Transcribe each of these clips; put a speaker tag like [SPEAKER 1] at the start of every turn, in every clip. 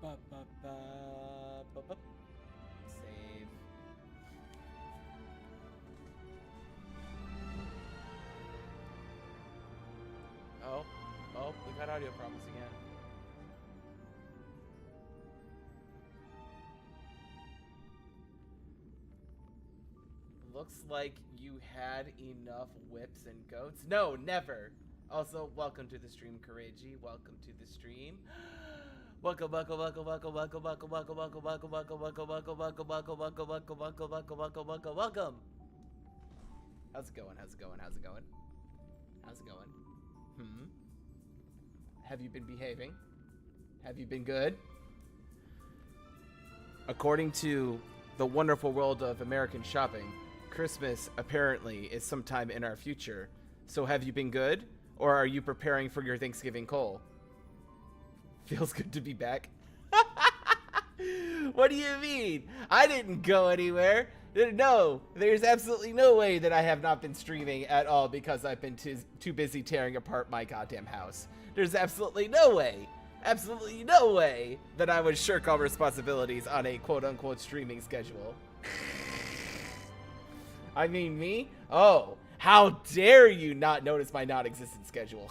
[SPEAKER 1] Save. Oh, we got audio problems again. Looks like you had enough whips and goats. No, never. Also, welcome to the stream, Courage. Welcome to the stream. Welcome. How's it going? Have you been behaving? Have you been good? According to the wonderful world of American shopping, Christmas apparently is sometime in our future. So have you been good? Or are you preparing for your Thanksgiving coal? Feels good to be back. What do you mean? I didn't go anywhere. No, there's absolutely no way that I have not been streaming at all because I've been too busy tearing apart my goddamn house. There's absolutely no way that I would shirk all responsibilities on a quote-unquote streaming schedule. I mean, me? Oh, how dare you not notice my non-existent schedule?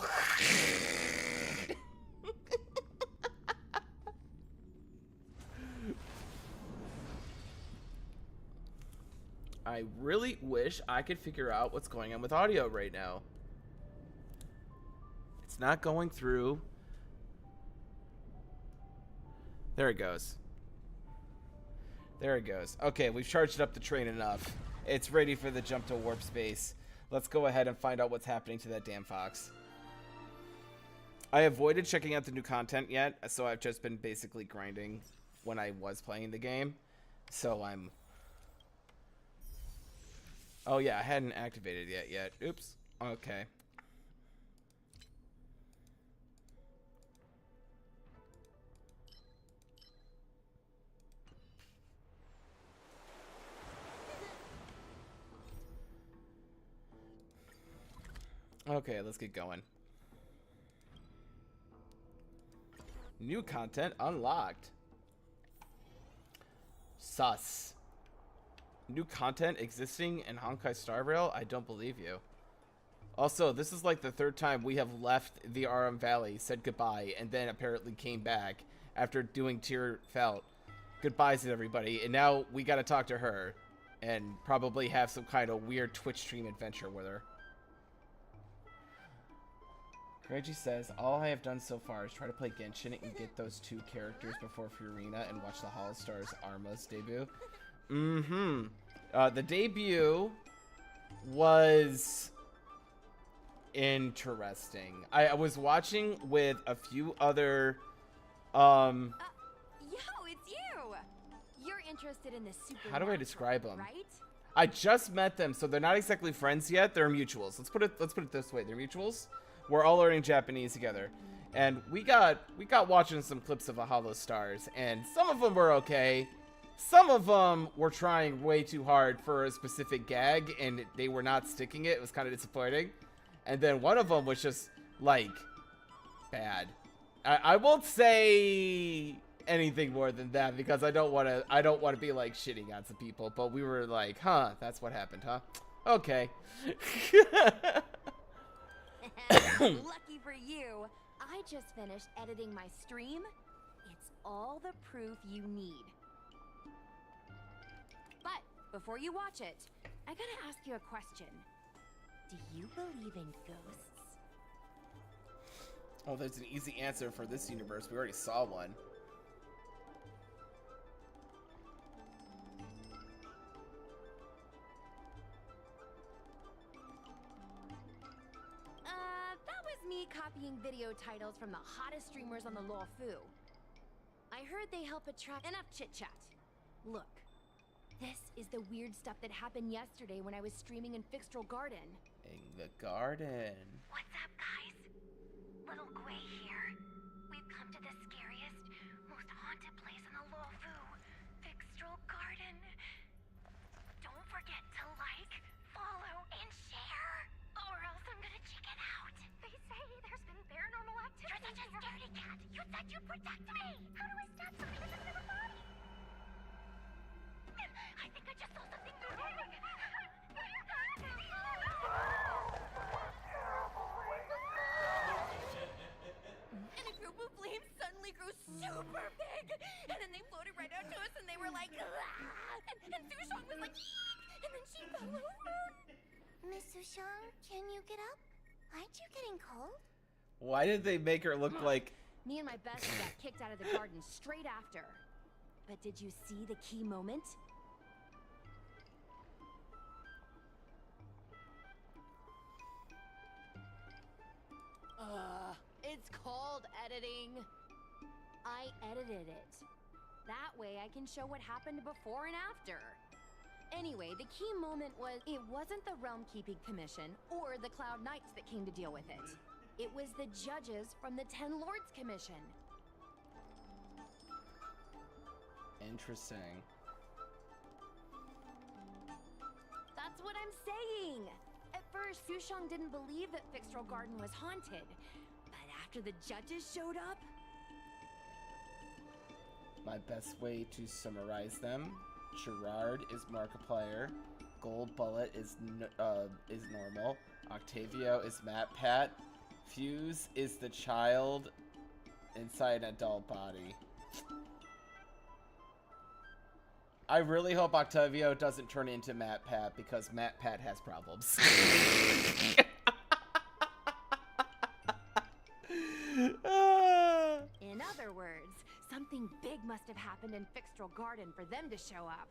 [SPEAKER 1] I really wish I could figure out what's going on with audio right now. It's not going through. There it goes. There it goes. Okay, we've charged up the train enough. It's ready for the jump to warp space. Let's go ahead and find out what's happening to that damn fox. I avoided checking out the new content yet, so I've just been basically grinding when I was playing the game. So I'm... Oh yeah, I hadn't activated it yet. Oops. Okay. Okay, let's get going. New content unlocked. Sus. New content existing in Honkai Star Rail? I don't believe you. Also, this is like the third time we have left the RM Valley, said goodbye, and then apparently came back after doing Tear Felt. Goodbyes to everybody, and now we gotta talk to her and probably have some kind of weird Twitch stream adventure with her. Reggie says, all I have done so far is try to play Genshin and get those 2 characters before Furina and watch the Hall Stars Arma's debut. The debut was interesting. I was watching with a few other,
[SPEAKER 2] Yo, it's you! You're interested in the super.
[SPEAKER 1] How do I describe them?
[SPEAKER 2] Right?
[SPEAKER 1] I just met them, so they're not exactly friends yet. They're mutuals. Let's put it this way. They're mutuals. We're all learning Japanese together. And we got watching some clips of a Hollow Stars, and some of them were okay. Some of them were trying way too hard for a specific gag, and they were not sticking it. It was kind of disappointing. And then one of them was just, like, bad. I won't say anything more than that because I don't want to be, like, shitting on some people. But we were like, huh, that's what happened, huh? Okay.
[SPEAKER 2] Lucky for you, I just finished editing my stream. It's all the proof you need. But before you watch it, I gotta ask you a question. Do you believe in ghosts?
[SPEAKER 1] Oh, there's an easy answer for this universe. We already saw one.
[SPEAKER 2] That was me copying video titles from the hottest streamers on the Luofu. I heard they help attract enough chit-chat. Look, this is the weird stuff that happened yesterday when I was streaming in Fixtral Garden.
[SPEAKER 1] In the garden.
[SPEAKER 3] What's up, guys? Little Gwei here. We've come to the scariest, most haunted place in the Luofu, Fixtral Garden. Don't forget to like, follow, and share, or else I'm gonna chicken out. They say there's been paranormal activity. You're such a scaredy cat. You said you'd protect me. How do I stop something
[SPEAKER 2] And then she fell over.
[SPEAKER 3] Miss Sushang, can you get up? Aren't you getting cold?
[SPEAKER 1] Why did they make her look like...
[SPEAKER 2] Me and my bestie got kicked out of the garden straight after. But did you see the key moment? It's called editing. I edited it. That way I can show what happened before and after. Anyway, the key moment was, it wasn't the Realm Keeping Commission or the Cloud Knights that came to deal with it. It was the judges from the Ten Lords Commission.
[SPEAKER 1] Interesting.
[SPEAKER 2] That's what I'm saying! At first, Sushang didn't believe that Fixtral Garden was haunted. But after the judges showed up...
[SPEAKER 1] My best way to summarize them: Gerard is Markiplier, Gold Bullet is normal, Octavio is MatPat, Fuse is the child inside an adult body. I really hope Octavio doesn't turn into MatPat because MatPat has problems.
[SPEAKER 2] In other words, something big must have happened in Fixtral Garden for them to show up.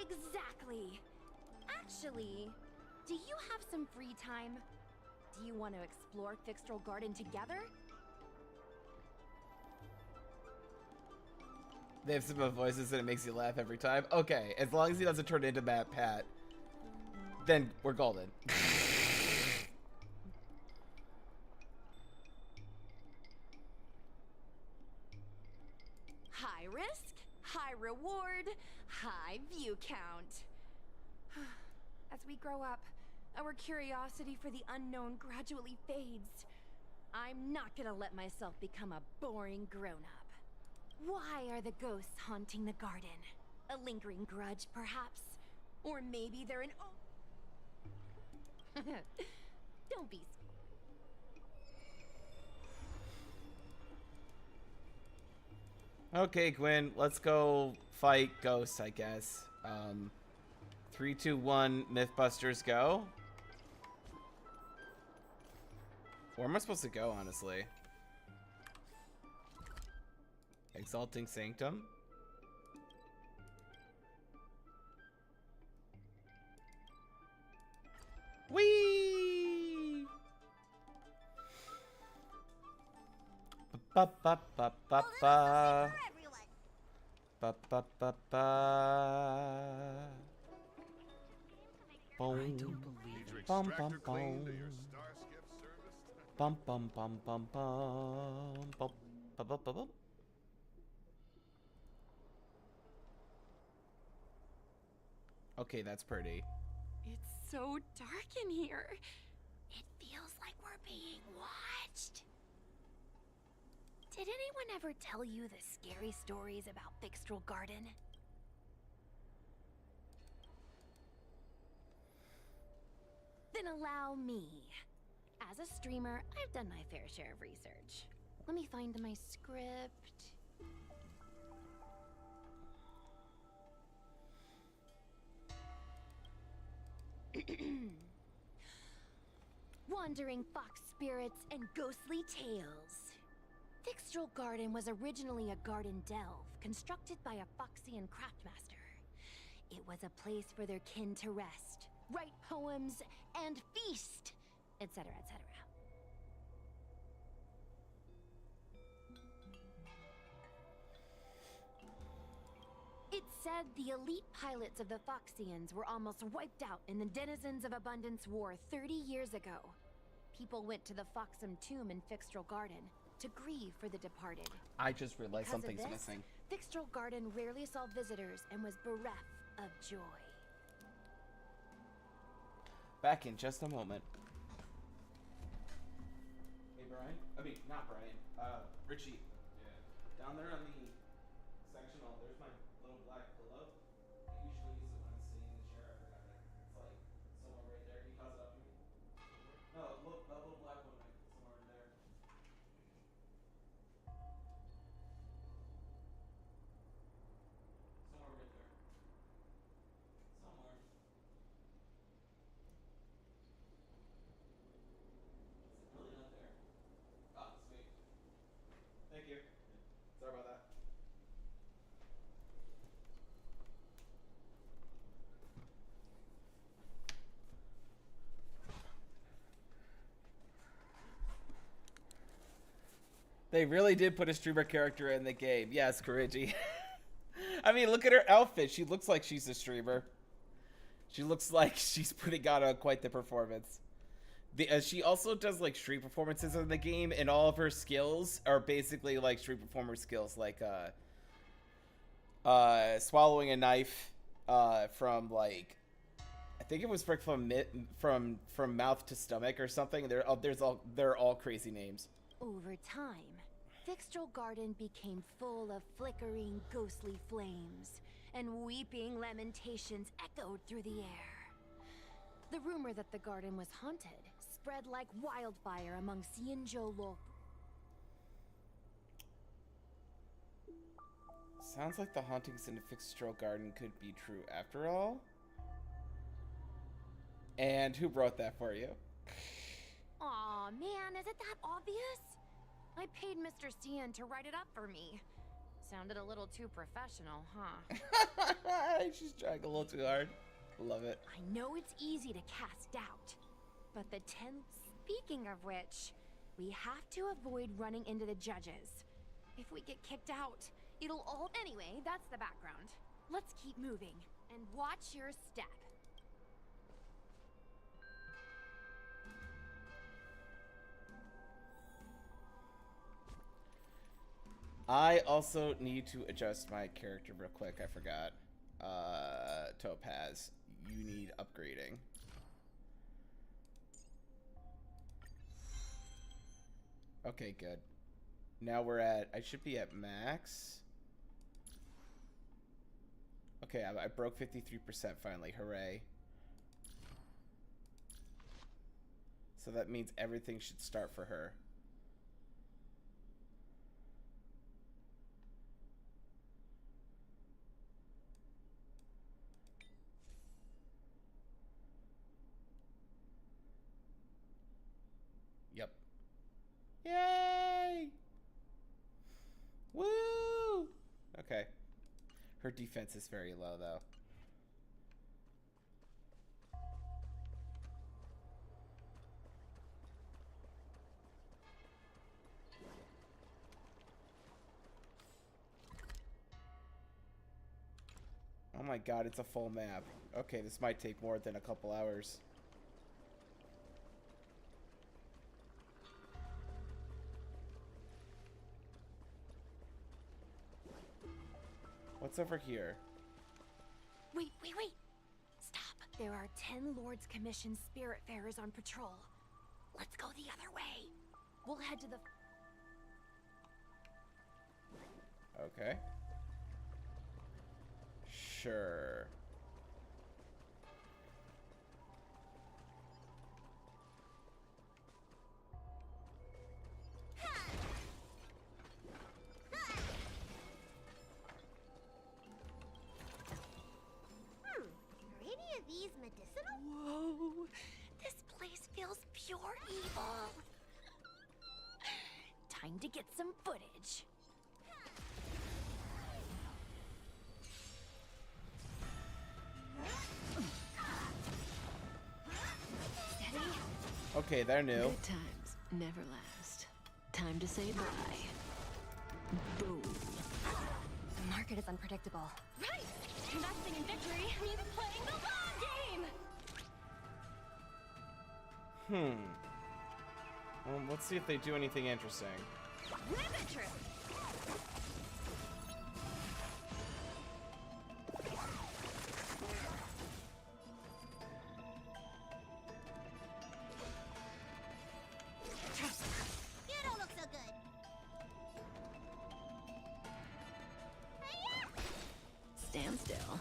[SPEAKER 2] Exactly. Actually, do you have some free time? Do you want to explore Fixtral Garden together?
[SPEAKER 1] They have some voices and it makes you laugh every time. Okay, as long as he doesn't turn into MatPat, then we're golden.
[SPEAKER 2] High risk, high reward, high view count. As we grow up, our curiosity for the unknown gradually fades. I'm not gonna let myself become a boring grown-up. Why are the ghosts haunting the garden? A lingering grudge, perhaps? Or maybe they're an... Don't be...
[SPEAKER 1] Okay, Gwen, let's go fight ghosts, I guess. 3, 2, 1, Mythbusters, go. Where am I supposed to go, honestly? Exalting Sanctum? Whee! Ba ba ba ba ba. Ba ba ba ba. Boom. Bum bum bum. Bum bum bum bum bum. Bum bum bum bum. Okay, that's pretty.
[SPEAKER 2] It's so dark in here. It feels like we're being watched. Did anyone ever tell you the scary stories about Fixtral Garden? Then allow me. As a streamer, I've done my fair share of research. Let me find my script. Wandering fox spirits and ghostly tales. Fixtral Garden was originally a garden delve constructed by a Foxian craftmaster. It was a place for their kin to rest, write poems, and feast, etc., etc. It's said the elite pilots of the Foxians were almost wiped out in the Denizens of Abundance War 30 years ago. People went to the Foxum tomb in Fixtral Garden to grieve for the departed.
[SPEAKER 1] I just realized
[SPEAKER 2] Because of
[SPEAKER 1] something's
[SPEAKER 2] this,
[SPEAKER 1] missing.
[SPEAKER 2] Fixtral Garden rarely saw visitors and was bereft of joy.
[SPEAKER 1] Back in just a moment. Hey, Brian. I mean, not Brian. Richie. Yeah. Down there on the sectional, there's my little black pillow. I usually use it when I'm sitting in the chair. I forgot it. It's like somewhere right there. Can you toss it up to me? No, look, that little black one, like somewhere in there. They really did put a streamer character in the game. Yes, Korigi. I mean, look at her outfit. She looks like she's a streamer. She looks like she's putting on quite the performance. She also does like street performances in the game, and all of her skills are basically like street performer skills, like swallowing a knife from like, I think it was from mouth to stomach or something. They're all crazy names.
[SPEAKER 2] Over time, Fixtral Garden became full of flickering, ghostly flames, and weeping lamentations echoed through the air. The rumor that the garden was haunted spread like wildfire among Xianzhou local.
[SPEAKER 1] Sounds like the hauntings in the Fixtral Garden could be true after all. And who wrote that for you?
[SPEAKER 2] Aw, man, is it that obvious? I paid Mr. Cian to write it up for me. Sounded a little too professional, huh?
[SPEAKER 1] She's trying a little too hard. Love it.
[SPEAKER 2] I know it's easy to cast doubt, but speaking of which, we have to avoid running into the judges. If we get kicked out, it'll all... Anyway, that's the background. Let's keep moving, and watch your step.
[SPEAKER 1] I also need to adjust my character real quick. I forgot. Topaz, you need upgrading. Okay, good. Now we're at, I should be at max. Okay, I broke 53% finally, hooray. So that means everything should start for her. Yep. Yay! Woo! Okay. Her defense is very low, though. Oh my god, it's a full map. Okay, this might take more than a couple hours. What's over here?
[SPEAKER 2] Wait. Stop. There are 10 Lords Commission Spiritfarers on patrol. Let's go the other way. We'll head to the...
[SPEAKER 1] Okay. Sure.
[SPEAKER 3] Are any of these medicinal?
[SPEAKER 2] Whoa. This place feels pure evil. Time to get some footage.
[SPEAKER 1] Okay, they're new.
[SPEAKER 4] Good times never last. Time to say bye. Boom.
[SPEAKER 2] The market is unpredictable.
[SPEAKER 3] Right! Investing in victory means playing the long game!
[SPEAKER 1] Well, let's see if they do anything interesting.
[SPEAKER 3] Ribbit trip! You don't look so good.
[SPEAKER 4] Stand still.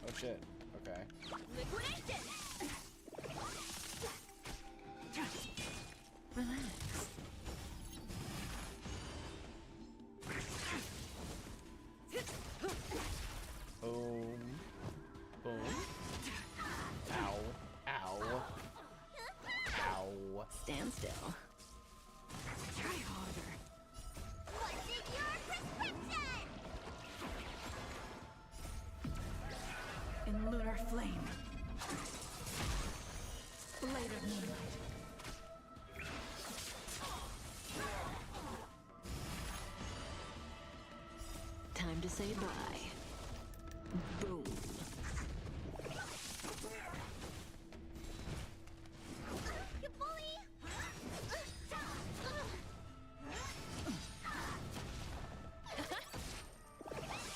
[SPEAKER 1] Oh shit. Okay.
[SPEAKER 3] Liquidation!
[SPEAKER 4] Relax.
[SPEAKER 1] Boom. Boom. Ow. Ow. Ow.
[SPEAKER 4] Stand still. Try harder.
[SPEAKER 3] What's in your prescription?
[SPEAKER 4] say bye. Boom.
[SPEAKER 3] You bully!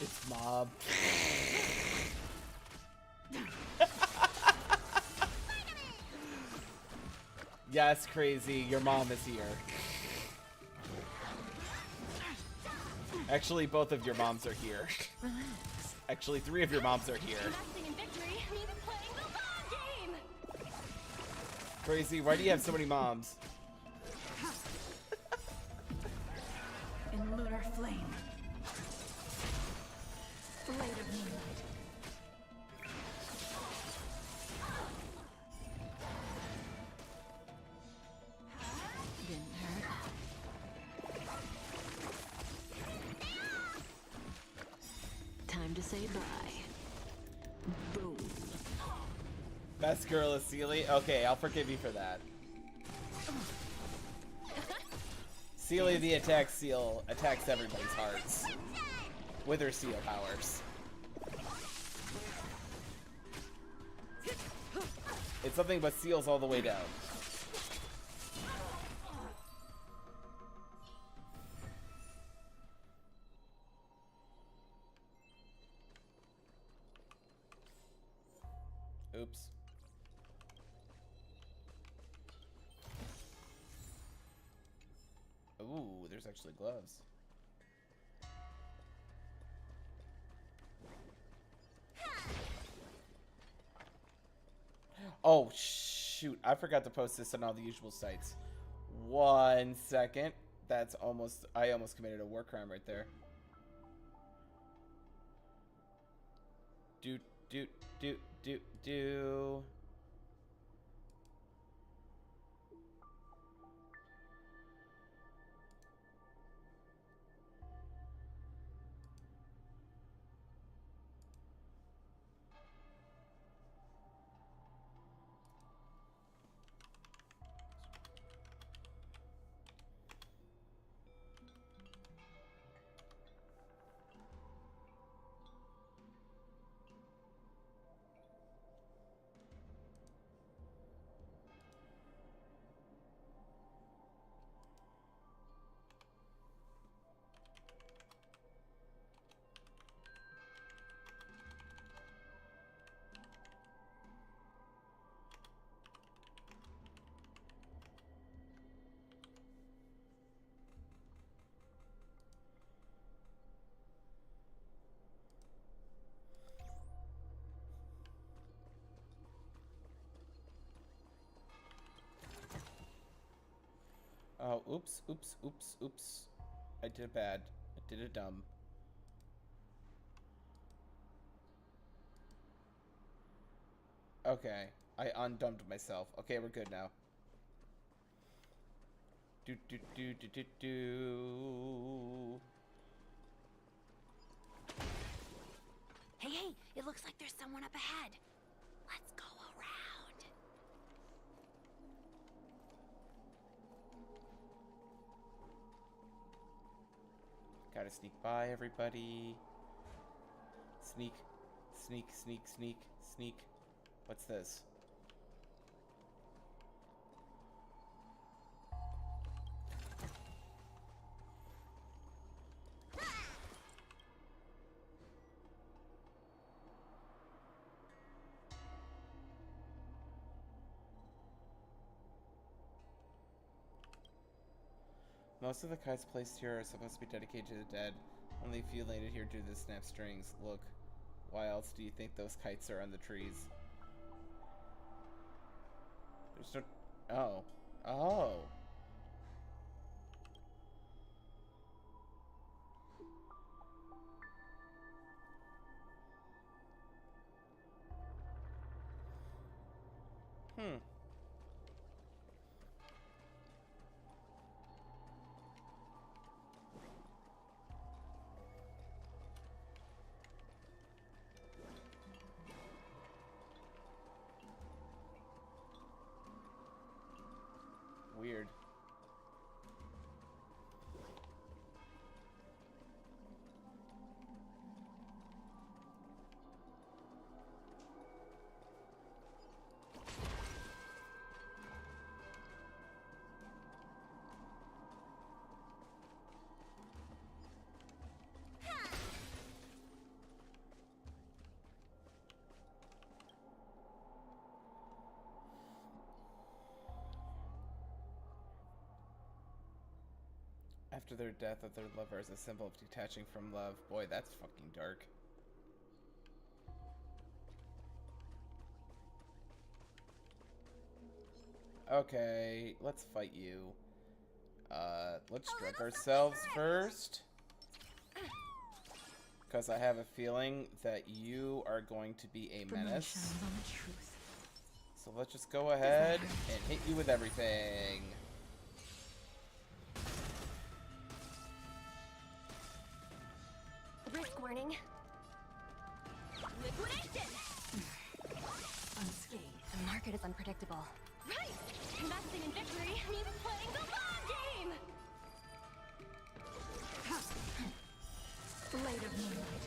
[SPEAKER 1] It's Mob. Yes, Crazy, your mom is here. Actually, both of your moms are here.
[SPEAKER 4] Relax.
[SPEAKER 1] Actually, 3 of your moms are here.
[SPEAKER 3] Investing in victory means playing the long game!
[SPEAKER 1] Crazy, why do you have so many moms?
[SPEAKER 5] In lunar flame. Blade of moonlight.
[SPEAKER 4] Didn't hurt. Time to say bye. Boom.
[SPEAKER 1] Best girl is Sealy? Okay, I'll forgive you for that. Sealy the attack seal attacks everybody's hearts with her seal powers. It's something but seals all the way down. Oops. Ooh, there's actually gloves. Oh, shoot. I forgot to post this on all the usual sites. 1 second. That's almost... I almost committed a war crime right there. Do. Oh, oops. I did it bad. I did it dumb. Okay. I undumbed myself. Okay, we're good now. Do.
[SPEAKER 2] Hey, it looks like there's someone up ahead. Let's go around.
[SPEAKER 1] Gotta sneak by everybody. Sneak. What's this? Most of the kites placed here are supposed to be dedicated to the dead. Only a few landed here due to the snap strings. Look, why else do you think those kites are on the trees? There's no... Oh. Weird. after their death of their lover as a symbol of detaching from love. Boy, that's fucking dark. Okay, let's fight you. Let's drug ourselves first. Because I have a feeling that you are going to be a menace. So let's just go ahead and hit you with everything.
[SPEAKER 2] Risk warning. Liquidation!
[SPEAKER 5] Unscathed.
[SPEAKER 2] The market is unpredictable. Right! Investing in victory means playing the long game!
[SPEAKER 5] Blade of moonlight.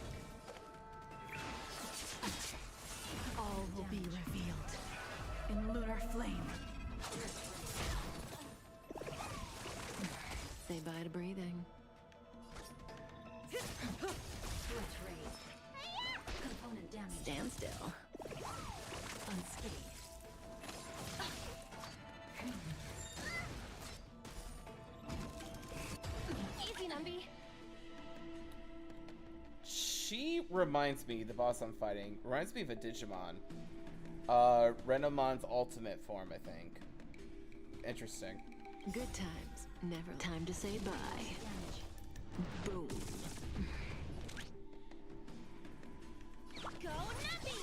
[SPEAKER 5] All will be revealed in lunar flame.
[SPEAKER 4] Say bye to breathing.
[SPEAKER 5] Sweat rays. Component damage.
[SPEAKER 4] Stand still.
[SPEAKER 5] Unscathed.
[SPEAKER 2] Easy, Numby.
[SPEAKER 1] She reminds me, the boss I'm fighting, reminds me of a Digimon. Renomon's ultimate form, I think. Interesting.
[SPEAKER 4] Good times. Never time to say bye. Boom.
[SPEAKER 2] Go, Numby!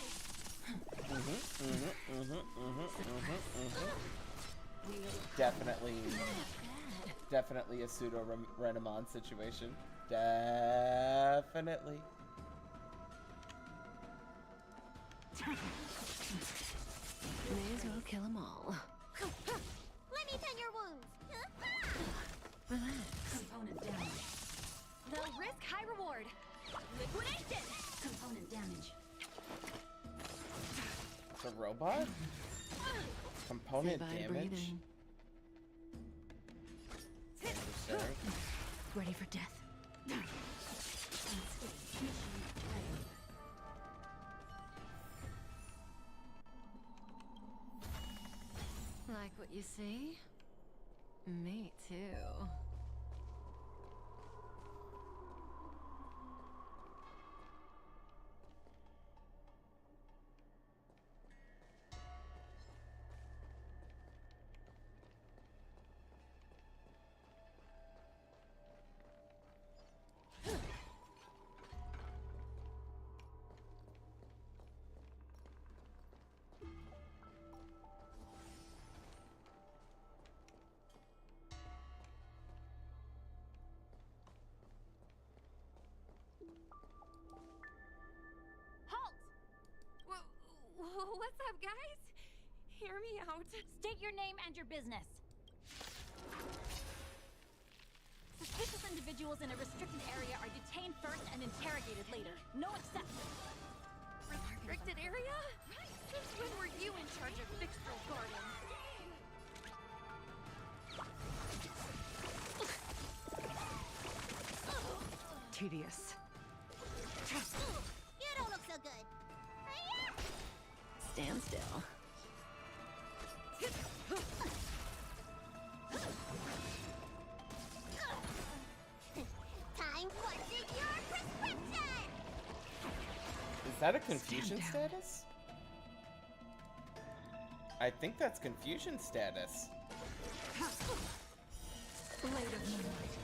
[SPEAKER 1] Definitely a pseudo Renomon situation. Definitely.
[SPEAKER 4] May as well kill them all.
[SPEAKER 2] Let me tend your wounds.
[SPEAKER 4] Relax.
[SPEAKER 5] Component damage.
[SPEAKER 2] The risk high reward. Liquidation!
[SPEAKER 5] Component damage.
[SPEAKER 1] The robot?
[SPEAKER 4] Say
[SPEAKER 1] Component
[SPEAKER 4] bye to
[SPEAKER 1] damage?
[SPEAKER 4] breathing.
[SPEAKER 1] Interesting.
[SPEAKER 5] Ready for death.
[SPEAKER 4] Like what you see? Me too.
[SPEAKER 2] Halt! What's up, guys? Hear me out.
[SPEAKER 3] State your name and your business. Suspicious individuals in a restricted area are detained first and interrogated later. No exceptions.
[SPEAKER 2] Restricted area? Since when were you in charge of Fixtral Garden?
[SPEAKER 5] Tedious.
[SPEAKER 2] You don't look so good.
[SPEAKER 4] Stand still.
[SPEAKER 2] Time for your prescription!
[SPEAKER 1] Is that a confusion status? I think that's confusion status.
[SPEAKER 5] Blade of moonlight.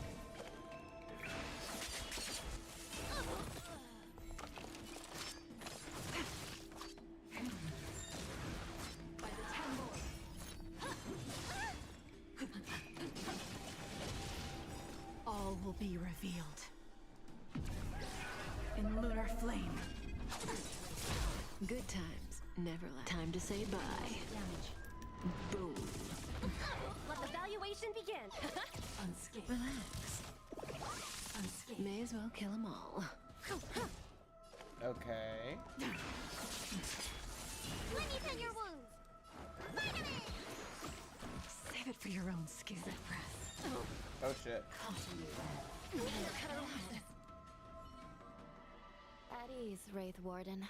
[SPEAKER 5] By the Tambor. All will be revealed in lunar flame.
[SPEAKER 4] Good times. Never last. Time to say bye.
[SPEAKER 5] Damage.
[SPEAKER 4] Boom.
[SPEAKER 2] Let the valuation begin.
[SPEAKER 5] Unscathed.
[SPEAKER 4] Relax.
[SPEAKER 5] Unscathed.
[SPEAKER 4] May as well kill them all.
[SPEAKER 1] Okay.
[SPEAKER 2] Let me tend your wounds. Vitamin!
[SPEAKER 5] Save it for your own skin.
[SPEAKER 1] Oh shit.
[SPEAKER 2] At ease, Wraith Warden.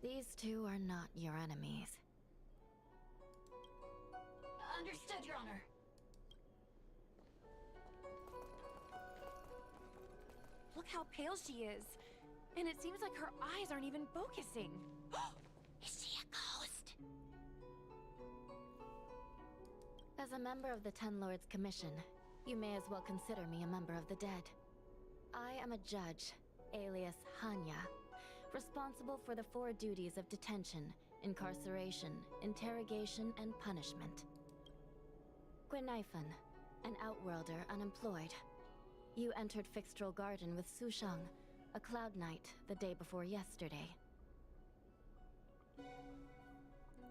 [SPEAKER 2] These two are not your enemies.
[SPEAKER 3] Understood, Your Honor.
[SPEAKER 2] Look how pale she is. And it seems like her eyes aren't even focusing. Is she a ghost?
[SPEAKER 6] As a member of the Ten Lords Commission, you may as well consider me a member of the dead. I am a judge, alias Hanya, responsible for the 4 duties of detention, incarceration, interrogation, and punishment. Gwenifan, an outworlder unemployed. You entered Fixtral Garden with Sushang, a cloud knight, the day before yesterday.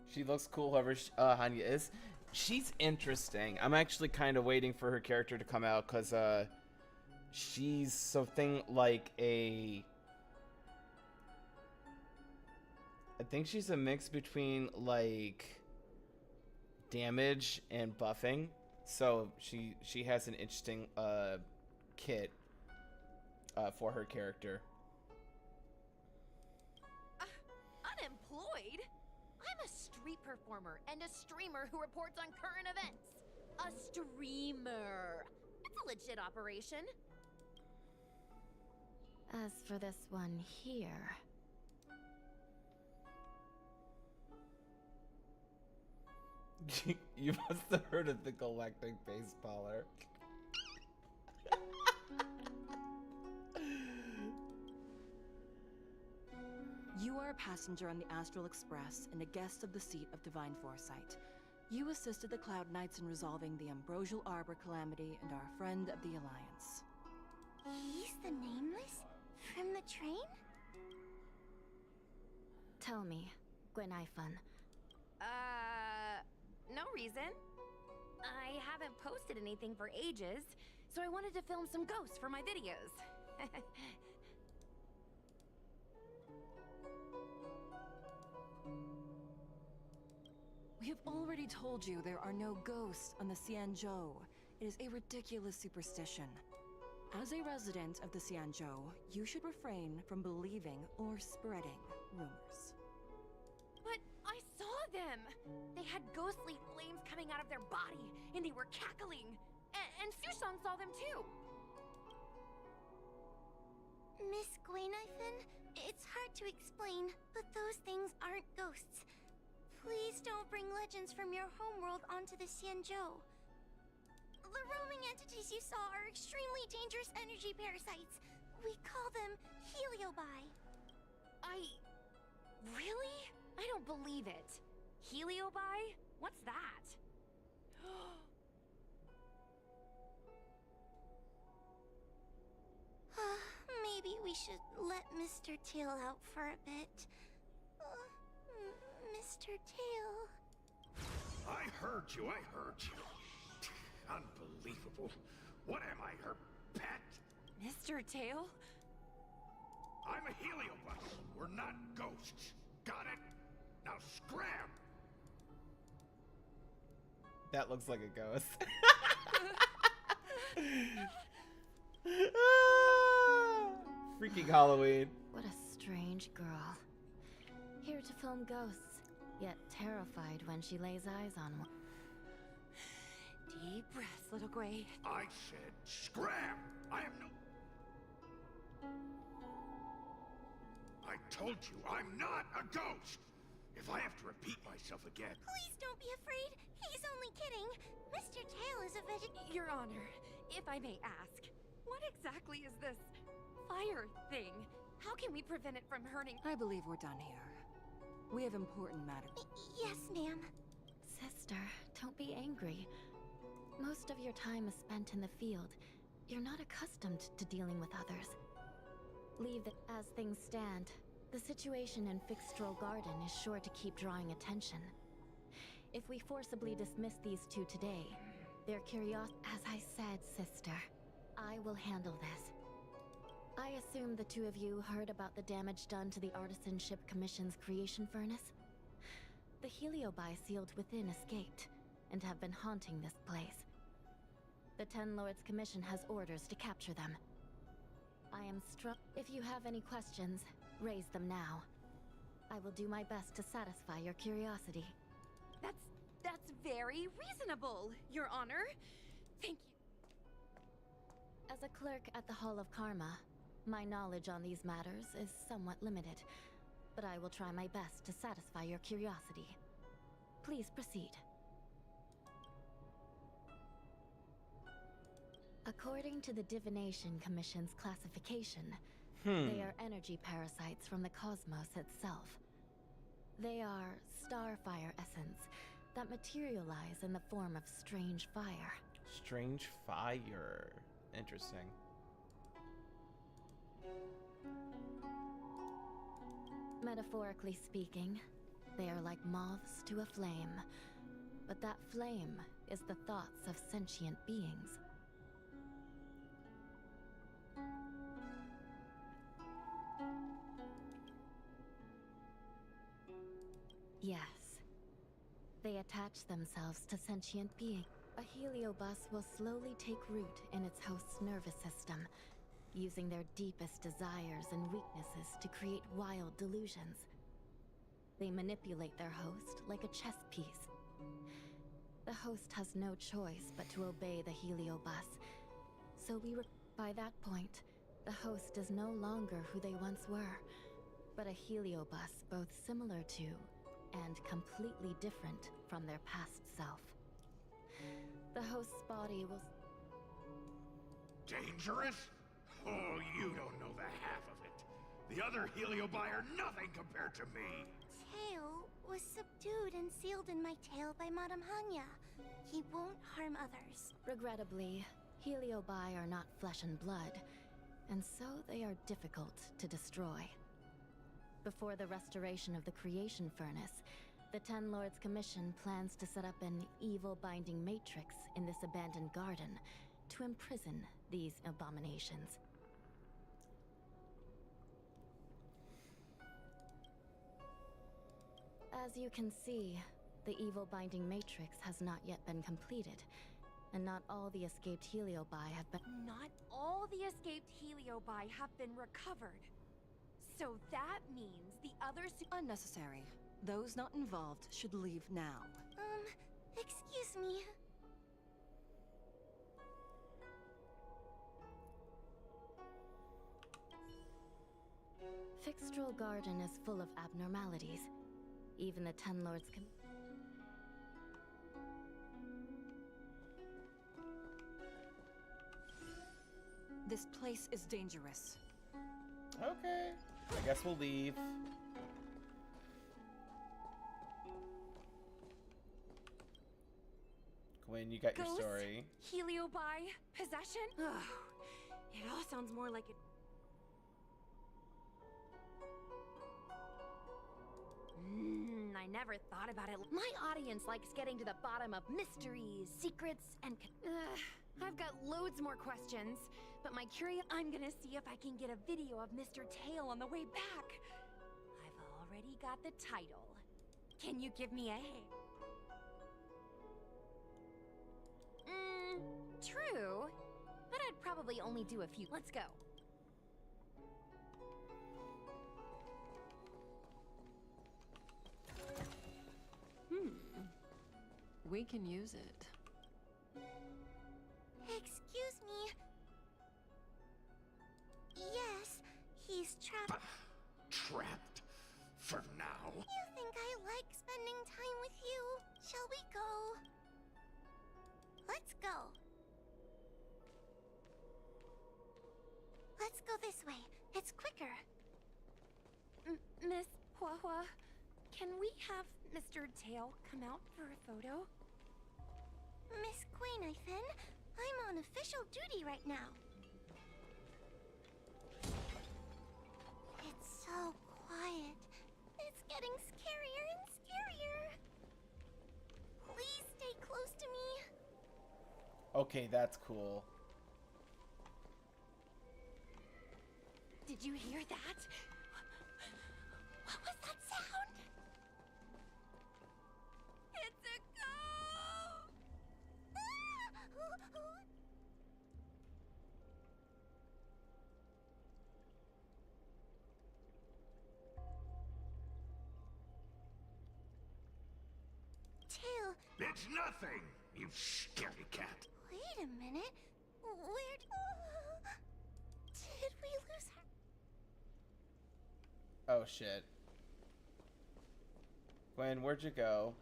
[SPEAKER 1] She looks cool, whoever Hanya is. She's interesting. I'm actually kind of waiting for her character to come out because she's something like a... I think she's a mix between like damage and buffing. So she has an interesting kit for her character.
[SPEAKER 2] Unemployed? I'm a street performer and a streamer who reports on current events. A streamer. It's a legit operation.
[SPEAKER 6] As for this one here...
[SPEAKER 1] You must have heard of the Galactic Baseballer.
[SPEAKER 5] You are a passenger on the Astral Express and a guest of the seat of Divine Foresight. You assisted the Cloud Knights in resolving the Ambrosial Arbor calamity and are a friend of the Alliance.
[SPEAKER 3] He's the Nameless? From the train?
[SPEAKER 6] Tell me, Gwenifan.
[SPEAKER 2] No reason. I haven't posted anything for ages, so I wanted to film some ghosts for my videos.
[SPEAKER 5] We have already told you there are no ghosts on the Xianzhou. It is a ridiculous superstition. As a resident of the Xianzhou, you should refrain from believing or spreading rumors.
[SPEAKER 2] But I saw them! They had ghostly flames coming out of their body, and they were cackling. And Sushang saw them too!
[SPEAKER 3] Miss Gwenifan, it's hard to explain, but those things aren't ghosts. Please don't bring legends from your homeworld onto the Xianzhou. The roaming entities you saw are extremely dangerous energy parasites. We call them heliobi.
[SPEAKER 2] Really? I don't believe it. Heliobi? What's that?
[SPEAKER 3] Maybe we should let Mr. Tail out for a bit. Mr. Tail.
[SPEAKER 7] I heard you. Unbelievable. What am I, her pet?
[SPEAKER 2] Mr. Tail?
[SPEAKER 7] I'm a heliobus. We're not ghosts. Got it? Now scram!
[SPEAKER 1] That looks like a ghost. Freaking Halloween.
[SPEAKER 6] What a strange girl. Here to film ghosts, yet terrified when she lays eyes on one.
[SPEAKER 2] Deep breaths, little Gray.
[SPEAKER 7] I said scram! I am no... I told you, I'm not a ghost! If I have to repeat myself again...
[SPEAKER 3] Please don't be afraid. He's only kidding. Mr. Tail is a
[SPEAKER 2] Your Honor, if I may ask, what exactly is this fire thing? How can we prevent it from hurting?
[SPEAKER 5] I believe we're done here. We have important matters.
[SPEAKER 3] Yes, ma'am.
[SPEAKER 6] Sister, don't be angry. Most of your time is spent in the field. You're not accustomed to dealing with others. Leave it as things stand. The situation in Fixtral Garden is sure to keep drawing attention. If we forcibly dismiss these two today, their curiosity... As I said, sister, I will handle this. I assume the two of you heard about the damage done to the Artisanship Commission's creation furnace? The heliobi sealed within escaped, and have been haunting this place. The Ten Lords Commission has orders to capture them. I am struck. If you have any questions, raise them now. I will do my best to satisfy your curiosity.
[SPEAKER 2] That's very reasonable, Your Honor. Thank you.
[SPEAKER 6] As a clerk at the Hall of Karma, My knowledge on these matters is somewhat limited, but I will try my best to satisfy your curiosity. Please proceed. According to the Divination Commission's classification, they are energy parasites from the cosmos itself. They are starfire essence that materialize in the form of strange fire.
[SPEAKER 1] Strange fire. Interesting.
[SPEAKER 6] Metaphorically speaking, they are like moths to a flame, but that flame is the thoughts of sentient beings. Yes. They attach themselves to sentient beings. A heliobus will slowly take root in its host's nervous system, using their deepest desires and weaknesses to create wild delusions. They manipulate their host like a chess piece. The host has no choice but to obey the heliobus, so by that point, the host is no longer who they once were, but a heliobus both similar to and completely different from their past self. The host's body will...
[SPEAKER 7] Dangerous? Oh, you don't know the half of it. The other Heliobi are nothing compared to me.
[SPEAKER 3] Tail was subdued and sealed in my tail by Madame Hanya. He won't harm others.
[SPEAKER 6] Regrettably, Heliobi are not flesh and blood, and so they are difficult to destroy. Before the restoration of the Creation Furnace, the Ten Lords Commission plans to set up an evil binding matrix in this abandoned garden to imprison these abominations. As you can see, the evil binding matrix has not yet been completed, and not all the escaped Heliobi have been...
[SPEAKER 2] Not all the escaped Heliobi have been recovered. So that means the others...
[SPEAKER 5] Unnecessary. Those not involved should leave now.
[SPEAKER 3] Excuse me.
[SPEAKER 6] Fixtral Garden is full of abnormalities. Even the Ten Lords can...
[SPEAKER 5] This place is dangerous.
[SPEAKER 1] Okay. I guess we'll leave. Gwen, you got your
[SPEAKER 2] Ghost?
[SPEAKER 1] story.
[SPEAKER 2] Heliobi? Possession? Ugh. It all sounds more like it. I never thought about it. My audience likes getting to the bottom of mysteries, secrets, and... I've got loads more questions, but I'm gonna see if I can get a video of Mr. Tail on the way back. I've already got the title. Can you give me a hint? True, but I'd probably only do a few. Let's go.
[SPEAKER 5] We can use it.
[SPEAKER 3] Excuse me. Yes, he's trapped.
[SPEAKER 7] Trapped? For now?
[SPEAKER 3] You think I like spending time with you? Shall we go? Let's go. Let's go this way. It's quicker.
[SPEAKER 2] Miss Huahua, can we have Mr. Tail come out for a photo?
[SPEAKER 3] Miss Quainithin, I'm on official duty right now. It's so quiet. It's getting scarier and scarier. Please stay close to me.
[SPEAKER 1] Okay, that's cool.
[SPEAKER 2] Did you hear that?
[SPEAKER 3] What was that sound?
[SPEAKER 2] It's a ghost!
[SPEAKER 3] Tail,
[SPEAKER 7] It's nothing, you scaredy cat.
[SPEAKER 3] wait a minute. Where did we lose her?
[SPEAKER 1] Oh shit. Gwen, where'd you go?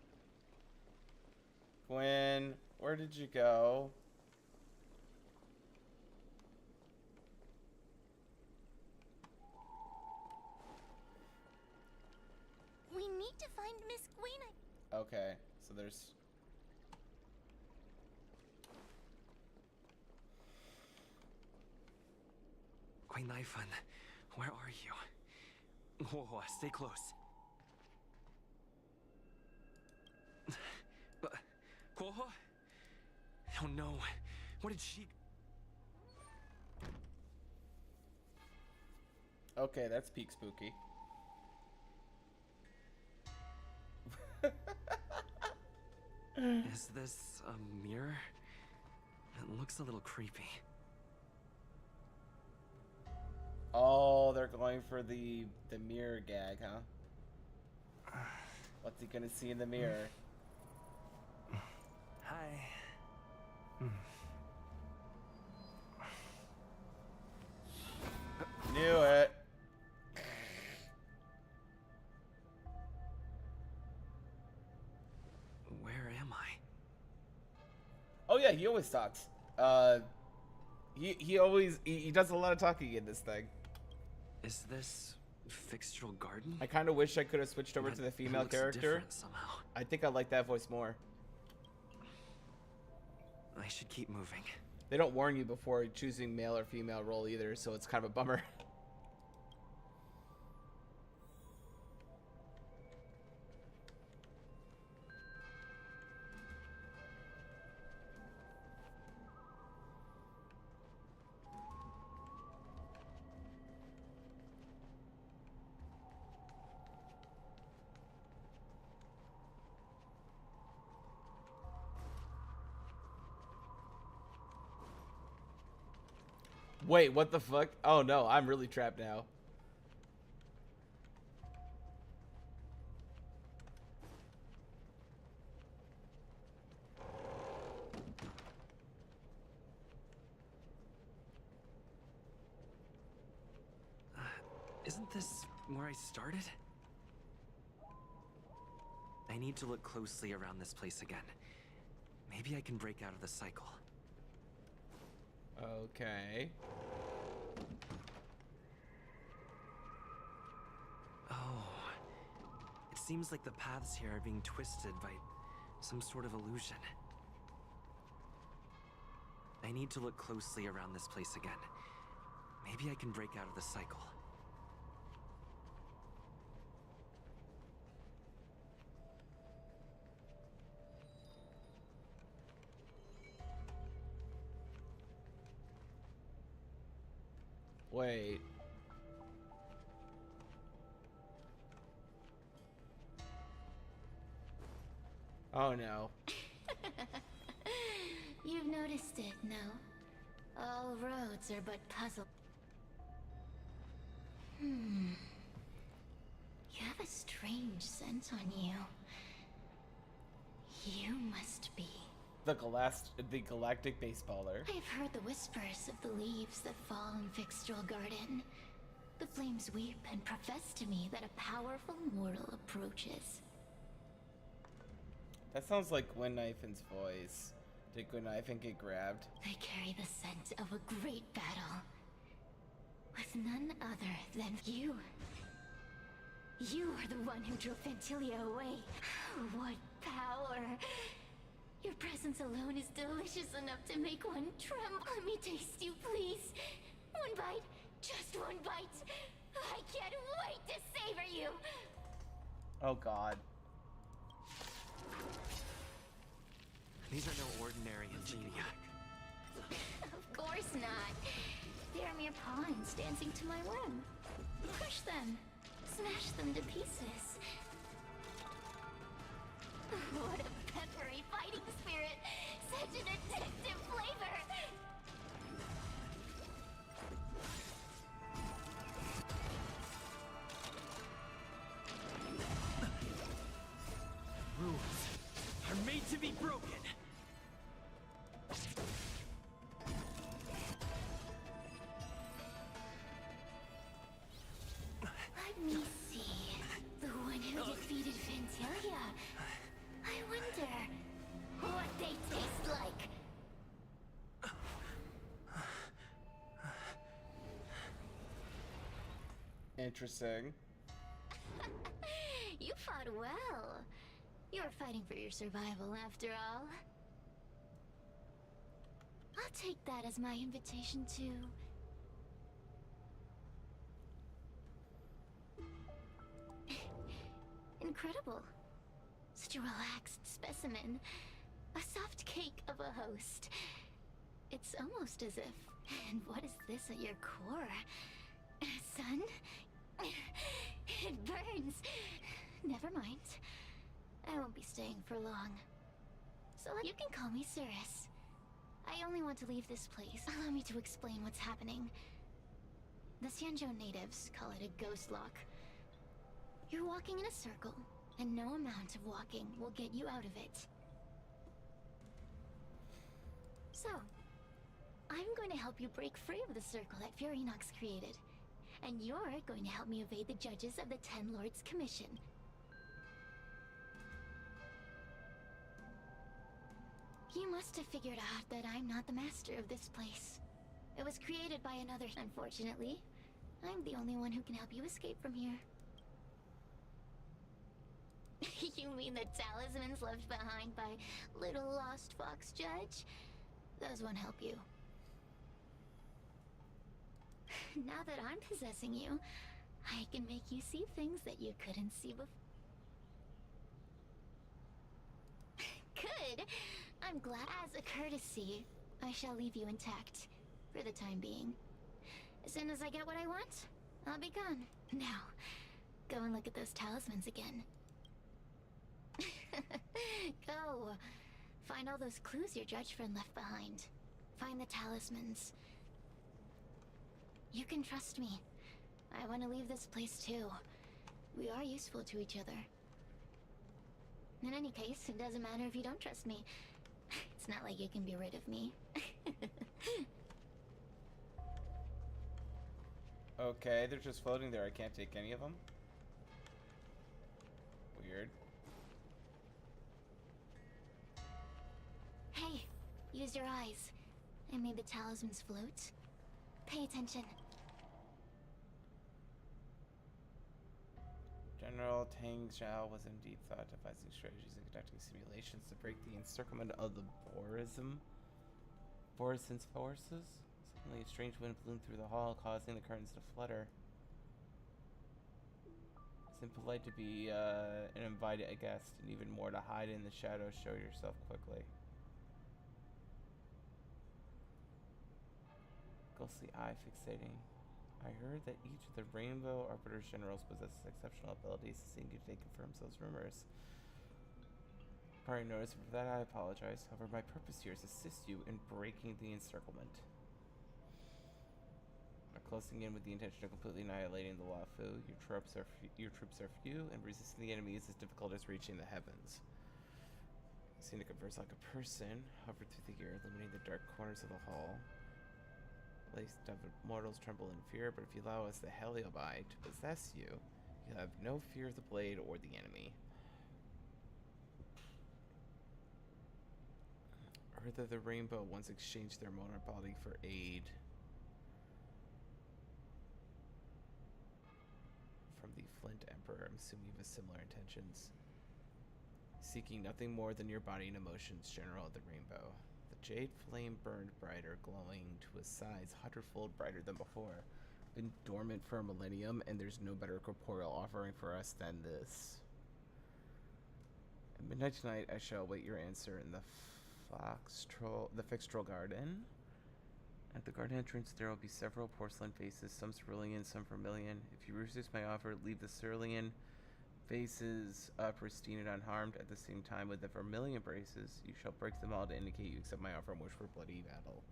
[SPEAKER 1] Gwen, where did you go?
[SPEAKER 3] We need to find Miss Gwen.
[SPEAKER 1] Okay, so there's...
[SPEAKER 8] Queen Naifun, where are you? Whoa, stay close. Kuoho? Oh no, what did she...
[SPEAKER 1] Okay, that's peak spooky.
[SPEAKER 8] Is this a mirror? It looks a little creepy.
[SPEAKER 1] Oh, they're going for the mirror gag, huh? What's he gonna see in the mirror?
[SPEAKER 8] Hi.
[SPEAKER 1] Knew it.
[SPEAKER 8] Where am I?
[SPEAKER 1] Oh yeah, he always talks. He does a lot of talking in this thing.
[SPEAKER 8] Is this Fixtural Garden?
[SPEAKER 1] I kind of wish I could have switched over
[SPEAKER 8] But
[SPEAKER 1] to the
[SPEAKER 8] it
[SPEAKER 1] female
[SPEAKER 8] looks
[SPEAKER 1] character.
[SPEAKER 8] different somehow.
[SPEAKER 1] I think I like that voice more.
[SPEAKER 8] I should keep moving.
[SPEAKER 1] They don't warn you before choosing male or female role either, so it's kind of a bummer. Wait, what the fuck? Oh no, I'm really trapped now.
[SPEAKER 8] Isn't this where I started? I need to look closely around this place again. Maybe I can break out of the cycle.
[SPEAKER 1] Okay.
[SPEAKER 8] Oh. It seems like the paths here are being twisted by some sort of illusion. I need to look closely around this place again. Maybe I can break out of the cycle.
[SPEAKER 1] Wait. Oh no.
[SPEAKER 3] You've noticed it, no? All roads are but puzzle. You have a strange scent on you. You must be.
[SPEAKER 1] The galactic baseballer.
[SPEAKER 3] I've heard the whispers of the leaves that fall in Fixtural Garden. The flames weep and profess to me that a powerful mortal approaches.
[SPEAKER 1] That sounds like Gwen Knifen's voice. Did Gwen Knifen get grabbed?
[SPEAKER 3] They carry the scent of a great battle. With none other than you. You are the one who drove Fantilia away. What power! Your presence alone is delicious enough to make one tremble. Let me taste you, please. One bite, just one bite. I can't wait to savor you.
[SPEAKER 1] Oh god.
[SPEAKER 8] These are no ordinary ingenia.
[SPEAKER 3] Of course not. They are mere pawns dancing to my whim. Crush them. Smash them to pieces. What a peppery fighting spirit! Such an addictive flavor!
[SPEAKER 8] Rules are made to be broken.
[SPEAKER 3] Let me
[SPEAKER 1] interesting.
[SPEAKER 6] You fought well. You were fighting for your survival after all. I'll take that as my invitation to... Incredible. Such a relaxed specimen. A soft cake of a host. It's almost as if... And what is this at your core? Sun? It burns. Never mind. I won't be staying for long. So you can call me Cirrus. I only want to leave this place. Allow me to explain what's happening. The Xianzhou natives call it a ghost lock. You're walking in a circle, and no amount of walking will get you out of it. So, I'm going to help you break free of the circle that Furinox created. And you're going to help me evade the judges of the Ten Lords Commission. You must have figured out that I'm not the master of this place. It was created by another. Unfortunately, I'm the only one who can help you escape from here. You mean the talismans left behind by little lost fox judge? Those won't help you. Now that I'm possessing you, I can make you see things that you couldn't see before. Good! I'm glad. As a courtesy, I shall leave you intact, for the time being. As soon as I get what I want, I'll be gone. Now, go and look at those talismans again. Go! Find all those clues your judge friend left behind. Find the talismans. You can trust me. I want to leave this place too. We are useful to each other. In any case, it doesn't matter if you don't trust me. It's not like you can be rid of me.
[SPEAKER 1] Okay, they're just floating there. I can't take any of them. Weird.
[SPEAKER 6] Hey, use your eyes. I made the talismans float. Pay attention.
[SPEAKER 1] General Tang Zhao was indeed thought devising strategies and conducting simulations to break the encirclement of the Borisin's forces. Suddenly, a strange wind blew through the hall, causing the curtains to flutter. It's impolite to be an invited guest, and even more to hide in the shadows. Show yourself quickly. Ghostly eye fixating. I heard that each of the Rainbow Arbiter's generals possesses exceptional abilities to see and they confirms those rumors. Probably noticed, but for that I apologize. However, my purpose here is to assist you in breaking the encirclement. By closing in with the intention of completely annihilating the Luofu, your troops are few, and resisting the enemy is as difficult as reaching the heavens. You seem to converse like a person, hover through the air, illuminating the dark corners of the hall. Mortals tremble in fear, but if you allow us the Heliobi to possess you, you'll have no fear of the blade or the enemy. I heard that the Rainbow once exchanged their monopoly for aid from the Flint Emperor. I'm assuming you have similar intentions. Seeking nothing more than your body and emotions, General of the Rainbow. Jade flame burned brighter, glowing to a size 100-fold brighter than before. Been dormant for a millennium, and there's no better corporeal offering for us than this. At midnight tonight, I shall await your answer in the Fixtroll Garden. At the garden entrance, there will be several porcelain faces, some cerulean, some vermilion. If you resist my offer, leave the cerulean faces pristine and unharmed. At the same time, with the vermilion braces, you shall break them all to indicate you accept my offer and wish for bloody battle.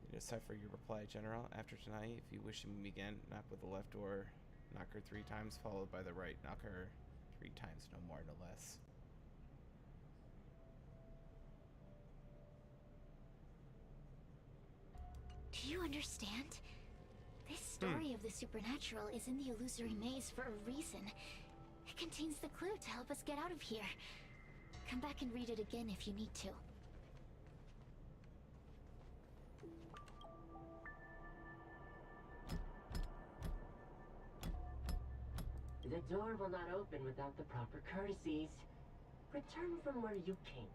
[SPEAKER 1] You decipher your reply, General. After tonight, if you wish to meet me again, knock with the left door, knock her 3 times, followed by the right. Knock her 3 times, no more, no less.
[SPEAKER 6] Do you understand? This story of the supernatural is in the illusory maze for a reason. It contains the clue to help us get out of here. Come back and read it again if you need to.
[SPEAKER 9] The door will not open without the proper courtesies. Return from where you came.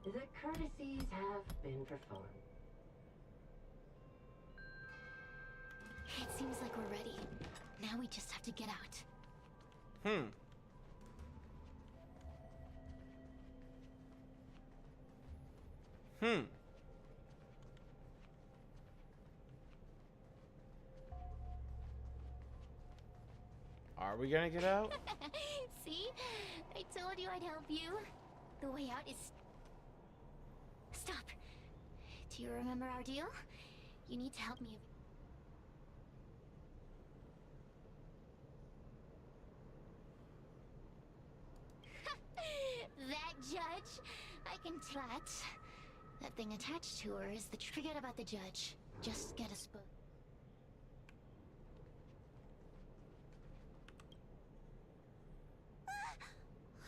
[SPEAKER 9] The courtesies have been performed.
[SPEAKER 6] It seems like we're ready. Now we just have to get out.
[SPEAKER 1] Are we gonna get out?
[SPEAKER 6] See? I told you I'd help you. The way out is... Stop. Do you remember our deal? You need to help me. That judge? I can that thing attached to her is the... Forget about the judge. Just get us both.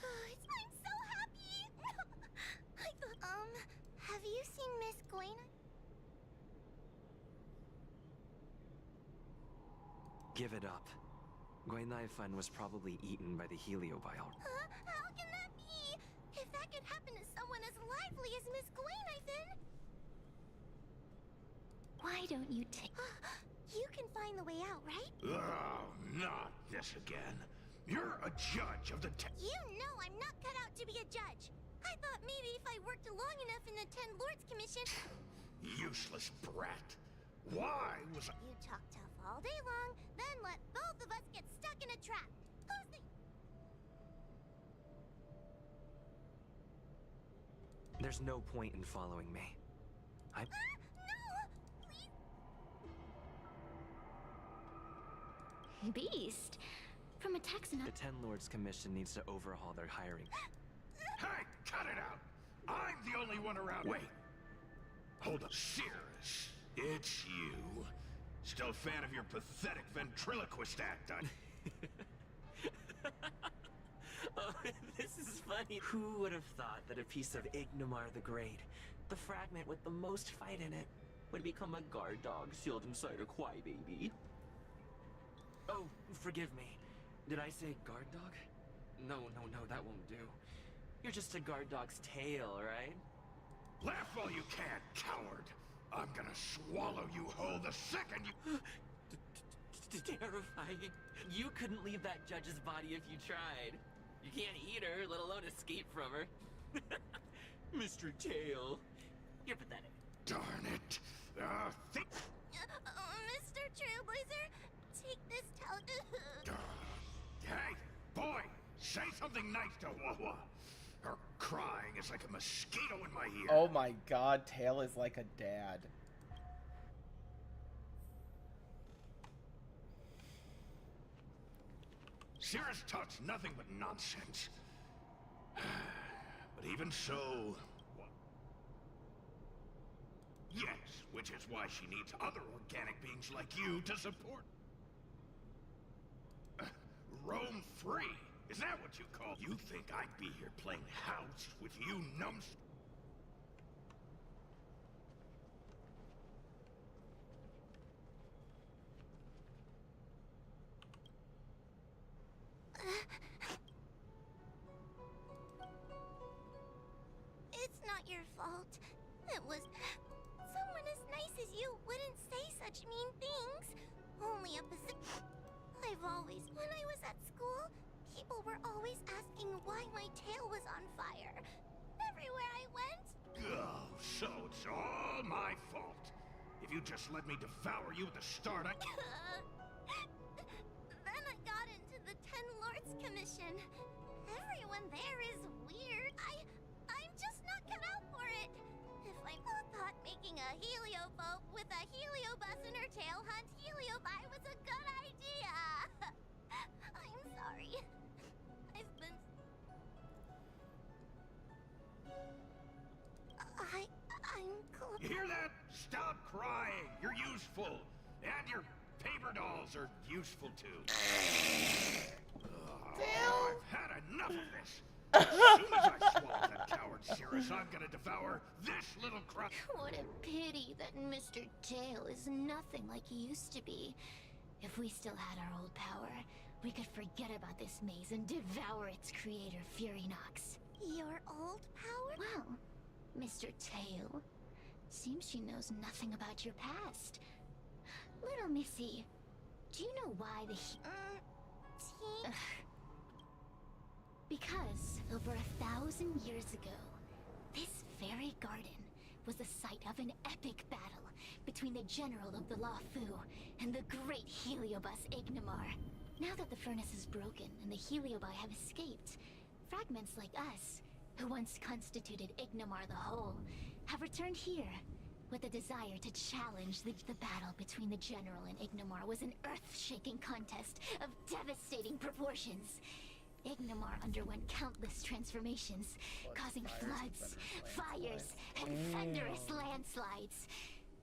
[SPEAKER 3] I'm so happy! Have you seen Miss Gwen?
[SPEAKER 8] Give it up. Gwainaifan was probably eaten by the heliobile.
[SPEAKER 3] Huh? How can that be? If that could happen to someone as lively as Miss Gwainaifan...
[SPEAKER 6] Why don't you take...
[SPEAKER 3] You can find the way out, right?
[SPEAKER 7] Oh, not this again. You're a judge of the
[SPEAKER 3] You know I'm not cut out to be a judge. I thought maybe if I worked long enough in the Ten Lords Commission...
[SPEAKER 7] Useless brat. Why was I...
[SPEAKER 3] You talk tough all day long, then let both of us get stuck in a trap. Who's the...
[SPEAKER 8] There's no point in following me.
[SPEAKER 3] No! Please?
[SPEAKER 6] Beast? From a taxonomic...
[SPEAKER 8] The Ten Lords Commission needs to overhaul their hiring.
[SPEAKER 7] Hey, cut it out! I'm the only one around. Wait. Hold up. Cirrus, it's you. Still a fan of your pathetic ventriloquist act,
[SPEAKER 8] Oh, this is funny. Who would have thought that a piece of Ignomar the Great, the fragment with the most fight in it, would become a guard dog sealed inside a crybaby? Oh, forgive me. Did I say guard dog? No, that won't do. You're just a guard dog's tail, right?
[SPEAKER 7] Laugh all you can, coward. I'm gonna swallow you whole the second you...
[SPEAKER 8] Terrifying. You couldn't leave that judge's body if you tried. You can't eat her, let alone escape from her. Mr. Tail. You're pathetic.
[SPEAKER 7] Darn it.
[SPEAKER 3] Mr. Trailblazer, take this towel.
[SPEAKER 7] Hey, boy, say something nice to Wawa. Her crying is like a mosquito in my ear.
[SPEAKER 1] Oh my god, Tail is like a dad.
[SPEAKER 7] Cirrus talks nothing but nonsense. But even so... Yes, which is why she needs other organic beings like you to support... roam free. Is that what you call... You think I'd be here playing house with you numbs...
[SPEAKER 3] It's not your fault. It was... Someone as nice as you wouldn't say such mean things. Only a I've always... When I was at school, people were always asking why my tail was on fire. Everywhere I went...
[SPEAKER 7] Oh, so it's all my fault. If you just let me devour you at the start, I...
[SPEAKER 3] Then I got into the Ten Lords Commission. Everyone there is weird. I'm just not cut out for it. If I thought making a helioboat with a heliobus in her tail hunt heliobi was a good idea. I'm sorry. I've been... I'm
[SPEAKER 7] You hear that? Stop crying! full. And your paper dolls are useful too. I've had enough of this. As soon as I swallow that coward Cirrus, I'm gonna devour this little crust.
[SPEAKER 6] What a pity that Mr. Tail is nothing like he used to be. If we still had our old power, we could forget about this maze and devour its creator, Furynox.
[SPEAKER 3] Your old power?
[SPEAKER 6] Well, Mr. Tail, seems she knows nothing about your past. Little Missy, do you know why the
[SPEAKER 3] Tea?
[SPEAKER 6] Because over 1,000 years ago, this very garden was the site of an epic battle between the general of the Luofu and the great Heliobus Ignamar. Now that the furnace is broken and the Heliobi have escaped, fragments like us, who once constituted Ignamar the Whole, have returned here with a desire to challenge the battle between the general and Ignamar was an earth-shaking contest of devastating proportions. Ignamar underwent countless transformations, causing floods, fires, and thunderous landslides.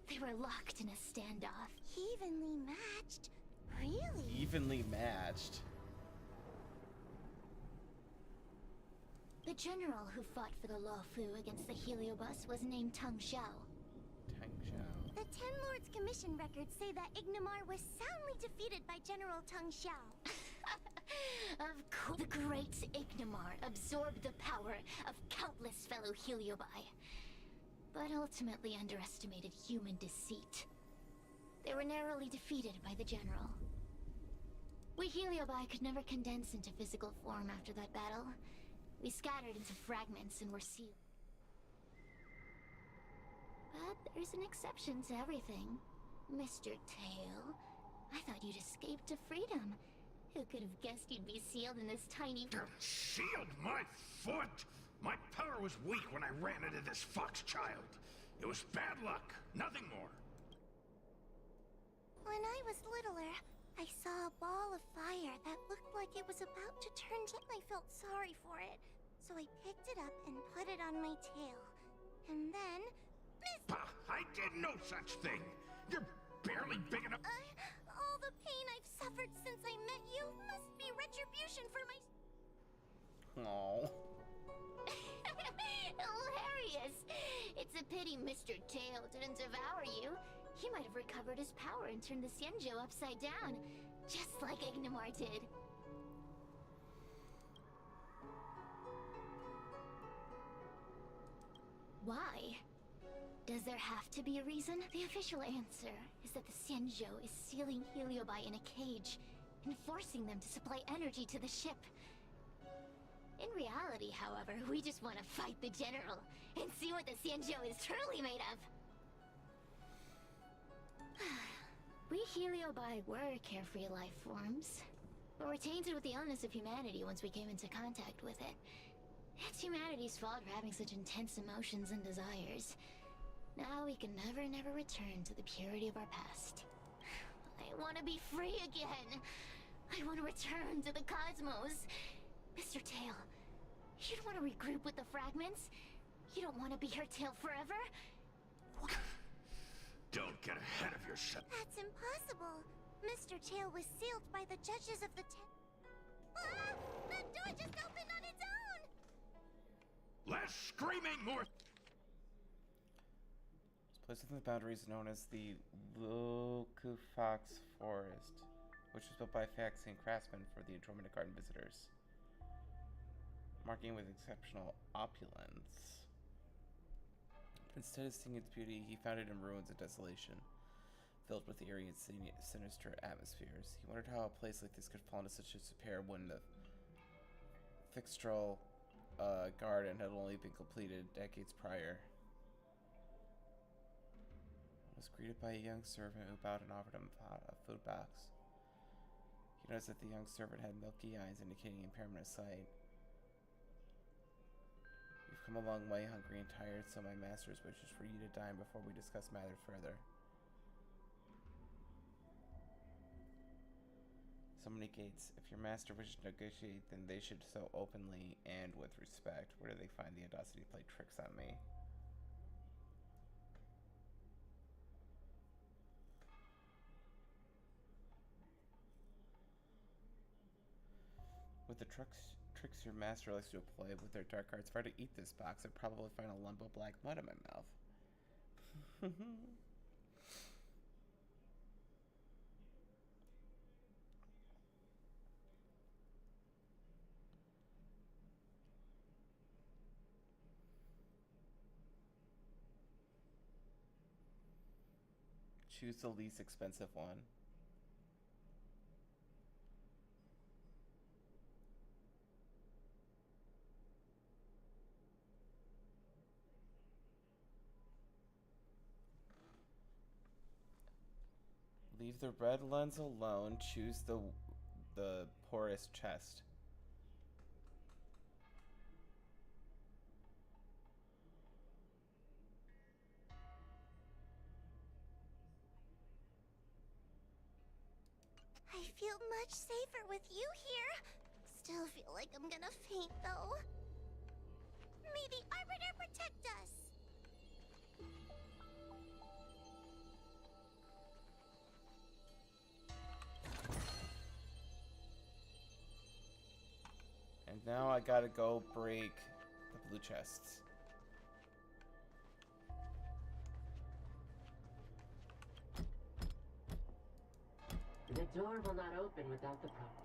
[SPEAKER 6] They were locked in a standoff.
[SPEAKER 3] Evenly matched? Really?
[SPEAKER 1] Evenly matched.
[SPEAKER 6] The general who fought for the Luofu against the Heliobus was named Tang Xiao.
[SPEAKER 1] Tang Xiao.
[SPEAKER 3] The Ten Lords Commission records say that Ignamar was soundly defeated by General Tang Xiao.
[SPEAKER 6] Of course, the great Ignamar absorbed the power of countless fellow Heliobi, but ultimately underestimated human deceit. They were narrowly defeated by the general. We Heliobi could never condense into physical form after that battle. We scattered into fragments and were sealed. But there's an exception to everything. Mr. Tail, I thought you'd escaped to freedom. Who could have guessed you'd be sealed in this tiny...
[SPEAKER 7] Sealed my foot? My power was weak when I ran into this fox child. It was bad luck, nothing more.
[SPEAKER 3] When I was littler, I saw a ball of fire that looked like it was about to turn to... I felt sorry for it, so I picked it up and put it on my tail. And then...
[SPEAKER 7] Bah, I did no such thing. You're barely big enough...
[SPEAKER 3] all the pain I've suffered since I met you must be retribution for my...
[SPEAKER 1] Aww.
[SPEAKER 6] Hilarious! It's a pity Mr. Tail didn't devour you. He might have recovered his power and turned the Xianzhou upside down, just like Ignamar did. Why? Does there have to be a reason? The official answer is that the Xianzhou is sealing Heliobi in a cage and forcing them to supply energy to the ship. In reality, however, we just want to fight the general and see what the Xianzhou is truly made of. We Heliobi were carefree life forms, but were tainted with the illness of humanity once we came into contact with it. It's humanity's fault for having such intense emotions and desires. Now we can never return to the purity of our past. I want to be free again. I want to return to the cosmos. Mr. Tail, you don't want to regroup with the fragments? You don't want to be her tail forever? What?
[SPEAKER 7] Don't get ahead of yourself.
[SPEAKER 3] That's impossible. Mr. Tail was sealed by the judges of the Ah! The door just opened on its own!
[SPEAKER 7] Less screaming, more...
[SPEAKER 1] This place within the boundaries known as the Luofu Forest, which was built by Phaxian craftsmen for the enjoyment of garden visitors, marking with exceptional opulence. Instead of seeing its beauty, he found it in ruins and desolation, filled with eerie and sinister atmospheres. He wondered how a place like this could fall into such disrepair when the Fixtral garden had only been completed decades prior. He was greeted by a young servant who bowed and offered him a food box. He noticed that the young servant had milky eyes indicating impairment of sight. You've come a long way, hungry and tired, so my master's wishes for you to dine before we discuss matters further. So many gates. If your master wishes to negotiate, then they should so openly and with respect. Where do they find the audacity to play tricks on me? the tricks your master likes to employ with their dark arts, if I were to eat this box, I'd probably find a lump of black mud in my mouth. Choose the least expensive one. Leave the red lens alone. Choose the poorest chest.
[SPEAKER 3] I feel much safer with you here. Still feel like I'm gonna faint, though. May the Arbiter protect us!
[SPEAKER 1] And now I gotta go break the blue chests.
[SPEAKER 9] The door will not open without the proper.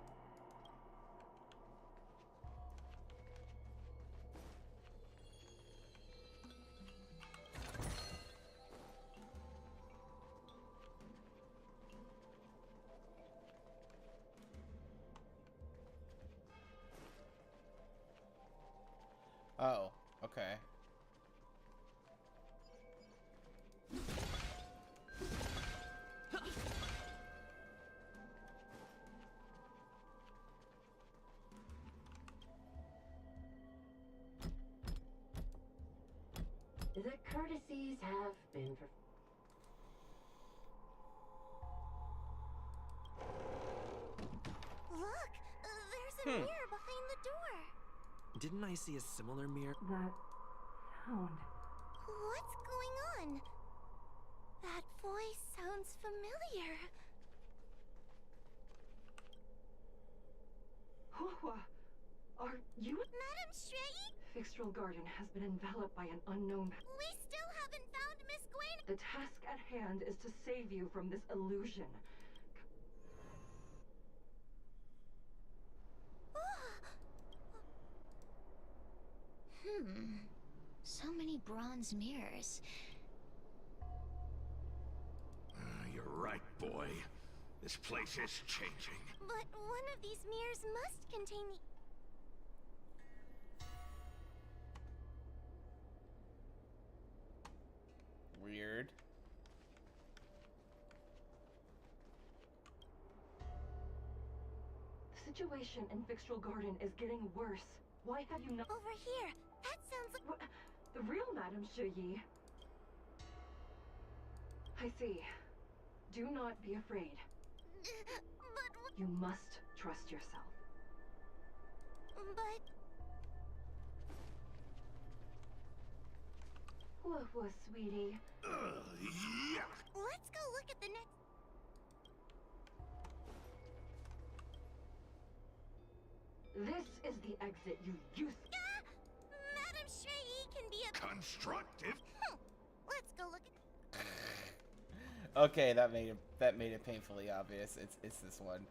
[SPEAKER 1] Oh, okay.
[SPEAKER 9] The courtesies have been
[SPEAKER 3] Look! There's a mirror behind the door!
[SPEAKER 8] Didn't I see a similar mirror?
[SPEAKER 5] That sound.
[SPEAKER 3] What's going on? That voice sounds familiar.
[SPEAKER 5] Hua, are you?
[SPEAKER 3] Madam Shrey?
[SPEAKER 5] Fixtral Garden has been enveloped by an unknown.
[SPEAKER 3] We still haven't found Miss Gwen.
[SPEAKER 5] The task at hand is to save you from this illusion.
[SPEAKER 3] So many bronze mirrors.
[SPEAKER 7] You're right, boy. This place is changing.
[SPEAKER 3] But one of these mirrors must contain the...
[SPEAKER 1] Weird.
[SPEAKER 5] The situation in Fixtral Garden is getting worse. Why have you not?
[SPEAKER 3] Over here. That sounds like...
[SPEAKER 5] What? The real Madame Shuyi. I see. Do not be afraid.
[SPEAKER 3] But...
[SPEAKER 5] You must trust yourself.
[SPEAKER 3] But...
[SPEAKER 5] Whoa, sweetie.
[SPEAKER 7] Yeah.
[SPEAKER 3] Let's go look at the next...
[SPEAKER 5] This is the exit you used.
[SPEAKER 3] Madam Shrey can be a...
[SPEAKER 7] Constructive.
[SPEAKER 3] Let's go look at...
[SPEAKER 1] Okay, that made it painfully obvious. It's this one.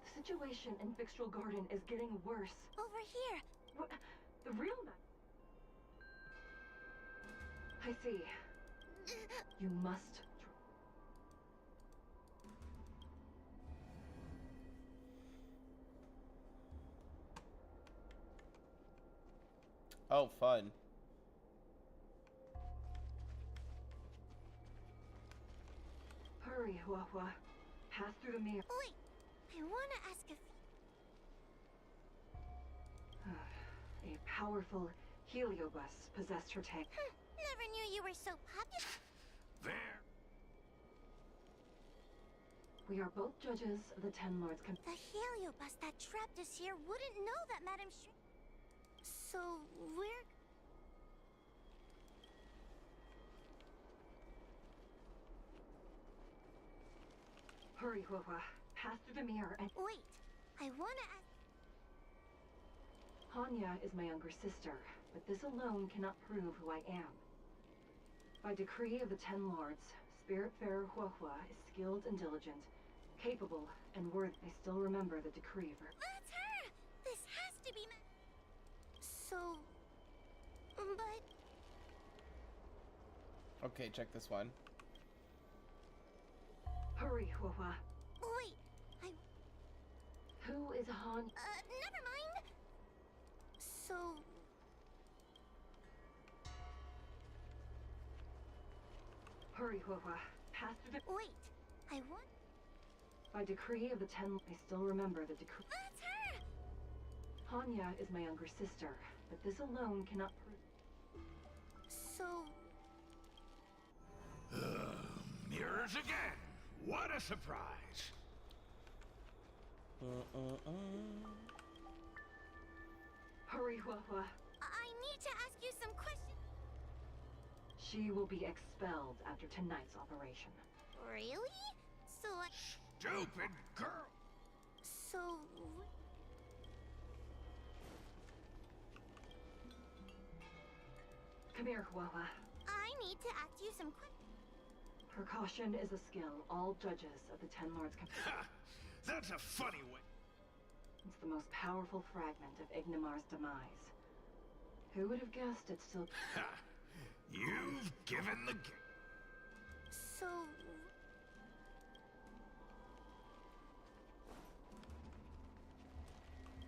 [SPEAKER 5] The situation in Fixtral Garden is getting worse.
[SPEAKER 3] Over here.
[SPEAKER 5] What? The real I see. You must.
[SPEAKER 1] Oh, fun.
[SPEAKER 5] Hurry, Huahua. Pass through the mirror.
[SPEAKER 3] Wait. I want to ask if...
[SPEAKER 5] A powerful heliobus possessed her tank.
[SPEAKER 3] Never knew you were so popular.
[SPEAKER 7] There.
[SPEAKER 5] We are both judges of the Ten Lords.
[SPEAKER 3] The heliobus that trapped us here wouldn't know that Madame Shrey... So, we're...
[SPEAKER 5] Hurry, Huahua. Pass through the mirror and...
[SPEAKER 3] Wait. I want to ask...
[SPEAKER 10] Hanya is my younger sister, but this alone cannot prove who I am. By decree of the Ten Lords, Spiritfarer Huohua is skilled and diligent, capable and worthy. I still remember the decree for...
[SPEAKER 3] That's her! This has to be So... But...
[SPEAKER 1] Okay, check this one.
[SPEAKER 10] Hurry, Huohua.
[SPEAKER 3] Wait,
[SPEAKER 10] Who is Han?
[SPEAKER 3] never mind! So...
[SPEAKER 10] Hurry, Huohua. Pass through the...
[SPEAKER 3] Wait, I want...
[SPEAKER 10] By decree of the Ten... I still remember the decree...
[SPEAKER 3] That's her!
[SPEAKER 10] Hanya is my younger sister, but this alone cannot prove...
[SPEAKER 3] So...
[SPEAKER 7] Mirrors again! What a surprise!
[SPEAKER 10] Hurry, Huohua.
[SPEAKER 3] I need to ask you some questions.
[SPEAKER 10] She will be expelled after tonight's operation.
[SPEAKER 3] Really? So
[SPEAKER 7] Stupid girl!
[SPEAKER 3] So...
[SPEAKER 10] Come here, Huohua.
[SPEAKER 3] I need to ask you some questions.
[SPEAKER 10] Precaution is a skill all judges of the Ten Lords can...
[SPEAKER 7] Ha! That's a funny way.
[SPEAKER 10] It's the most powerful fragment of Ignimar's demise. Who would have guessed it still...
[SPEAKER 7] Ha! You've given the game.
[SPEAKER 3] So...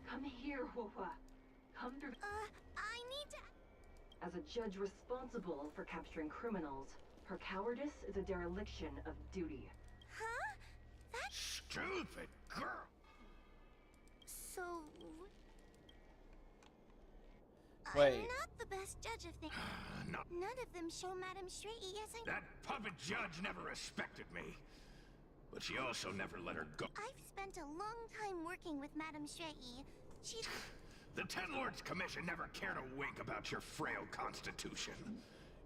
[SPEAKER 10] Come here, Huohua. Come through...
[SPEAKER 3] I need to...
[SPEAKER 10] As a judge responsible for capturing criminals, her cowardice is a dereliction of duty.
[SPEAKER 3] Huh? That's...
[SPEAKER 7] Stupid girl!
[SPEAKER 3] So...
[SPEAKER 1] Wait.
[SPEAKER 3] I'm not the best judge of things.
[SPEAKER 7] No.
[SPEAKER 3] None of them show Madame Straighty as I...
[SPEAKER 7] That puppet judge never respected me. But she also never let her go.
[SPEAKER 3] I've spent a long time working with Madame Straighty. She's...
[SPEAKER 7] The Ten Lords Commission never cared a wink about your frail constitution.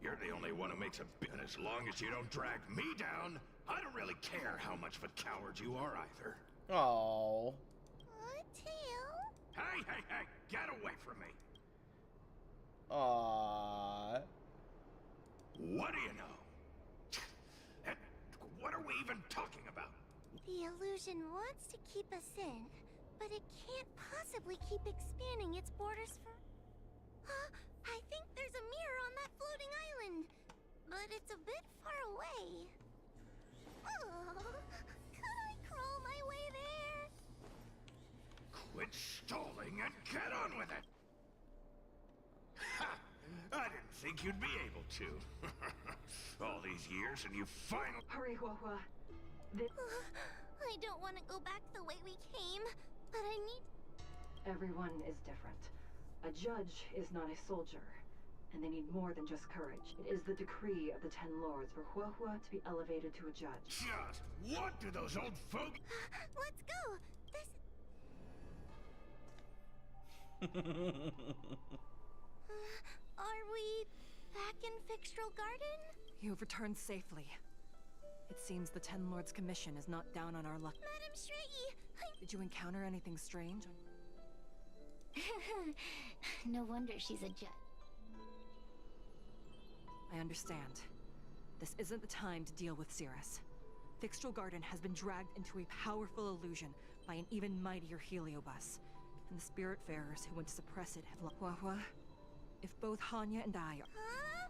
[SPEAKER 7] You're the only one who makes a bit. And as long as you don't drag me down, I don't really care how much of a coward you are either.
[SPEAKER 1] Oh.
[SPEAKER 3] Tail?
[SPEAKER 7] Hey, hey, hey! Get away from me!
[SPEAKER 1] Aww.
[SPEAKER 7] What do you know? And what are we even talking about?
[SPEAKER 3] The illusion wants to keep us in, but it can't possibly keep expanding its borders for... I think there's a mirror on that floating island, but it's a bit far away. Oh, could I crawl my way there?
[SPEAKER 7] Quit stalling and get on with it! Ha! I didn't think you'd be able to. All these years and you finally...
[SPEAKER 10] Hurry, Huohua.
[SPEAKER 3] I don't want to go back the way we came, but I need...
[SPEAKER 10] Everyone is different. A judge is not a soldier, and they need more than just courage. It is the decree of the Ten Lords for Huohua to be elevated to a judge.
[SPEAKER 7] Just what do those old folk...
[SPEAKER 3] Let's go! This... Are we back in Fixtral Garden?
[SPEAKER 5] You have returned safely. It seems the Ten Lords Commission is not down on our luck.
[SPEAKER 3] Madame Straighty,
[SPEAKER 5] Did you encounter anything strange?
[SPEAKER 6] No wonder she's a judge.
[SPEAKER 5] I understand. This isn't the time to deal with Cirrus. Fixtral Garden has been dragged into a powerful illusion by an even mightier Heliobus. And the Spiritfarers who went to suppress it have Huohua. If both Hanya and I are...
[SPEAKER 3] Huh?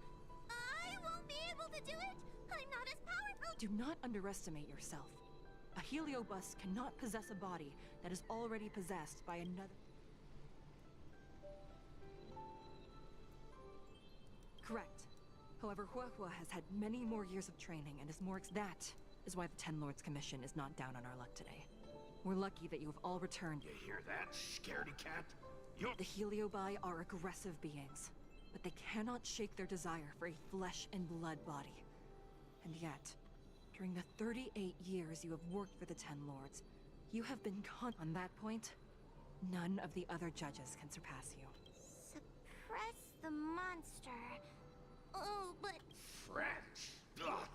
[SPEAKER 3] I won't be able to do it! I'm not as powerful!
[SPEAKER 5] Do not underestimate yourself. A Heliobus cannot possess a body that is already possessed by another... Correct. However, Huohua has had many more years of training and is more... That is why the Ten Lords Commission is not down on our luck today. We're lucky that you have all returned.
[SPEAKER 7] You hear that, scaredy cat? You're...
[SPEAKER 5] The Heliobi are aggressive beings, but they cannot shake their desire for a flesh and blood body. And yet, during the 38 years you have worked for the Ten Lords, you have been on that point, none of the other judges can surpass you.
[SPEAKER 3] Suppress the monster. Oh, but...
[SPEAKER 7] Friends! Ugh.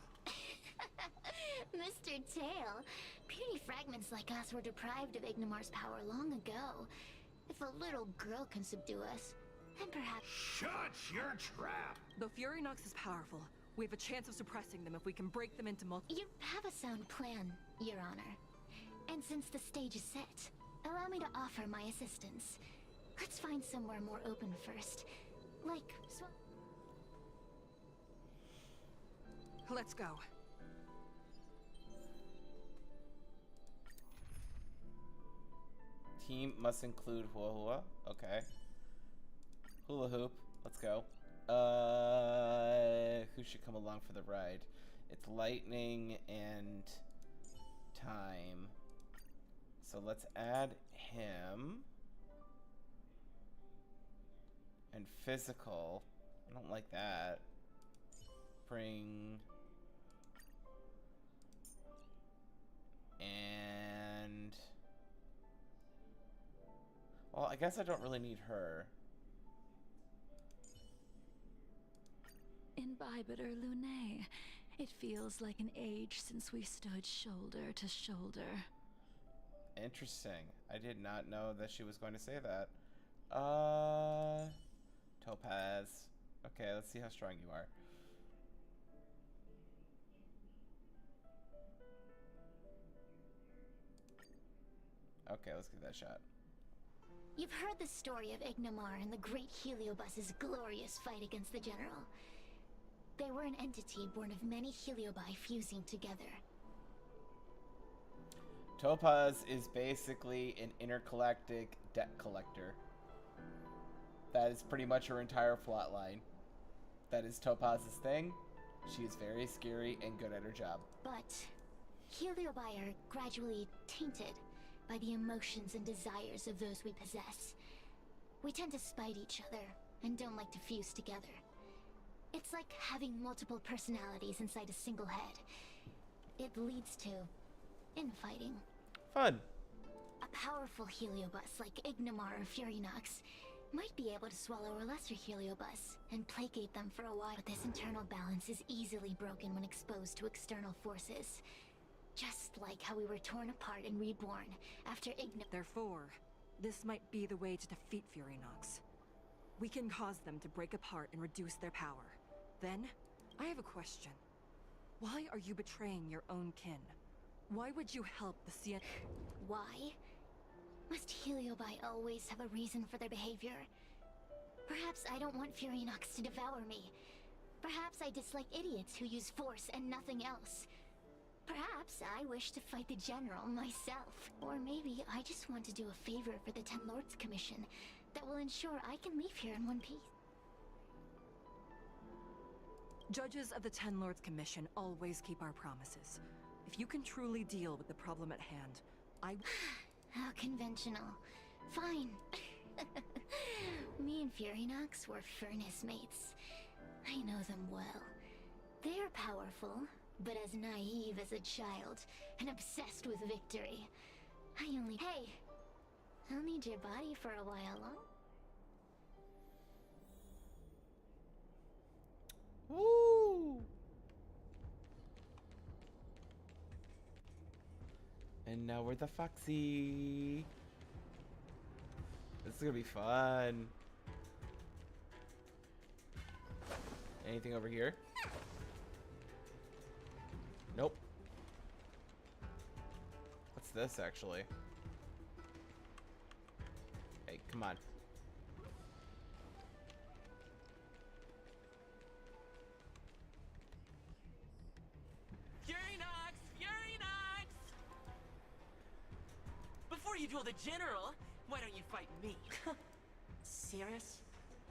[SPEAKER 6] Mr. Tail, puny fragments like us were deprived of Ignimar's power long ago. If a little girl can subdue us, then perhaps...
[SPEAKER 7] Shut your trap!
[SPEAKER 5] Though Fury Nox is powerful, we have a chance of suppressing them if we can break them into multiple...
[SPEAKER 6] You have a sound plan, Your Honor. And since the stage is set, allow me to offer my assistance. Let's find somewhere more open first. Like,
[SPEAKER 5] Let's go.
[SPEAKER 1] Team must include hula hula. Okay. Hula hoop. Let's go. Who should come along for the ride? It's lightning and time. So let's add him. And physical. I don't like that. Bring... And... Well, I guess I don't really need her.
[SPEAKER 11] Imbibitor Lunae. It feels like an age since we stood shoulder to shoulder.
[SPEAKER 1] Interesting. I did not know that she was going to say that. Topaz. Okay, let's see how strong you are. Okay, let's give that a shot.
[SPEAKER 6] you've heard the story of Ignomar and the great Heliobus's glorious fight against the General. They were an entity born of many Heliobi fusing together.
[SPEAKER 1] Topaz is basically an intergalactic debt collector. That is pretty much her entire plot line. That is Topaz's thing. She is very scary and good at her job.
[SPEAKER 6] But Heliobi are gradually tainted by the emotions and desires of those we possess. We tend to spite each other and don't like to fuse together. It's like having multiple personalities inside a single head. It leads to infighting.
[SPEAKER 1] Fun.
[SPEAKER 6] A powerful Heliobus like Ignomar or Furynox might be able to swallow a lesser Heliobus and placate them for a while, but this internal balance is easily broken when exposed to external forces. Just like how we were torn apart and reborn after
[SPEAKER 5] Therefore, this might be the way to defeat Furynox. We can cause them to break apart and reduce their power. Then, I have a question. Why are you betraying your own kin? Why would you help the CN?
[SPEAKER 6] Why? Must Heliobi always have a reason for their behavior? Perhaps I don't want Furynox to devour me. Perhaps I dislike idiots who use force and nothing else. Perhaps I wish to fight the General myself. Or maybe I just want to do a favor for the Ten Lords Commission that will ensure I can leave here in one piece.
[SPEAKER 5] Judges of the Ten Lords Commission always keep our promises. If you can truly deal with the problem at hand, I...
[SPEAKER 6] How conventional. Fine. Me and Furynox were furnace mates. I know them well. They're powerful, but as naive as a child, and obsessed with victory. I only... Hey! I'll need your body for a while long.
[SPEAKER 1] Woo! And now we're the Foxy. This is gonna be fun. Anything over here? Nope. What's this actually? Hey, come on.
[SPEAKER 8] Furynox! Furynox! Before you duel the General, why don't you fight me?
[SPEAKER 12] Serious?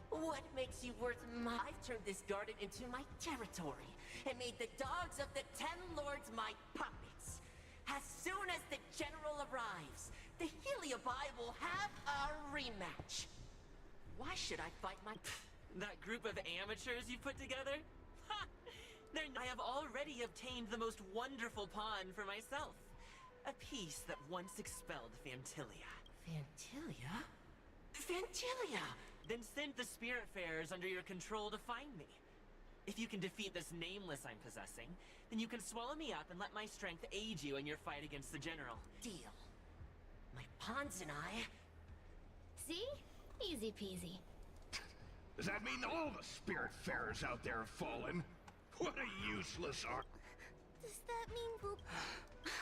[SPEAKER 12] What makes you worth my... I've turned this garden into my territory and made the dogs of the Ten Lords my puppets. As soon as the General arrives, the Heliobi will have a rematch. Why should I fight my...
[SPEAKER 8] That group of amateurs you put together? Ha! I have already obtained the most wonderful pawn for myself. A piece that once expelled Fantilia.
[SPEAKER 12] Fantilia? Fantilia!
[SPEAKER 8] Then send the Spiritfarers under your control to find me. If you can defeat this nameless I'm possessing, then you can swallow me up and let my strength aid you in your fight against the General.
[SPEAKER 12] Deal. My pawns and I...
[SPEAKER 6] See? Easy peasy.
[SPEAKER 7] Does that mean all the Spiritfarers out there have fallen? What a useless art.
[SPEAKER 6] Does that mean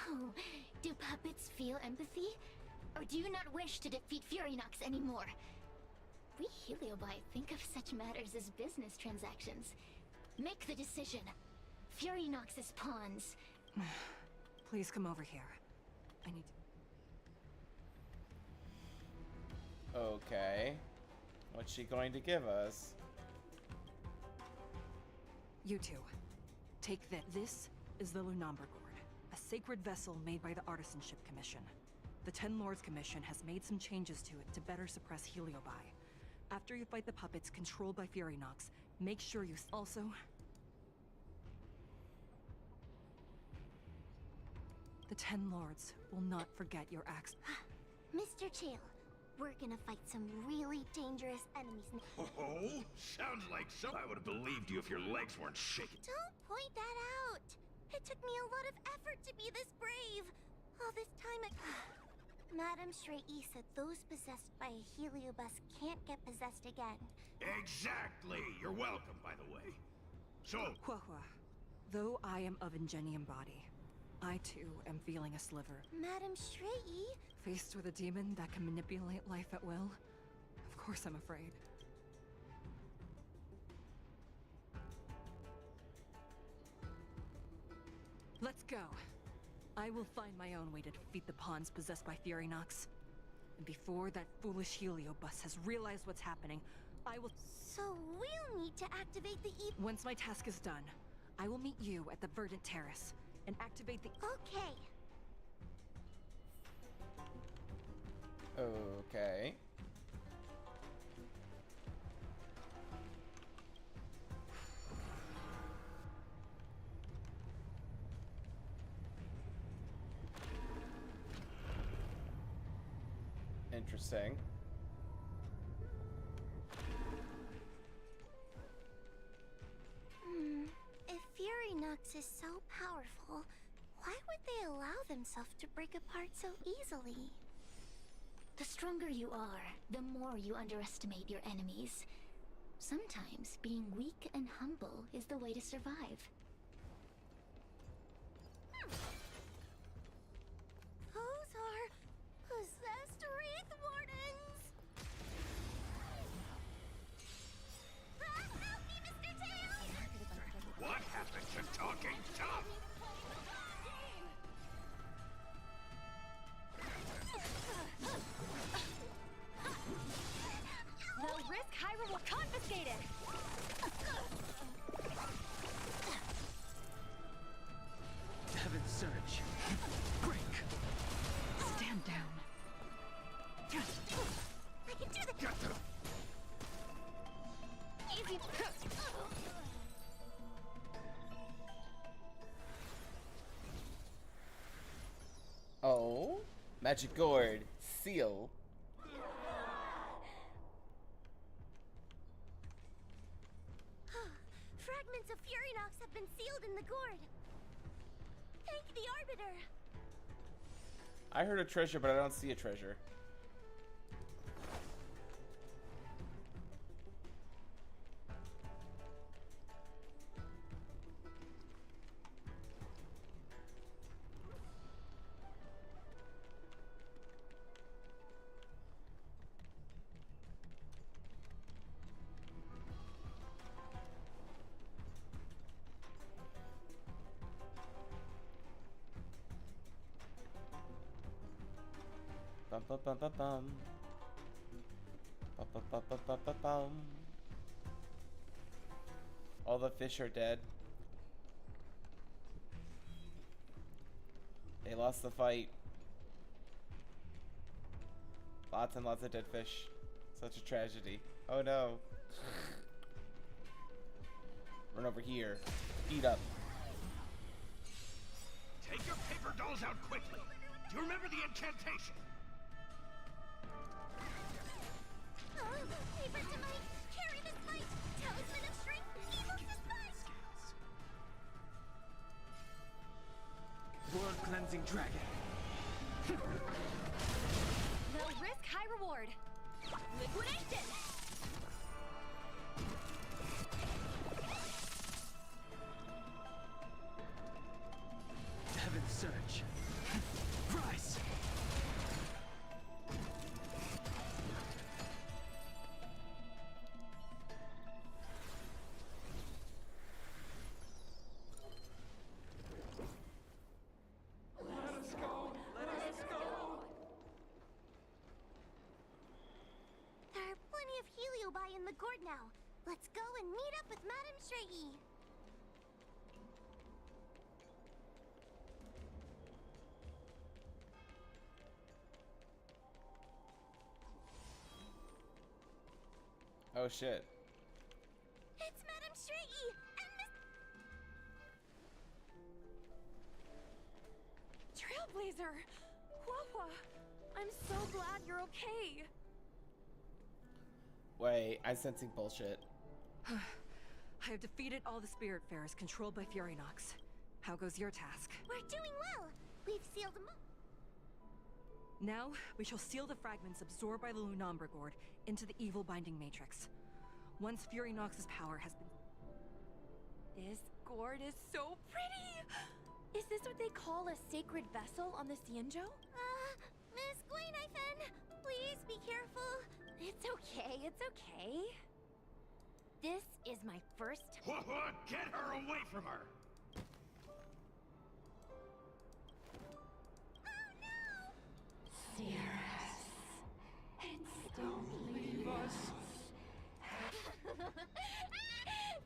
[SPEAKER 6] Oh, do puppets feel empathy? Or do you not wish to defeat Furynox anymore? We Heliobi think of such matters as business transactions. Make the decision. Furynox's pawns.
[SPEAKER 5] Please come over here. I need to...
[SPEAKER 1] Okay. What's she going to give us?
[SPEAKER 5] You two. Take this. This is the Lunambra Gourd, a sacred vessel made by the Artisanship Commission. The Ten Lords Commission has made some changes to it to better suppress Heliobi. After you fight the puppets controlled by Furynox, make sure you also... The Ten Lords will not forget your acts.
[SPEAKER 6] Mr. Chael, we're gonna fight some really dangerous enemies.
[SPEAKER 7] Oh, sounds like so. I would have believed you if your legs weren't shaking.
[SPEAKER 6] Don't point that out. It took me a lot of effort to be this brave. All this time Madame Shrei said those possessed by a Heliobus can't get possessed again.
[SPEAKER 7] Exactly. You're welcome, by the way. So...
[SPEAKER 5] Huahua, though I am of Ingenium body, I too am feeling a sliver.
[SPEAKER 6] Madame Shrei?
[SPEAKER 5] Faced with a demon that can manipulate life at will, of course I'm afraid. Let's go. I will find my own way to defeat the pawns possessed by Furynox. And before that foolish Heliobus has realized what's happening, I will...
[SPEAKER 6] So we'll need to activate the
[SPEAKER 5] Once my task is done, I will meet you at the Verdant Terrace and activate the...
[SPEAKER 6] Okay.
[SPEAKER 1] Okay. Interesting.
[SPEAKER 6] If Furynox is so powerful, why would they allow themselves to break apart so easily? The stronger you are, the more you underestimate your enemies. Sometimes being weak and humble is the way to survive. Those are possessed Wraith Wardens! Help me, Mr. Tail!
[SPEAKER 7] What happened to talking tough?
[SPEAKER 2] They'll risk high reward confiscated!
[SPEAKER 8] Heaven Surge. Break.
[SPEAKER 5] Stand down.
[SPEAKER 6] I can do this! Easy!
[SPEAKER 1] Oh? Magic Gourd. Seal.
[SPEAKER 6] Fragments of Furynox have been sealed in the gourd. Thank the Arbiter.
[SPEAKER 1] I heard a treasure, but I don't see a treasure. Bum bum bum bum bum. Bum bum bum bum bum bum bum. All the fish are dead. They lost the fight. Lots and lots of dead fish. Such a tragedy. Oh no. Run over here. Eat up.
[SPEAKER 7] Take your paper dolls out quickly. Do you remember the incantation?
[SPEAKER 6] Paper to might carry this fight. Talisman of strength, evil despite.
[SPEAKER 8] World Cleansing Dragon.
[SPEAKER 2] They'll risk high reward. Liquidation!
[SPEAKER 8] Heaven's Surge. Rise!
[SPEAKER 3] There are plenty of heliobi in the gourd now. Let's go and meet up with Madame Shraggy.
[SPEAKER 1] Oh shit.
[SPEAKER 3] It's Madame Shraggy and Miss...
[SPEAKER 5] Trailblazer! Wawa! I'm so glad you're okay!
[SPEAKER 1] Wait, I'm sensing bullshit.
[SPEAKER 5] I have defeated all the Spiritfarers controlled by Furynox. How goes your task?
[SPEAKER 3] We're doing well. We've sealed them up.
[SPEAKER 5] Now, we shall seal the fragments absorbed by the Lunombra Gourd into the evil binding matrix. Once Furynox's power has been...
[SPEAKER 2] This gourd is so pretty! Is this what they call a sacred vessel on the Xianzhou?
[SPEAKER 3] Miss Guinevere, please be careful.
[SPEAKER 2] It's okay, it's okay. This is my first...
[SPEAKER 7] What? Get her away from her!
[SPEAKER 3] Don't leave us.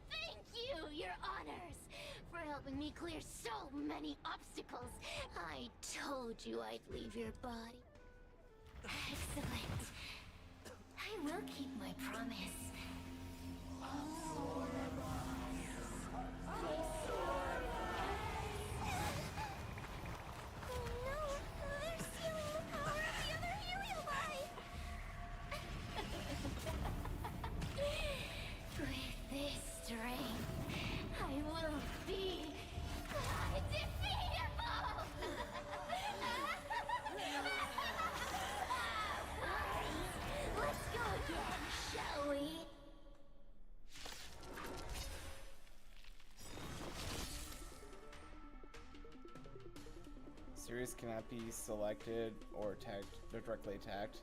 [SPEAKER 3] Thank you, your honors, for helping me clear so many obstacles. I told you I'd leave your body. Excellent. I will keep my promise. Oh no, they're stealing the power of the other heliobi! With this strength, I will be undefeatable! Let's go again, shall we?
[SPEAKER 1] Sirius cannot be selected or attacked or directly attacked.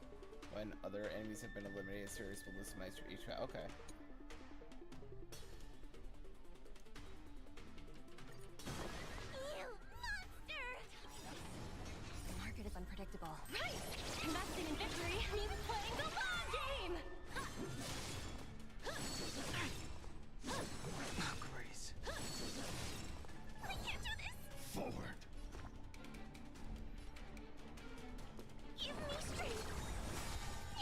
[SPEAKER 1] When other enemies have been eliminated, Sirius will lose mice for each round. Okay.
[SPEAKER 3] You monster!
[SPEAKER 5] The market is unpredictable.
[SPEAKER 2] Right! Investing in victory means playing the long game!
[SPEAKER 8] Oh, Grace.
[SPEAKER 3] We can't do this!
[SPEAKER 7] Forward!
[SPEAKER 3] Give me strength!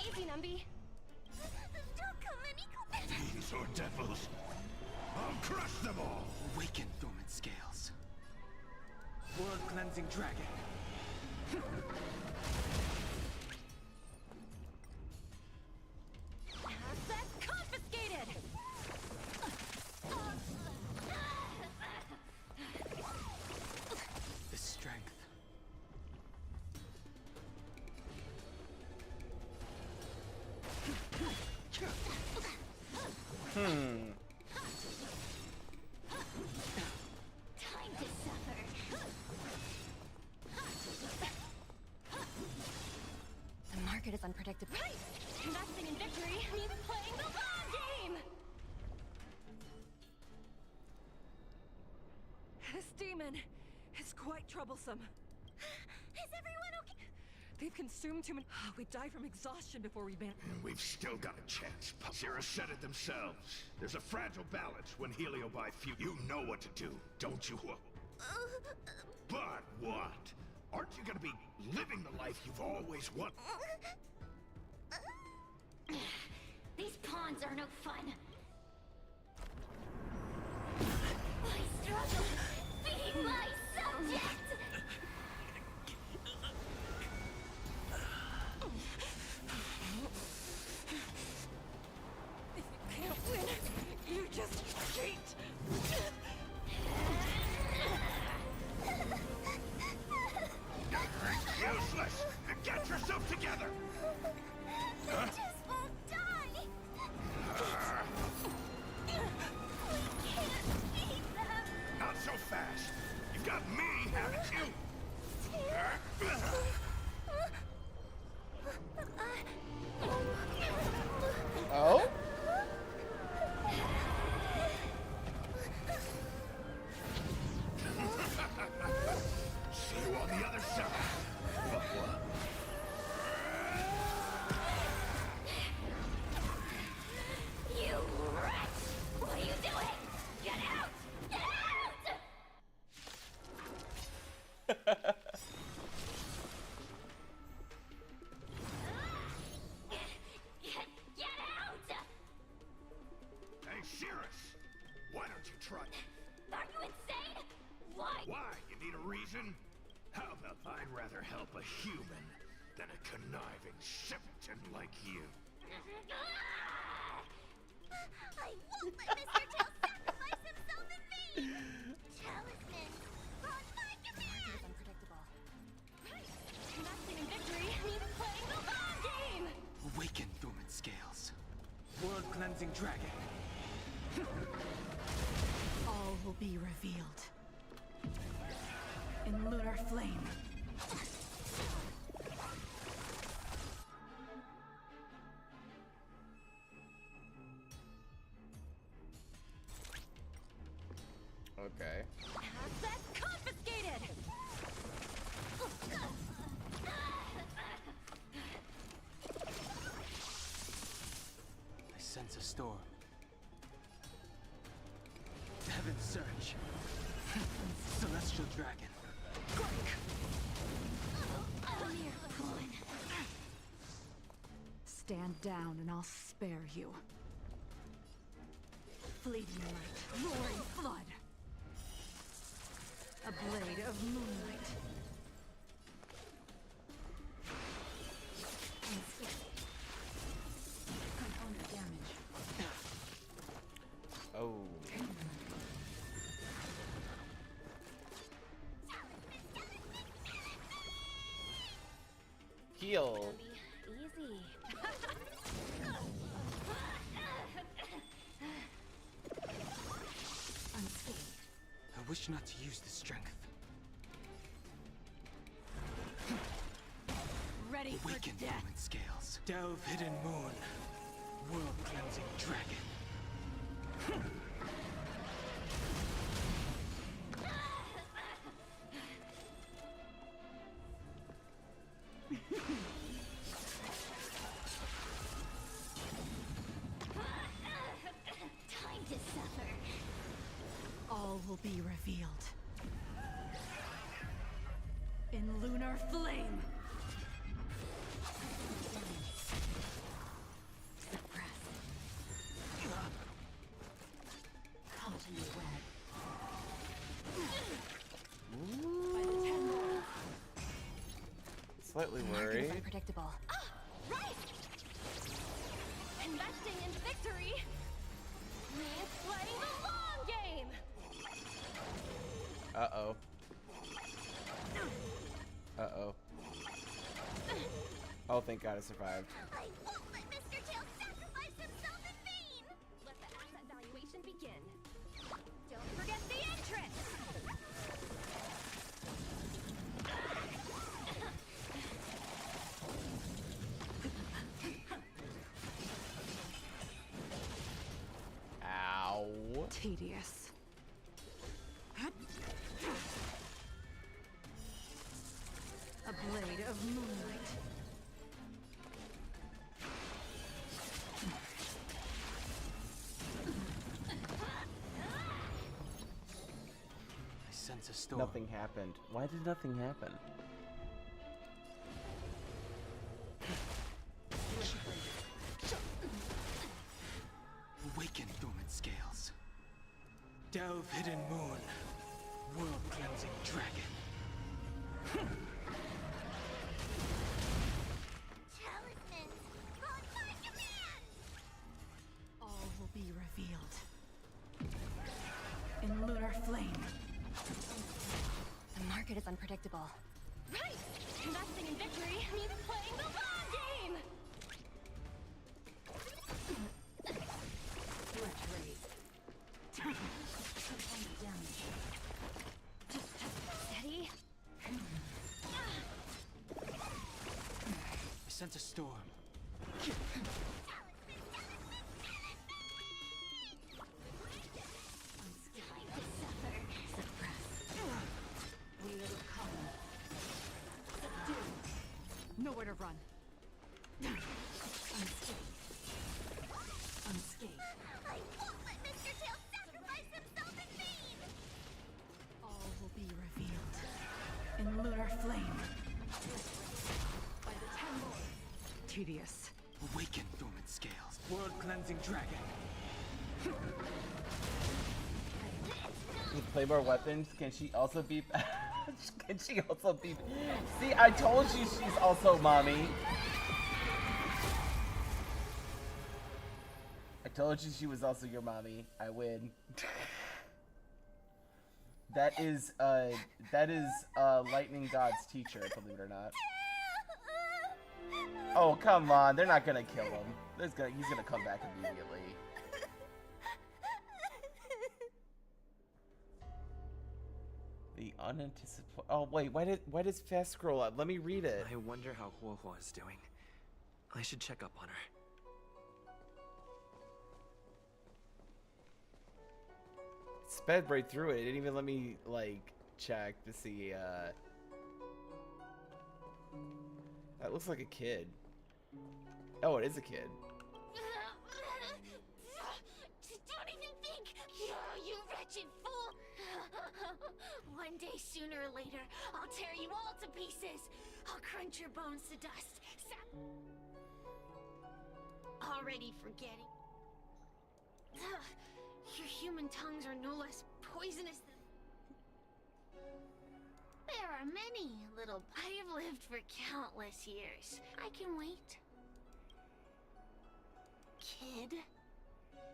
[SPEAKER 2] Easy, Numby.
[SPEAKER 3] Don't come any closer!
[SPEAKER 7] Fiends or devils! I'll crush them all!
[SPEAKER 8] Awaken dormant scales. World cleansing dragon.
[SPEAKER 2] Assets confiscated!
[SPEAKER 8] The strength.
[SPEAKER 3] Time to suffer!
[SPEAKER 5] The market is unpredictable.
[SPEAKER 2] Right! Investing in victory means playing the long game!
[SPEAKER 5] This demon is quite troublesome.
[SPEAKER 3] Is everyone okay?
[SPEAKER 5] They've consumed too many... We die from exhaustion before we ban...
[SPEAKER 7] And we've still got a chance. Sierra said it themselves. There's a fragile balance when heliobi feud. You know what to do, don't you? But what? Aren't you gonna be living the life you've always wanted?
[SPEAKER 3] These pawns are no fun. I struggle. Be my subject!
[SPEAKER 5] If you can't win, you just cheat!
[SPEAKER 7] Useless! Get yourself together!
[SPEAKER 3] Just Get out!
[SPEAKER 7] Hey, Cirrus! Why don't you try?
[SPEAKER 3] Are you insane? Why?
[SPEAKER 7] Why? You need a reason? How about I'd rather help a human than a conniving simpleton like you?
[SPEAKER 3] I won't let Mr. Tail sacrifice himself in vain! Talismans, on my command!
[SPEAKER 2] Unpredictable. Investing in victory means playing the long game!
[SPEAKER 8] Awaken, dormant scales. World-cleansing dragon.
[SPEAKER 5] All will be revealed. In lunar flame.
[SPEAKER 1] Okay.
[SPEAKER 2] Assets confiscated!
[SPEAKER 8] I sense a storm. Heaven's surge. Celestial dragon.
[SPEAKER 5] Stand down and I'll spare you. Fleeting light, roaring flood. A blade of moonlight. Component damage.
[SPEAKER 1] Oh. Heal.
[SPEAKER 2] Easy.
[SPEAKER 5] Unscathed.
[SPEAKER 8] I wish not to use the strength.
[SPEAKER 5] Ready for
[SPEAKER 8] Awaken,
[SPEAKER 5] death.
[SPEAKER 8] dormant scales. Delve, hidden moon. World-cleansing dragon.
[SPEAKER 3] Time to suffer.
[SPEAKER 5] All will be revealed. In lunar flame.
[SPEAKER 4] Suppress. Caught in the web.
[SPEAKER 5] By the ten lords.
[SPEAKER 1] Slightly
[SPEAKER 2] Market is
[SPEAKER 1] worried.
[SPEAKER 2] unpredictable. Ah, right! Investing in victory means playing the long game!
[SPEAKER 1] Uh-oh. Uh-oh. Oh, thank God I survived.
[SPEAKER 3] I won't let Mr. Tail sacrifice himself in vain!
[SPEAKER 2] Let the asset valuation begin. Don't forget the entrance!
[SPEAKER 1] Ow.
[SPEAKER 5] Tedious. A blade of moonlight.
[SPEAKER 8] I sense a storm.
[SPEAKER 1] Nothing happened. Why did nothing happen?
[SPEAKER 8] Awaken, dormant scales. Delve, hidden moon. World-cleansing dragon.
[SPEAKER 3] Talismans, on my command!
[SPEAKER 5] All will be revealed. In lunar flame.
[SPEAKER 2] The market is unpredictable. Right! Investing in victory means playing the long game!
[SPEAKER 5] Threat raised. Component damage.
[SPEAKER 2] Steady.
[SPEAKER 8] I sense a storm.
[SPEAKER 3] Time to suffer.
[SPEAKER 4] Suppress.
[SPEAKER 5] We will come. Subdue. Nowhere to run.
[SPEAKER 4] Unscathed. Unscathed.
[SPEAKER 3] I won't let Mr. Tail sacrifice himself in vain!
[SPEAKER 5] All will be revealed. In flame. By the 10 lords. Tedious.
[SPEAKER 8] Awaken, dormant scales. World-cleansing dragon.
[SPEAKER 1] With Claymore weapons, can she also be... Can she also be... See, I told you she's also mommy. I told you she was also your mommy. I win. That is Lightning God's teacher, believe it or not. Oh, come on. They're not gonna kill him. He's gonna come back immediately. The unanticipated... Oh, wait. Why does fast scroll up? Let me read it.
[SPEAKER 8] I wonder how Huohuo is doing. I should check up on her.
[SPEAKER 1] Sped right through it. It didn't even let me, like, check to see, That looks like a kid. Oh, it is a kid.
[SPEAKER 6] Don't even think! You wretched fool! One day, sooner or later, I'll tear you all to pieces! I'll crunch your bones to dust! Already forgetting. Your human tongues are no less poisonous than... There are many, little... I have lived for countless years. I can wait. Kid?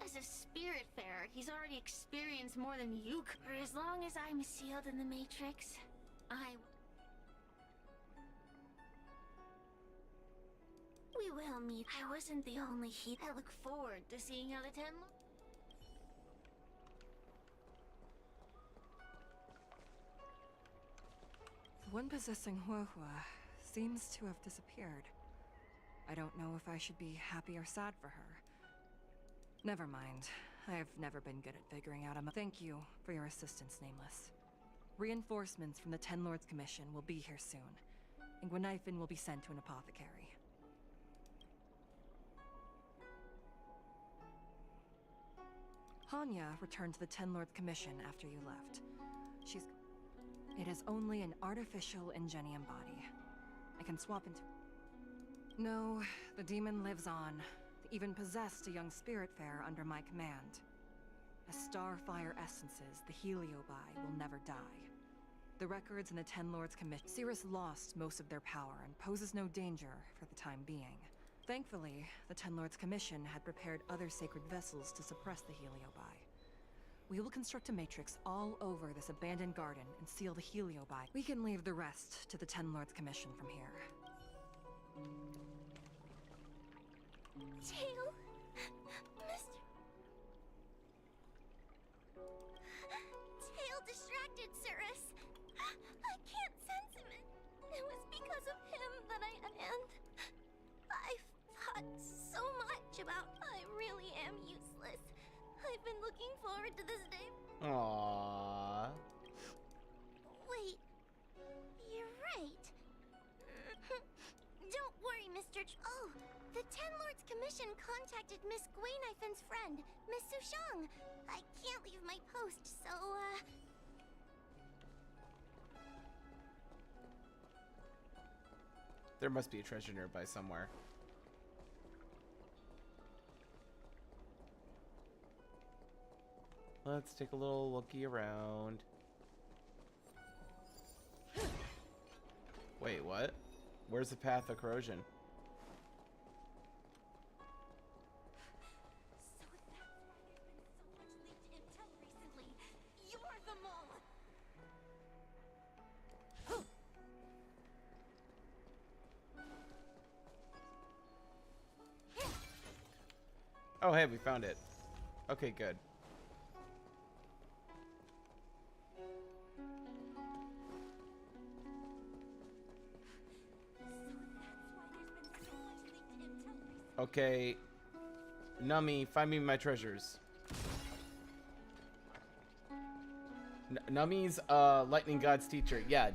[SPEAKER 6] As a spiritfarer, he's already experienced more than you could. For as long as I'm sealed in the Matrix, we will meet. I wasn't the only he. I look forward to seeing how the 10...
[SPEAKER 5] The one possessing Huohua seems to have disappeared. I don't know if I should be happy or sad for her. Never mind. I've never been good at figuring out a Thank you for your assistance, Nameless. Reinforcements from the Ten Lords Commission will be here soon, and Gwenifin will be sent to an apothecary. Hanya returned to the Ten Lords Commission after you left. It is only an artificial Ingenium body. I can swap into... No, the demon lives on. They even possessed a young spiritfarer under my command. As Starfire essences, the Heliobi will never die. The records in the Ten Lords Commission... Cirrus lost most of their power and poses no danger for the time being. Thankfully, the Ten Lords Commission had prepared other sacred vessels to suppress the Heliobi. We will construct a matrix all over this abandoned garden and seal the Heliobi. We can leave the rest to the Ten Lords Commission from here.
[SPEAKER 6] Tail? Mr. Tail distracted Cirrus. I can't sense him. It was because of him that and I thought so much about I really am useless. I've been looking forward to this day.
[SPEAKER 1] Aww.
[SPEAKER 6] Wait, you're right. Don't worry, Mr. Oh, the Ten Lords Commission contacted Miss Gwaynifin's friend, Miss Sushang. I can't leave my post, so,
[SPEAKER 1] There must be a treasure nearby somewhere. Let's take a little looky around. Wait, what? Where's the path of corrosion?
[SPEAKER 6] So that's why there's been so much leaked intel recently. You're the mole.
[SPEAKER 1] Oh, hey, we found it. Okay, good. Okay, Nummy, find me my treasures. Nummy's Lightning God's teacher. Yeah,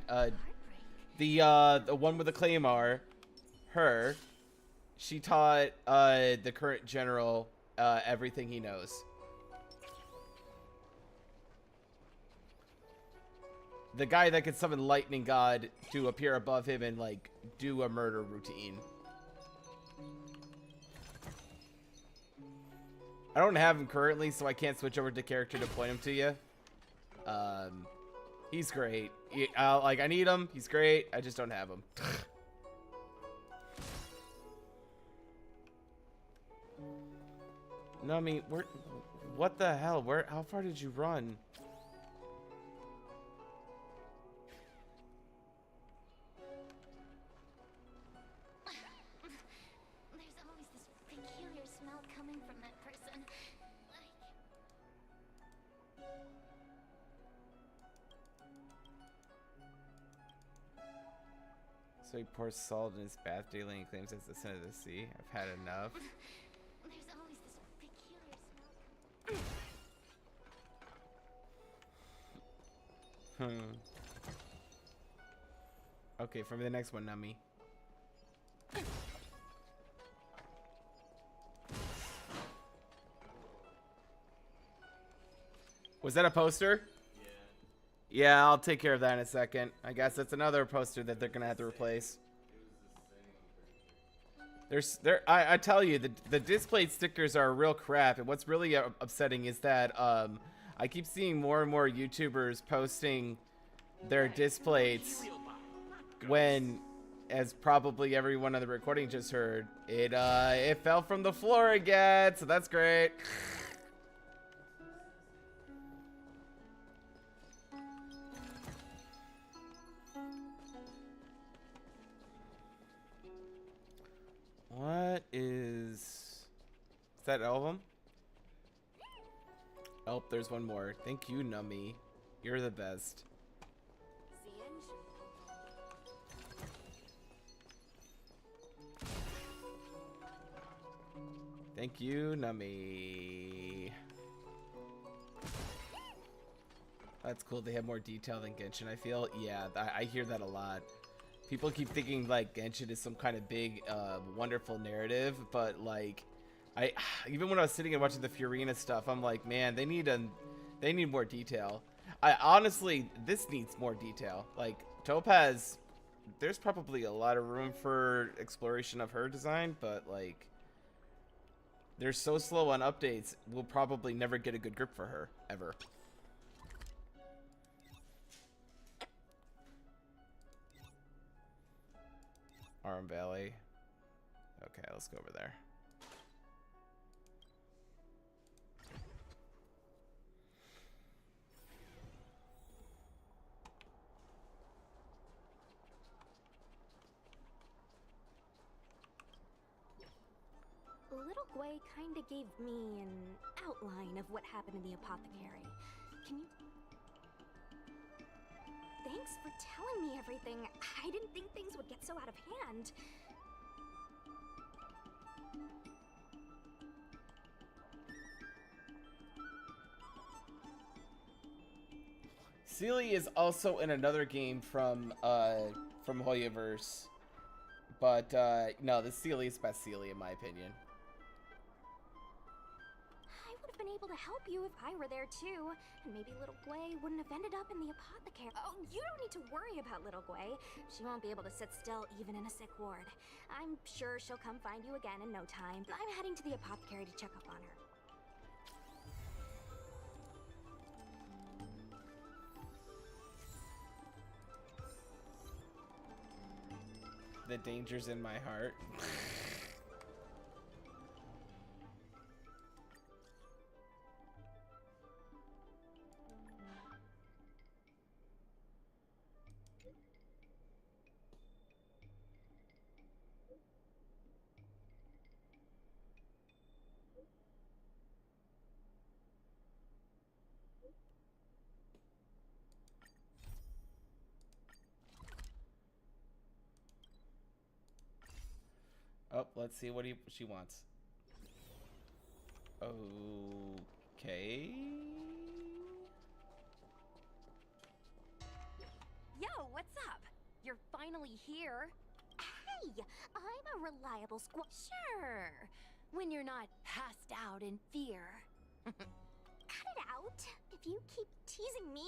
[SPEAKER 1] the one with the claymore, her. She taught the current general everything he knows. the guy that can summon Lightning God to appear above him and like do a murder routine. I don't have him currently, so I can't switch over to character to point him to you. He's great. Like, I need him. He's great. I just don't have him. No, I mean, what the hell? How far did you run?
[SPEAKER 6] There's always this peculiar smell coming from that person.
[SPEAKER 1] So he pours salt in his bath daily and claims it's the sin of the sea. I've had enough.
[SPEAKER 6] There's always this peculiar smell.
[SPEAKER 1] Okay, for the next one, Nummy. Was that a poster? Yeah, I'll take care of that in a second. I guess that's another poster that they're gonna have to replace. I tell you, the displayed stickers are real crap, and what's really upsetting is that I keep seeing more and more YouTubers posting their displays when, as probably everyone on the recording just heard, it fell from the floor again, so that's great. What is that album? Oh, there's one more. Thank you, Nummy. You're the best. Thank you, Nummy. That's cool. They have more detail than Genshin, I feel. Yeah, I hear that a lot. People keep thinking like Genshin is some kind of big, wonderful narrative, but like, even when I was sitting and watching the Furina stuff, I'm like, man, they need more detail. Honestly, this needs more detail. Like Topaz, there's probably a lot of room for exploration of her design, but like, they're so slow on updates. We'll probably never get a good grip for her ever. Arm Valley. Okay, let's go over there.
[SPEAKER 6] Little Gwei kinda gave me an outline of what happened in the apothecary. Can you... Thanks for telling me everything. I didn't think things would get so out of hand.
[SPEAKER 1] Sealy is also in another game from Hoyoverse, but no, the Sealy is best Sealy in my opinion.
[SPEAKER 6] I would have been able to help you if I were there too, and maybe Little Gwei wouldn't have ended up in the apothecary. Oh, you don't need to worry about Little Gwei. She won't be able to sit still even in a sick ward. I'm sure she'll come find you again in no time. I'm heading to the apothecary to check up on her.
[SPEAKER 1] The danger's in my heart. Oh, let's see what she wants. Okay.
[SPEAKER 2] Yo, what's up? You're finally here.
[SPEAKER 6] Hey, I'm a reliable squad.
[SPEAKER 2] Sure, when you're not passed out in fear.
[SPEAKER 6] Cut it out. If you keep teasing me,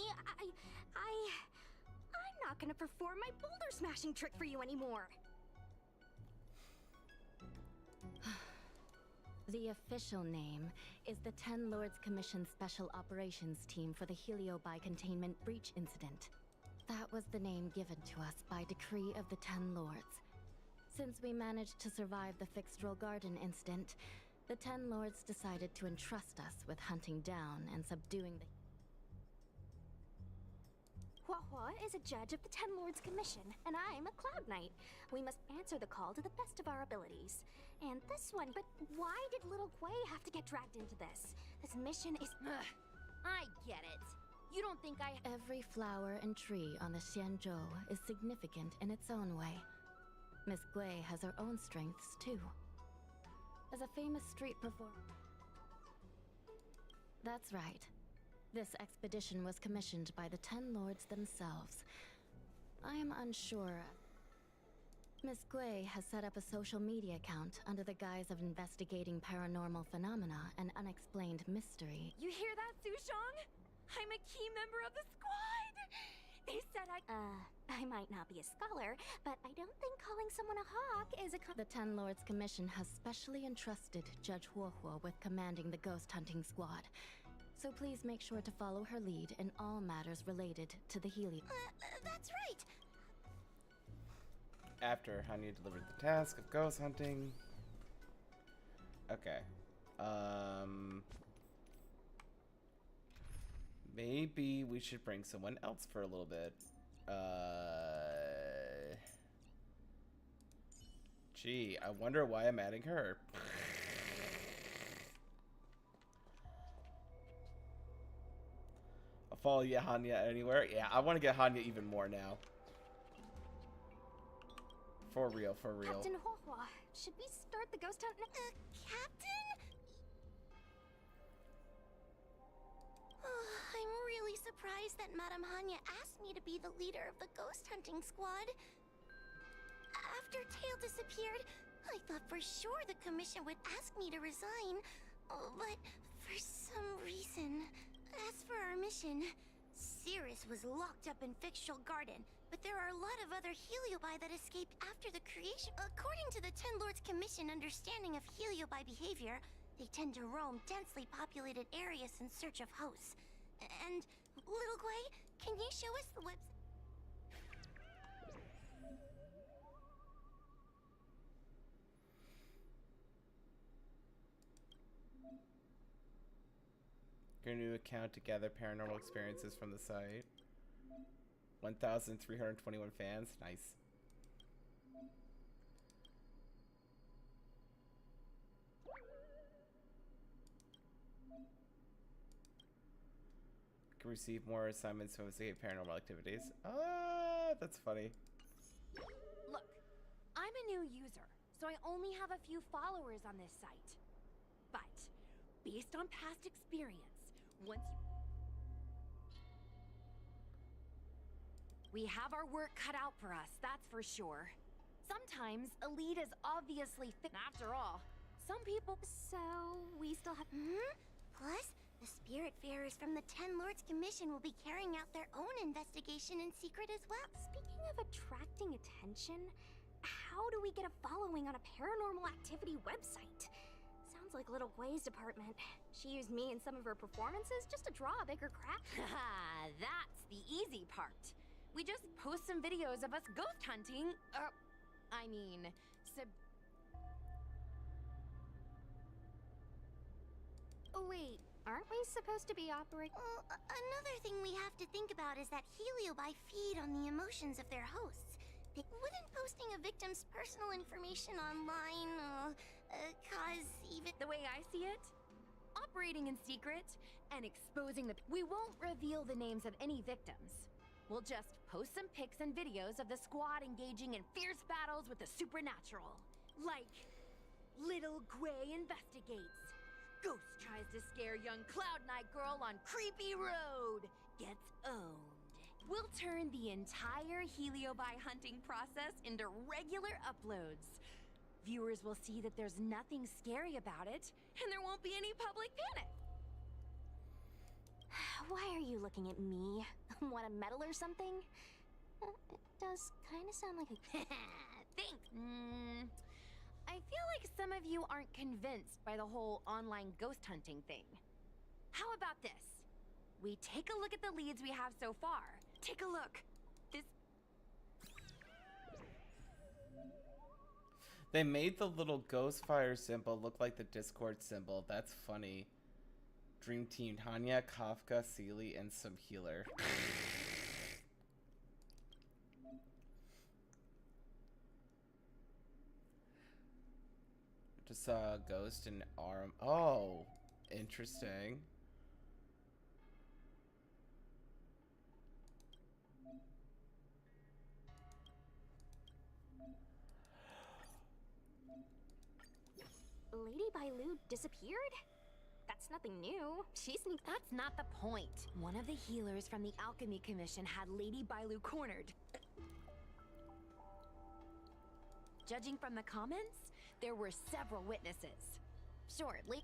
[SPEAKER 3] I'm not gonna perform my boulder smashing trick for you anymore.
[SPEAKER 6] The official name is the Ten Lords Commission Special Operations Team for the Heliobi Containment Breach Incident. That was the name given to us by decree of the Ten Lords. Since we managed to survive the Fixtral Garden incident, the Ten Lords decided to entrust us with hunting down and subduing the...
[SPEAKER 3] Huahua is a judge of the Ten Lords Commission, and I'm a Cloud Knight. We must answer the call to the best of our abilities. And this one, but why did little Gui have to get dragged into this? This mission is...
[SPEAKER 2] Ugh, I get it. You don't think I...
[SPEAKER 6] Every flower and tree on the Xianzhou is significant in its own way. Miss Gui has her own strengths, too. As a famous street performer... That's right. This expedition was commissioned by the Ten Lords themselves. I am unsure. Miss Gui has set up a social media account under the guise of investigating paranormal phenomena and unexplained mystery.
[SPEAKER 3] You hear that, Sushong? I'm a key member of the squad! They said I might not be a scholar, but I don't think calling someone a hawk is a
[SPEAKER 6] The Ten Lords Commission has specially entrusted Judge Huohuo with commanding the ghost hunting squad. So please make sure to follow her lead in all matters related to the Helio.
[SPEAKER 3] That's right!
[SPEAKER 1] After Hanya delivered the task of ghost hunting. Okay. Maybe we should bring someone else for a little bit. Gee, I wonder why I'm adding her. I'll follow you, Hanya, anywhere. Yeah, I want to get Hanya even more now. For real, for real.
[SPEAKER 3] Captain Huahua, should we start the ghost hunt? Captain? I'm really surprised that Madame Hanya asked me to be the leader of the ghost hunting squad. After Tail disappeared, I thought for sure the commission would ask me to resign. But for some reason, as for our mission, Cirrus was locked up in Fixtral Garden, but there are a lot of other Heliobi that escaped after the creation. According to the Ten Lords Commission understanding of Heliobi behavior, they tend to roam densely populated areas in search of hosts. And, little Gui, can you show us the website?
[SPEAKER 1] Your new account to gather paranormal experiences from the site. 1,321 fans. Nice. Can receive more assignments to investigate paranormal activities. Ah, that's funny.
[SPEAKER 2] Look, I'm a new user, so I only have a few followers on this site. But, based on past experience, once you... We have our work cut out for us, that's for sure. Sometimes Elite is obviously fit. After all, some people...
[SPEAKER 3] So, we still have... Plus, the Spiritfarers from the Ten Lords Commission will be carrying out their own investigation in secret as well. Speaking of attracting attention, how do we get a following on a paranormal activity website? Sounds like Little Gui's department. She used me in some of her performances just to draw a bigger crowd.
[SPEAKER 2] Haha, that's the easy part. We just post some videos of us ghost hunting,
[SPEAKER 3] Oh wait, aren't we supposed to be operating? Another thing we have to think about is that Heliobi feed on the emotions of their hosts. Wouldn't posting a victim's personal information online, cause even...
[SPEAKER 2] The way I see it, operating in secret and exposing the... We won't reveal the names of any victims. We'll just post some pics and videos of the squad engaging in fierce battles with the supernatural. Like, Little Gui investigates. Ghost tries to scare young Cloud Knight girl on creepy road. Gets owned. We'll turn the entire Heliobi hunting process into regular uploads. Viewers will see that there's nothing scary about it, and there won't be any public panic.
[SPEAKER 3] Why are you looking at me? Want a medal or something?
[SPEAKER 6] It does kind of sound like a...
[SPEAKER 2] Thanks. I feel like some of you aren't convinced by the whole online ghost hunting thing. How about this? We take a look at the leads we have so far. Take a look. This...
[SPEAKER 1] They made the little ghost fire symbol look like the Discord symbol. That's funny. Dream Team, Tanya, Kafka, Seely, and some healer. Just saw a ghost in arm. Oh, interesting.
[SPEAKER 6] Lady Bailu disappeared? That's nothing new. She sneaked...
[SPEAKER 2] That's not the point. One of the healers from the Alchemy Commission had Lady Bailu cornered. Judging from the comments, there were several witnesses. Shortly.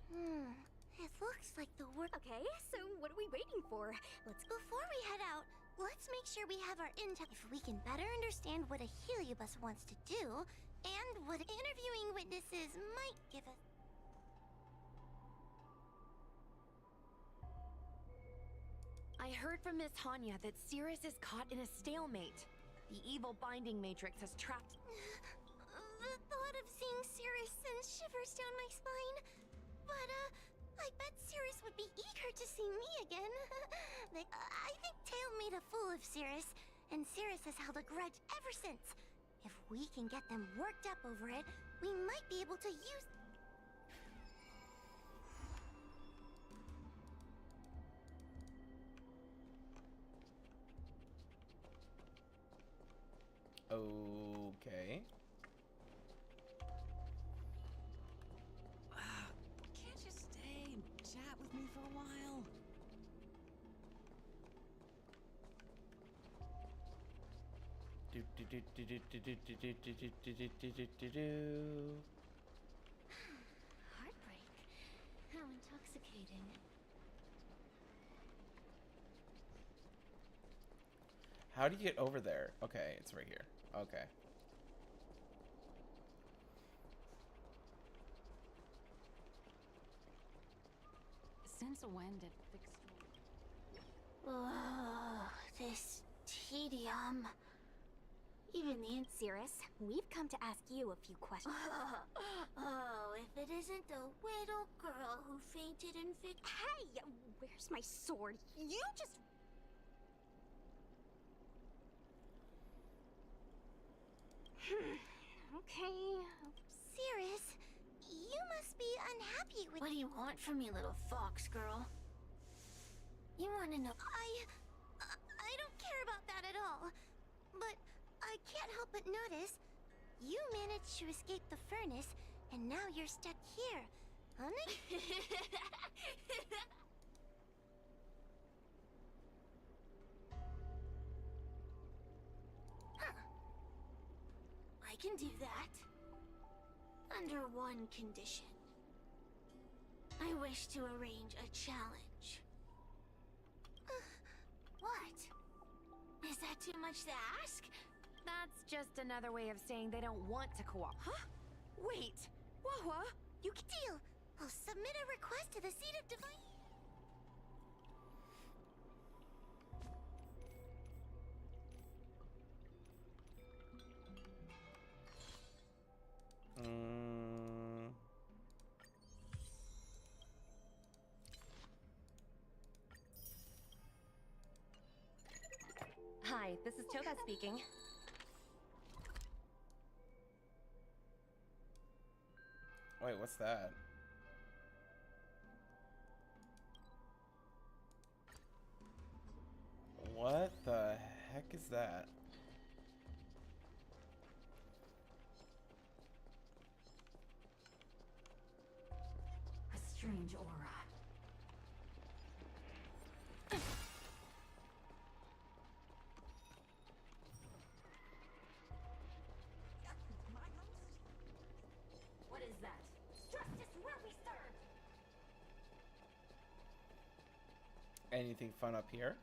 [SPEAKER 3] It looks like the work.
[SPEAKER 6] Okay, so what are we waiting for?
[SPEAKER 3] Before we head out, let's make sure we have our intel. If we can better understand what a Heliobus wants to do, and what interviewing witnesses might give us.
[SPEAKER 2] I heard from Miss Hanya that Cirrus is caught in a stalemate. The evil binding matrix has trapped...
[SPEAKER 3] The thought of seeing Cirrus sends shivers down my spine. But, I bet Cirrus would be eager to see me again. I think Tail made a fool of Cirrus, and Cirrus has held a grudge ever since. If we can get them worked up over it, we might be able to use...
[SPEAKER 1] Okay.
[SPEAKER 5] Can't you stay and chat with me for a while?
[SPEAKER 6] Heartbreak. How intoxicating.
[SPEAKER 1] How do you get over there? Okay, it's right here. Okay.
[SPEAKER 5] Since when did fixed...
[SPEAKER 3] Oh, this tedium. Even the
[SPEAKER 6] Cirrus, we've come to ask you a few questions.
[SPEAKER 3] Oh, if it isn't the widow girl who fainted and
[SPEAKER 6] Hey! Where's my sword? You just... Okay.
[SPEAKER 3] Cirrus, you must be unhappy with... What do you want from me, little fox girl? You want to know... I don't care about that at all. But I can't help but notice you managed to escape the furnace, and now you're stuck here. I can do that. Under one condition. I wish to arrange a challenge. What? Is that too much to ask?
[SPEAKER 2] That's just another way of saying they don't want to cooperate. Huh? Wait! Wawa!
[SPEAKER 3] You can deal! I'll submit a request to the Seat of Divine...
[SPEAKER 2] Hi, this is Toga speaking.
[SPEAKER 1] Wait, what's that? What the heck is that?
[SPEAKER 5] A strange aura.
[SPEAKER 2] What is that?
[SPEAKER 3] Justice where we serve!
[SPEAKER 1] Anything fun up here?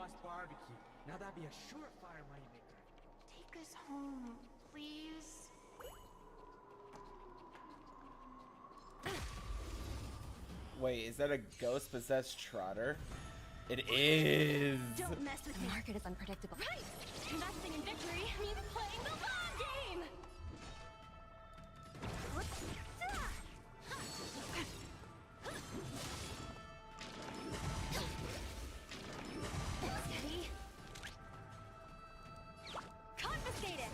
[SPEAKER 13] lost barbecue. Now that'd be a surefire moneymaker.
[SPEAKER 3] Take us home, please.
[SPEAKER 1] Wait, is that a ghost-possessed Trotter? It is!
[SPEAKER 2] Don't mess with me. The market is unpredictable. Right! Investing in victory means playing the long game! Steady. Confiscated!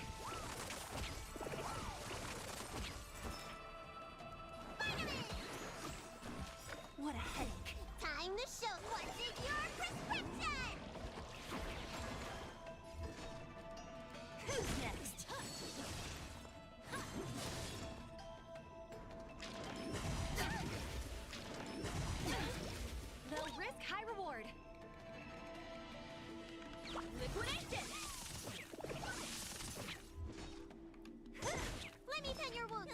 [SPEAKER 2] What a headache.
[SPEAKER 3] Time to show what's in your prescription!
[SPEAKER 2] Who's next? Low risk, high reward. Liquidation!
[SPEAKER 3] Let me pen your wound.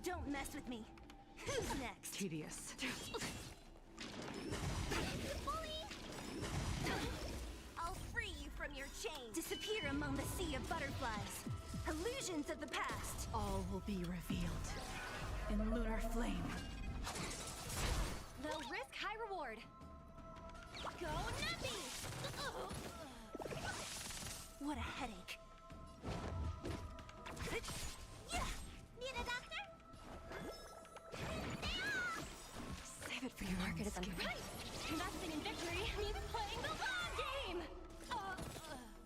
[SPEAKER 2] Don't mess with me. Who's next?
[SPEAKER 5] Tedious.
[SPEAKER 3] Bully! I'll free you from your chains.
[SPEAKER 2] Disappear among the sea of butterflies. Illusions of the past.
[SPEAKER 5] All will be revealed in lunar flame.
[SPEAKER 2] Low risk, high reward. Go nuppy! What a headache.
[SPEAKER 3] Need a doctor?
[SPEAKER 5] Save it for your
[SPEAKER 2] Market is
[SPEAKER 5] Thanksgiving.
[SPEAKER 2] right. Investing in victory means playing the long game.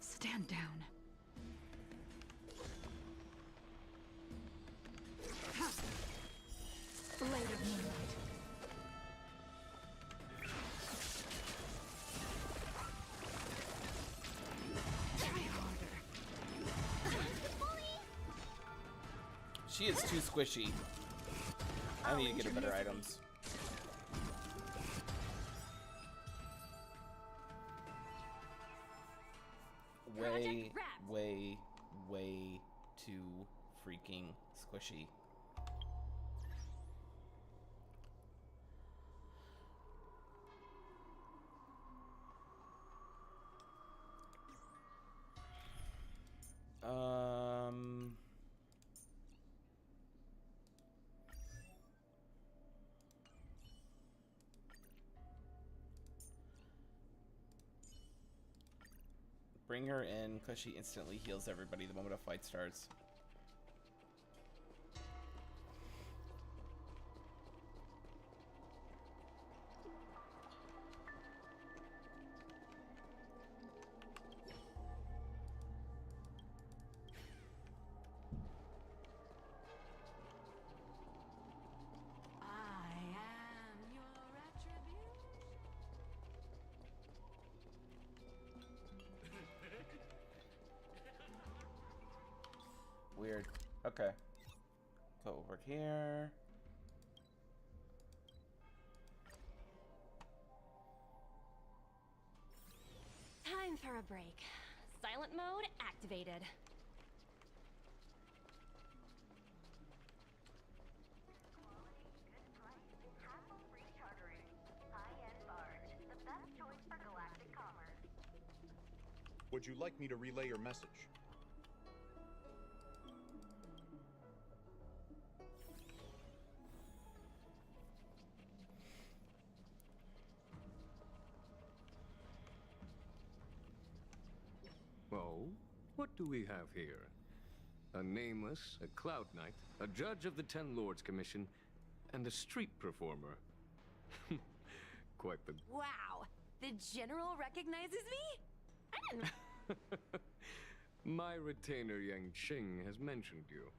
[SPEAKER 5] Stand down. Blade of moonlight. Try harder.
[SPEAKER 1] She is too squishy. I need to get her better items. Way, way, way too freaking squishy. Bring her in because she instantly heals everybody the moment a fight starts.
[SPEAKER 12] I am your retribution.
[SPEAKER 1] Weird. Okay. Go over here.
[SPEAKER 2] Time for a break. Silent mode activated.
[SPEAKER 14] Would you like me to relay your message?
[SPEAKER 15] Oh, what do we have here? A nameless, a cloud knight, a judge of the Ten Lords Commission, and a street performer. Quite the...
[SPEAKER 2] Wow! The General recognizes me? I didn't...
[SPEAKER 15] My retainer Yang Qing has mentioned you.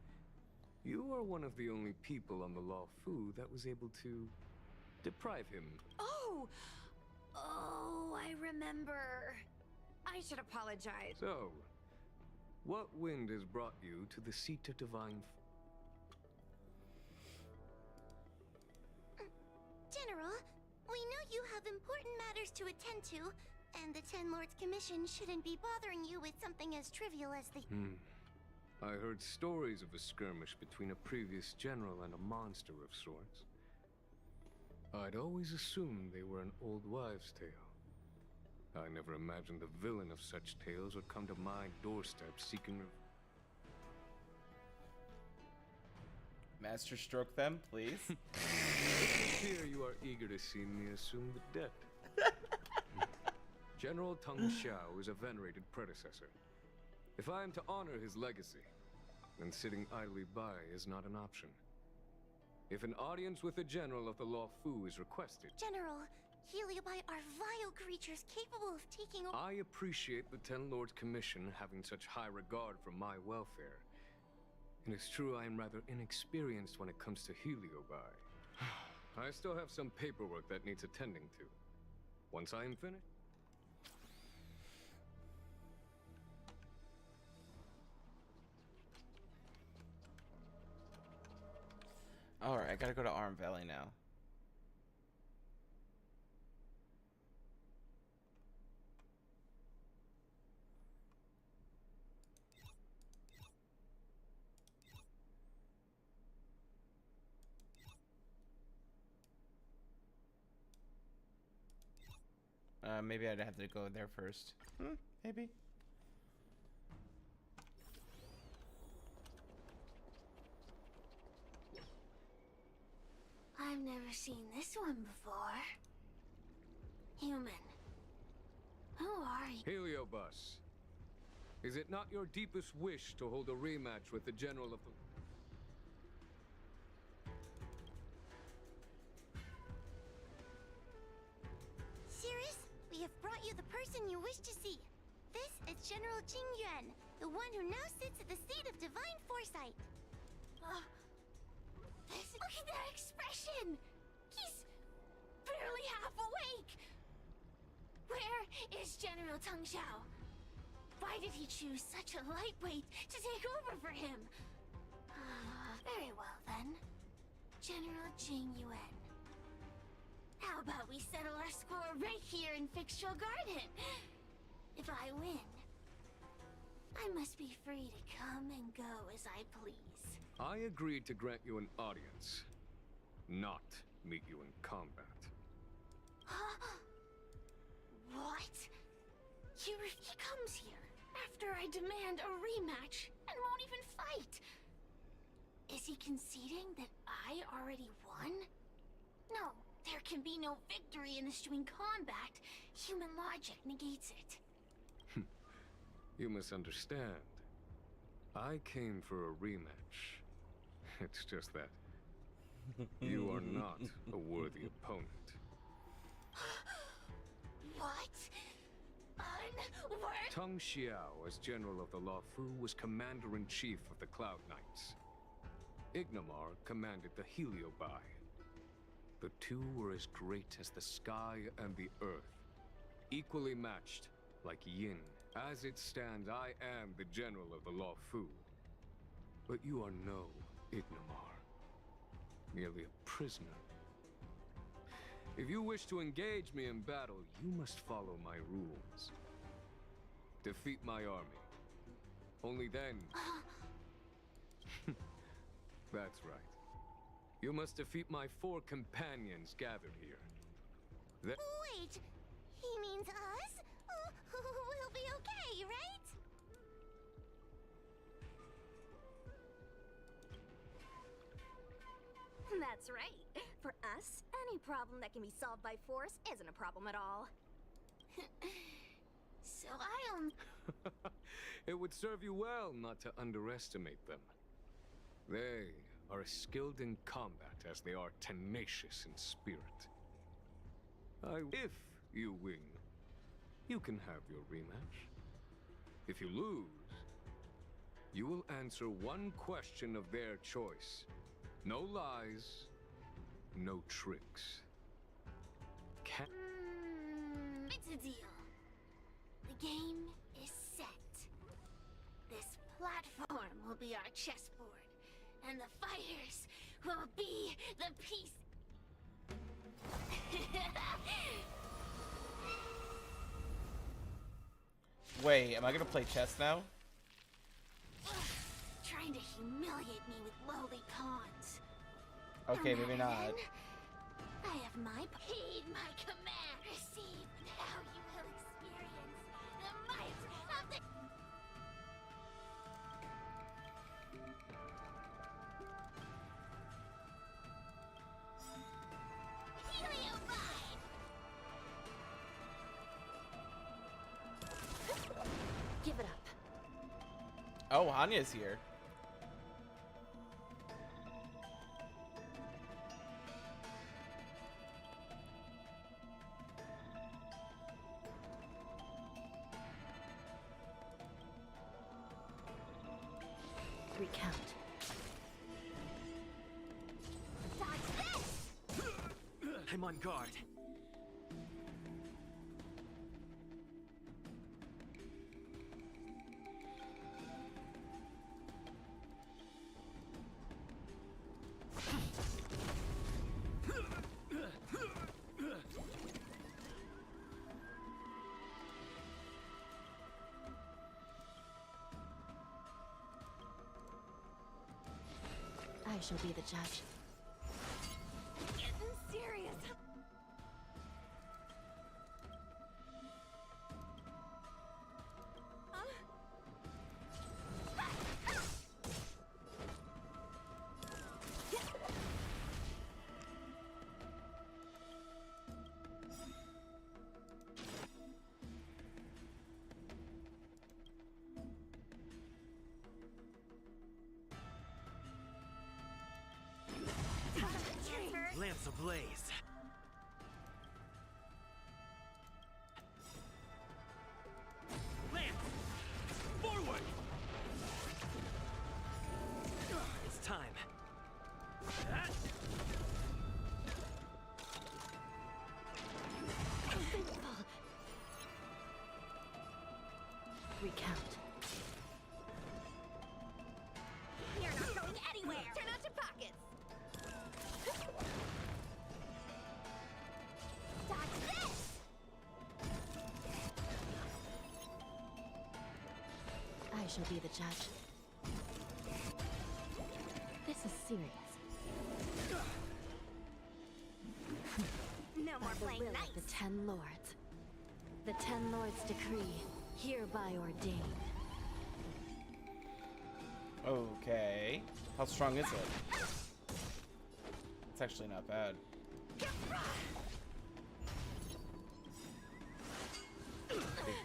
[SPEAKER 15] You are one of the only people on the Law Fu that was able to deprive him.
[SPEAKER 2] Oh! Oh, I remember. I should apologize.
[SPEAKER 15] So, what wind has brought you to the seat of divine...
[SPEAKER 3] General, we know you have important matters to attend to, and the Ten Lords Commission shouldn't be bothering you with something as trivial as the...
[SPEAKER 15] I heard stories of a skirmish between a previous general and a monster of sorts. I'd always assumed they were an old wives' tale. I never imagined the villain of such tales would come to my doorstep seeking...
[SPEAKER 1] Master stroke them, please.
[SPEAKER 15] Here you are eager to see me assume the debt. General Teng Xiao is a venerated predecessor. If I am to honor his legacy, then sitting idly by is not an option. If an audience with the General of the Law Fu is requested...
[SPEAKER 3] General, Heliobi are vile creatures capable of taking over.
[SPEAKER 15] I appreciate the Ten Lords Commission having such high regard for my welfare. And it's true I am rather inexperienced when it comes to Heliobi. I still have some paperwork that needs attending to. Once I am finished...
[SPEAKER 1] Alright, I gotta go to Arm Valley now. Maybe I'd have to go there first. Maybe.
[SPEAKER 3] I've never seen this one before. Human. Who are you?
[SPEAKER 15] Heliobus. Is it not your deepest wish to hold a rematch with the General of the...
[SPEAKER 3] Sirius, we have brought you the person you wish to see. This is General Jing Yuan, the one who now sits at the seat of divine foresight. Look at that expression! He's barely half awake! Where is General Teng Xiao? Why did he choose such a lightweight to take over for him? Very well then. General Jing Yuan. How about we settle our score right here in Fixtural Garden? If I win, I must be free to come and go as I please.
[SPEAKER 15] I agreed to grant you an audience, not meet you in combat.
[SPEAKER 3] What? He comes here after I demand a rematch and won't even fight. Is he conceding that I already won? No, there can be no victory in eschewing combat. Human logic negates it.
[SPEAKER 15] You misunderstand. I came for a rematch. It's just that you are not a worthy opponent.
[SPEAKER 3] What? Unworthy?
[SPEAKER 15] Teng Xiao, as General of the Law Fu, was Commander-in-Chief of the Cloud Knights. Ignamar commanded the Heliobi. The two were as great as the sky and the earth, equally matched like yin. As it stands, I am the General of the Law Fu. But you are no Ignamar, merely a prisoner. If you wish to engage me in battle, you must follow my rules. Defeat my army. Only then... That's right. You must defeat my 4 companions gathered here.
[SPEAKER 3] Wait! He means us? We'll be okay, right?
[SPEAKER 16] That's right. For us, any problem that can be solved by force isn't a problem at all.
[SPEAKER 3] So I'll...
[SPEAKER 15] It would serve you well not to underestimate them. They are as skilled in combat as they are tenacious in spirit. If you win, you can have your rematch. If you lose, you will answer one question of their choice. No lies, no tricks.
[SPEAKER 3] It's a deal. The game is set. This platform will be our chessboard, and the fighters will be the piece.
[SPEAKER 1] Wait, am I gonna play chess now?
[SPEAKER 3] Trying to humiliate me with lowly pawns.
[SPEAKER 1] Okay,
[SPEAKER 3] No
[SPEAKER 1] maybe
[SPEAKER 3] matter
[SPEAKER 1] not.
[SPEAKER 3] then,
[SPEAKER 16] I have heed my command. Receive, now you will experience the might of the... Heliobide!
[SPEAKER 6] Give it up.
[SPEAKER 1] Oh, Hanya's here.
[SPEAKER 6] Recount.
[SPEAKER 8] I'm on guard.
[SPEAKER 6] I shall be the judge.
[SPEAKER 16] Getting serious.
[SPEAKER 8] Lance ablaze. Lance! Forward! It's time.
[SPEAKER 6] Recount.
[SPEAKER 16] You're not going anywhere. Turn out your pockets. Dodge this.
[SPEAKER 6] I shall be the judge. This is serious.
[SPEAKER 16] No more
[SPEAKER 6] By the
[SPEAKER 16] playing
[SPEAKER 6] will
[SPEAKER 16] nice.
[SPEAKER 6] of the 10 lords. The 10 lords decree, hereby ordained.
[SPEAKER 1] Okay. How strong is it? It's actually not bad. Big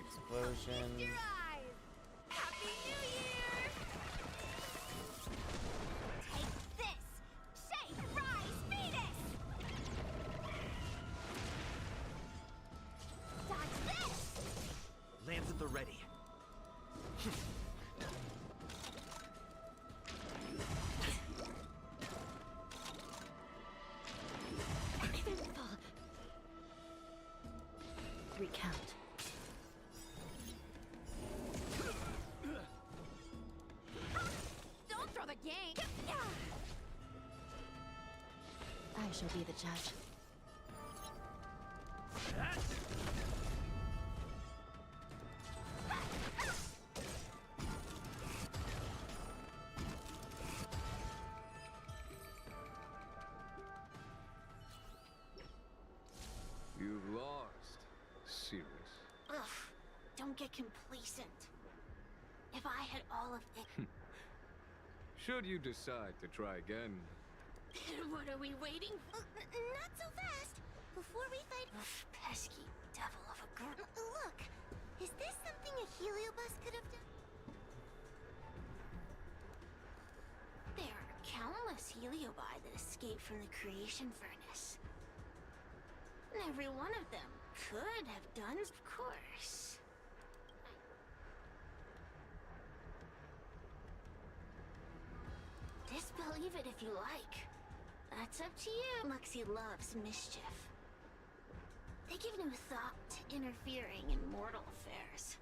[SPEAKER 1] explosion.
[SPEAKER 16] Your eyes. Happy New Year. Take this. Shake, rise, Venus. Dodge this.
[SPEAKER 8] Lance at the ready.
[SPEAKER 6] Recount.
[SPEAKER 16] Don't throw the game.
[SPEAKER 6] I shall be the judge.
[SPEAKER 15] You've lost, Sirius.
[SPEAKER 16] Ugh, don't get complacent. If I had all of it,
[SPEAKER 15] Should you decide to try again,
[SPEAKER 16] what are we waiting for? Not so fast. Before we fight... pesky devil of a girl. Look, is this something a heliobus could have done? There are countless heliobi that escaped from the creation furnace. And every one of them could have done, of course. Disbelieve it if you like. That's up to you. Muxie loves mischief. They give no thought to interfering in mortal affairs.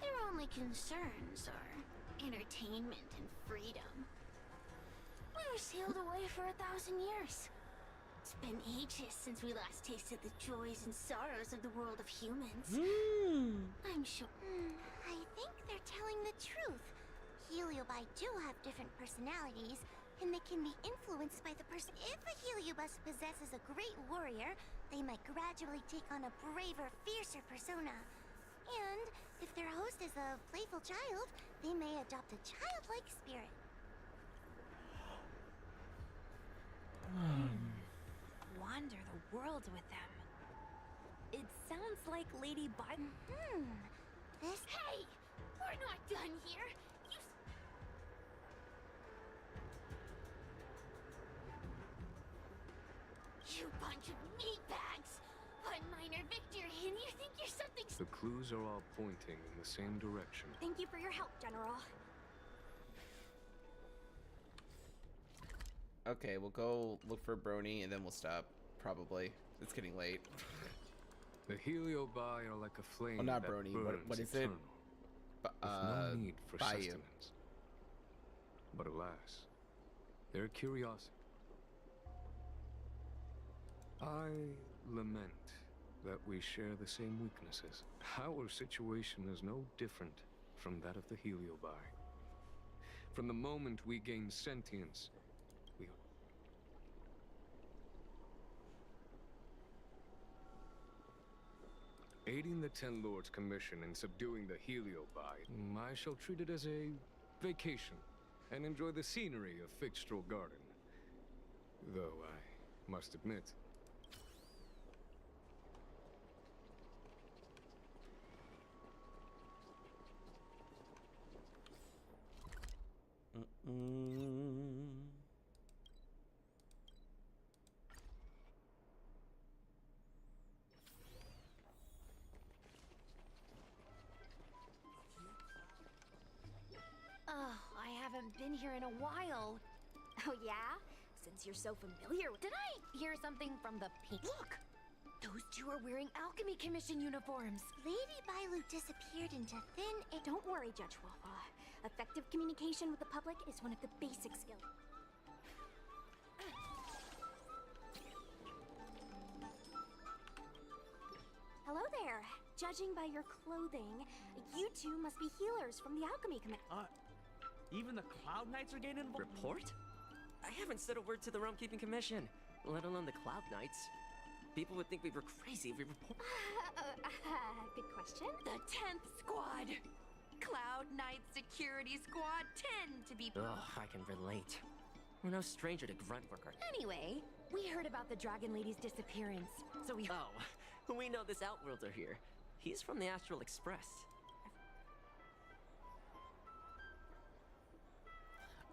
[SPEAKER 16] Their only concerns are entertainment and freedom. We were sealed away for 1,000 years. It's been ages since we last tasted the joys and sorrows of the world of humans. I'm sure... I think they're telling the truth. Heliobi do have different personalities,
[SPEAKER 3] and they can be influenced by the person. If a heliobus possesses a great warrior, they might gradually take on a braver, fiercer persona. And if their host is a playful child, they may adopt a childlike spirit.
[SPEAKER 2] Wander the world with them. It sounds like Lady Biden.
[SPEAKER 3] This.
[SPEAKER 16] Hey! We're not done here! You bunch of meatbags! One minor victory, and you think you're something.
[SPEAKER 15] The clues are all pointing in the same direction.
[SPEAKER 2] Thank you for your help, General.
[SPEAKER 1] Okay, we'll go look for Brony and then we'll stop. Probably. It's getting late.
[SPEAKER 15] The heliobi are like a flame.
[SPEAKER 1] Oh, not
[SPEAKER 15] that
[SPEAKER 1] Brony.
[SPEAKER 15] burns
[SPEAKER 1] What is
[SPEAKER 15] eternal,
[SPEAKER 1] it?
[SPEAKER 15] with no need for
[SPEAKER 1] Bayou.
[SPEAKER 15] sustenance. But alas, their curiosity. I lament that we share the same weaknesses. Our situation is no different from that of the heliobi. From the moment we gain sentience, we aiding the Ten Lords' commission in subduing the heliobi, I shall treat it as a vacation and enjoy the scenery of Fixtral Garden. Though I must admit,
[SPEAKER 2] Oh, I haven't been here in a while. Oh yeah? Since you're so familiar with— Did I hear something from the pink— Look! Those two are wearing Alchemy Commission uniforms.
[SPEAKER 3] Lady Bailu disappeared into thin air.
[SPEAKER 17] Don't worry, Judge Wafa. Effective communication with the public is one of the basic skills. Hello there. Judging by your clothing, you two must be healers from the Alchemy Commission.
[SPEAKER 8] Even the Cloud Knights are getting involved? Report? I haven't said a word to the Realm Keeping Commission, let alone the Cloud Knights. People would think we were crazy if we report.
[SPEAKER 17] Good question.
[SPEAKER 2] The 10th Squad! Cloud Knight Security Squad 10 to be—
[SPEAKER 8] Ugh, I can relate. We're no stranger to grunt worker.
[SPEAKER 2] Anyway, we heard about the Dragon Lady's disappearance, so we—
[SPEAKER 8] Oh, we know this Outworlder here. He's from the Astral Express.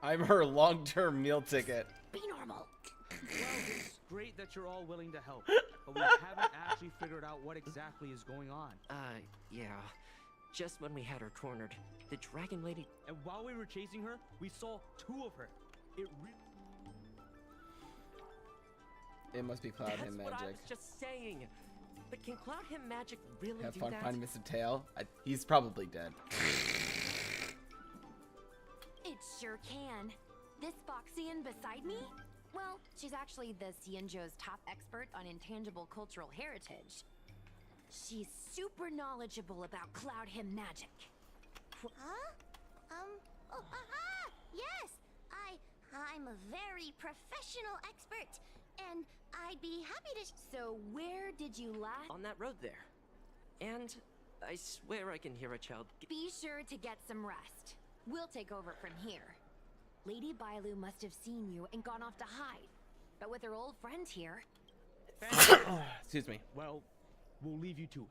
[SPEAKER 1] I'm her long-term meal ticket.
[SPEAKER 2] Be normal.
[SPEAKER 13] Well, it's great that you're all willing to help, but we haven't actually figured out what exactly is going on.
[SPEAKER 8] Yeah. Just when we had her cornered, the Dragon Lady—
[SPEAKER 13] And while we were chasing her, we saw two of her.
[SPEAKER 1] It must be Cloud Him
[SPEAKER 8] That's what I
[SPEAKER 1] magic.
[SPEAKER 8] was just saying. But can Cloud Him magic really
[SPEAKER 1] Have
[SPEAKER 8] do
[SPEAKER 1] fun
[SPEAKER 8] that?
[SPEAKER 1] finding Mr. Tail. He's probably dead.
[SPEAKER 2] It sure can. This Foxian beside me? Well, she's actually the Xianzhou's top expert on intangible cultural heritage. She's super knowledgeable about Cloud Him magic.
[SPEAKER 3] Huh? Yes! I'm a very professional expert, and I'd be happy to—
[SPEAKER 2] So where did you last—
[SPEAKER 8] On that road there. And I swear I can hear a child—
[SPEAKER 2] Be sure to get some rest. We'll take over from here. Lady Bailu must have seen you and gone off to hide. But with her old friend here—
[SPEAKER 1] Excuse me.
[SPEAKER 13] Well, we'll leave you to it.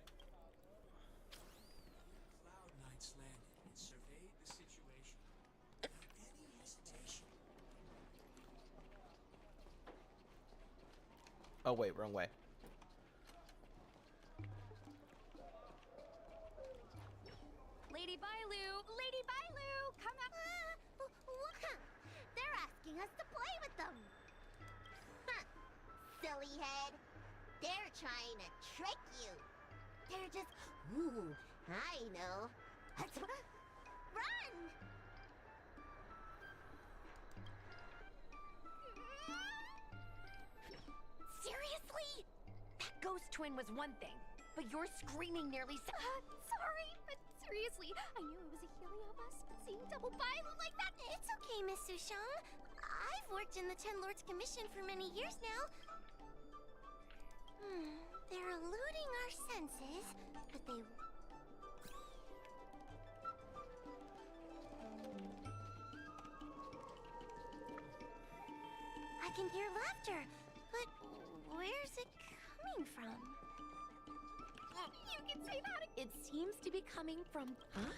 [SPEAKER 18] Cloud Knights landed and surveyed the situation without any hesitation.
[SPEAKER 1] Oh wait, wrong way.
[SPEAKER 2] Lady Bailu! Lady Bailu! Come up!
[SPEAKER 3] They're asking us to play with them! Huh. Silly head. They're trying to trick you. They're just— Ooh, I know. Run!
[SPEAKER 2] Seriously? That ghost twin was one thing, but your screaming nearly—
[SPEAKER 17] Sorry, but seriously, I knew it was a heliobus, but seeing double Bailu like that—
[SPEAKER 3] It's okay, Miss Sushang.
[SPEAKER 16] I've worked in the Ten Lords Commission for many years now. They're eluding our senses, but they... I can hear laughter, but where's it coming from?
[SPEAKER 2] You can say that. It seems to be coming from... Huh?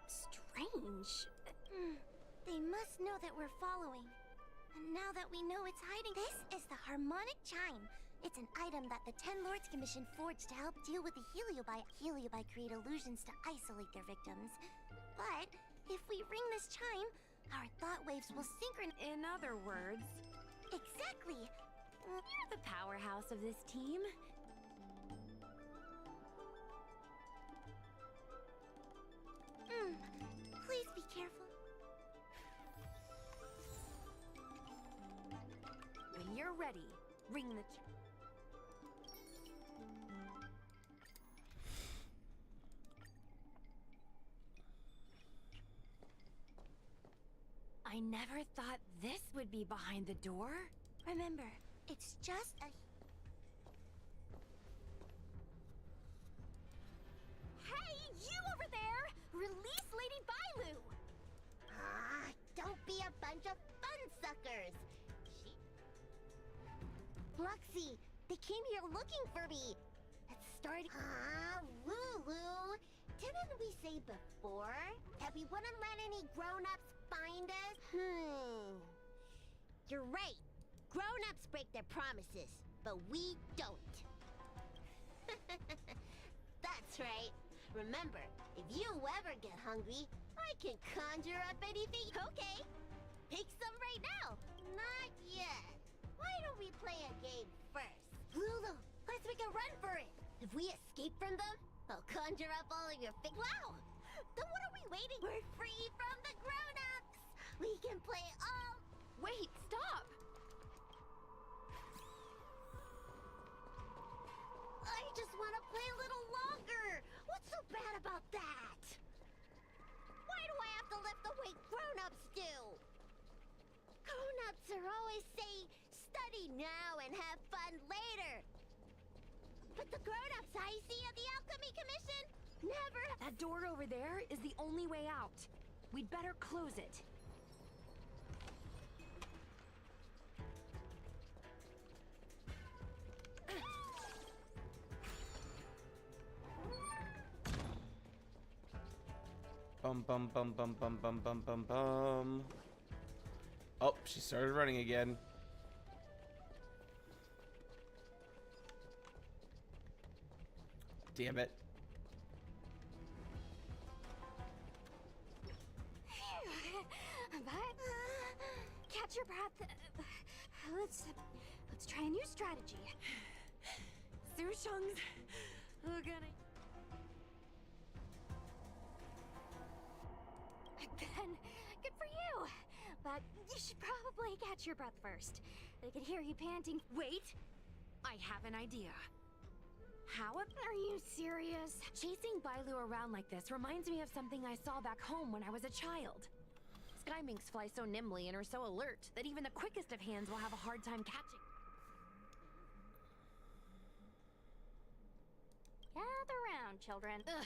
[SPEAKER 16] Strange. They must know that we're following. And now that we know it's hiding... This is the harmonic chime. It's an item that the Ten Lords Commission forged to help deal with the Heliobi. Heliobi create illusions to isolate their victims. But if we ring this chime, our thought waves will synchronize.
[SPEAKER 2] In other words...
[SPEAKER 16] Exactly.
[SPEAKER 2] You're the powerhouse of this team.
[SPEAKER 16] Please be careful.
[SPEAKER 2] When you're ready, ring the chime. I never thought this would be behind the door.
[SPEAKER 16] Remember, it's just a...
[SPEAKER 17] Hey, you over there! Release Lady Bailu!
[SPEAKER 16] Don't be a bunch of fun suckers! Luxie, they came here looking for me! It started... Lulu! Didn't we say before that we wouldn't let any grown-ups find us? You're right. Grown-ups break their promises, but we don't. That's right. Remember, if you ever get hungry, I can conjure up anything. Okay, pick some right now. Not yet. Why don't we play a game first? Lulu, let's make a run for it. If we escape from them, I'll conjure up all of your Wow! Then what are we waiting? We're free from the grown-ups. We can play all...
[SPEAKER 2] Wait, stop!
[SPEAKER 16] I just want to play a little longer. What's so bad about that? Why do I have to lift the weight grown-ups do? Grown-ups are always saying, study now and have fun later. But the grown-ups I see at the Alchemy Commission never...
[SPEAKER 2] That door over there is the only way out. We'd better close it.
[SPEAKER 1] Bum bum bum bum bum bum bum bum bum. Oh, she started running again. Damn it.
[SPEAKER 17] Catch your breath. Let's try a new strategy.
[SPEAKER 2] Sushung's gonna...
[SPEAKER 17] Ben, good for you. But you should probably catch your breath first. I can hear you panting.
[SPEAKER 2] Wait! I have an idea. How
[SPEAKER 17] Are you serious?
[SPEAKER 2] Chasing Bailu around like this reminds me of something I saw back home when I was a child. Sky minks fly so nimbly and are so alert that even the quickest of hands will have a hard time catching.
[SPEAKER 17] Gather round, children.
[SPEAKER 2] Ugh,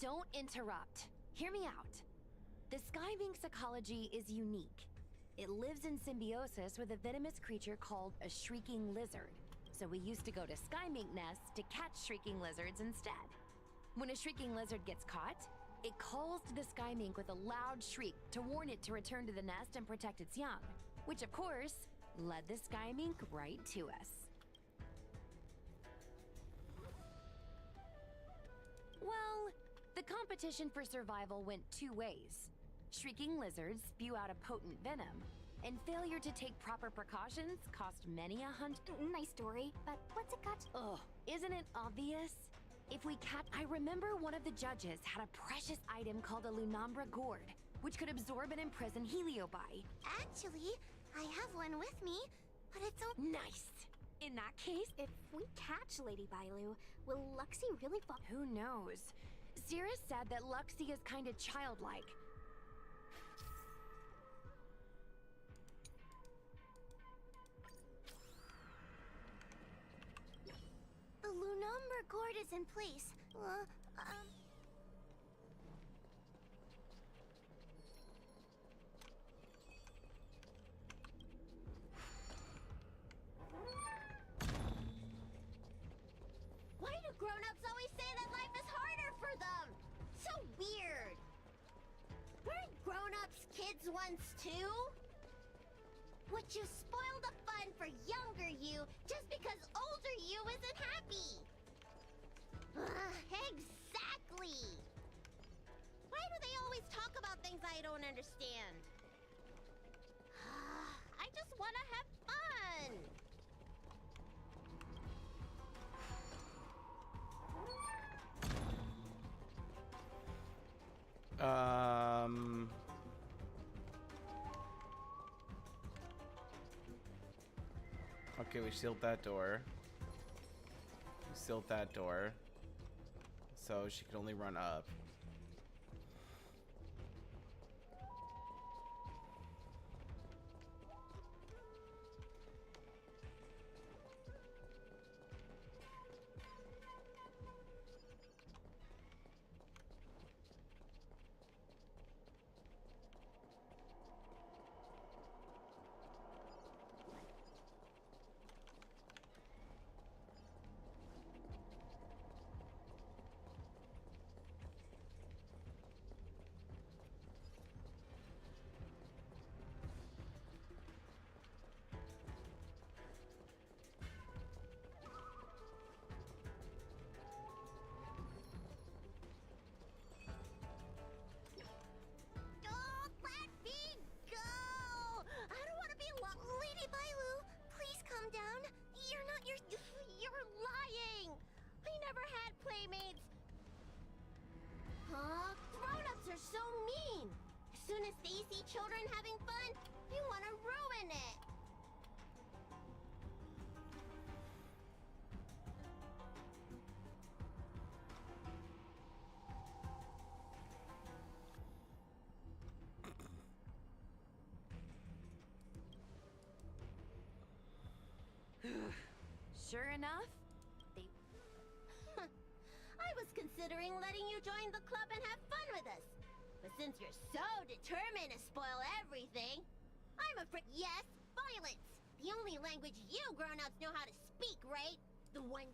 [SPEAKER 2] don't interrupt. Hear me out. The sky mink's ecology is unique. It lives in symbiosis with a venomous creature called a shrieking lizard. So we used to go to sky mink nests to catch shrieking lizards instead. When a shrieking lizard gets caught, it calls to the sky mink with a loud shriek to warn it to return to the nest and protect its young, which of course led the sky mink right to us. Well, the competition for survival went two ways. Shrieking lizards spew out a potent venom, and failure to take proper precautions cost many a hunt.
[SPEAKER 17] Nice story, but what's it got?
[SPEAKER 2] Ugh, isn't it obvious? If we I remember one of the judges had a precious item called a Lunambra gourd, which could absorb and imprison Heliobi.
[SPEAKER 16] Actually, I have one with me, but it's
[SPEAKER 2] Nice!
[SPEAKER 17] In that case, if we catch Lady Bailu, will Luxie really fall?
[SPEAKER 2] Who knows? Cirrus said that Luxie is kind of childlike.
[SPEAKER 16] The Lunumber cord is in place. Why do grown-ups always say that life is harder for them? So weird. Weren't grown-ups kids once too? Would you spoil the fun for younger you just because older you isn't happy? Exactly! Why do they always talk about things I don't understand? I just want to have fun!
[SPEAKER 1] Okay, we sealed that door. We sealed that door. So she can only run up. You're lying! I never had playmates! Huh? Grown-ups are so mean! As soon as they see children having fun, they want to ruin it!
[SPEAKER 2] Sure enough, they...
[SPEAKER 16] I was considering letting you join the club and have fun with us. But since you're so determined to spoil everything, I'm afraid... Yes, violence! The only language you grown-ups know how to speak, right? The one...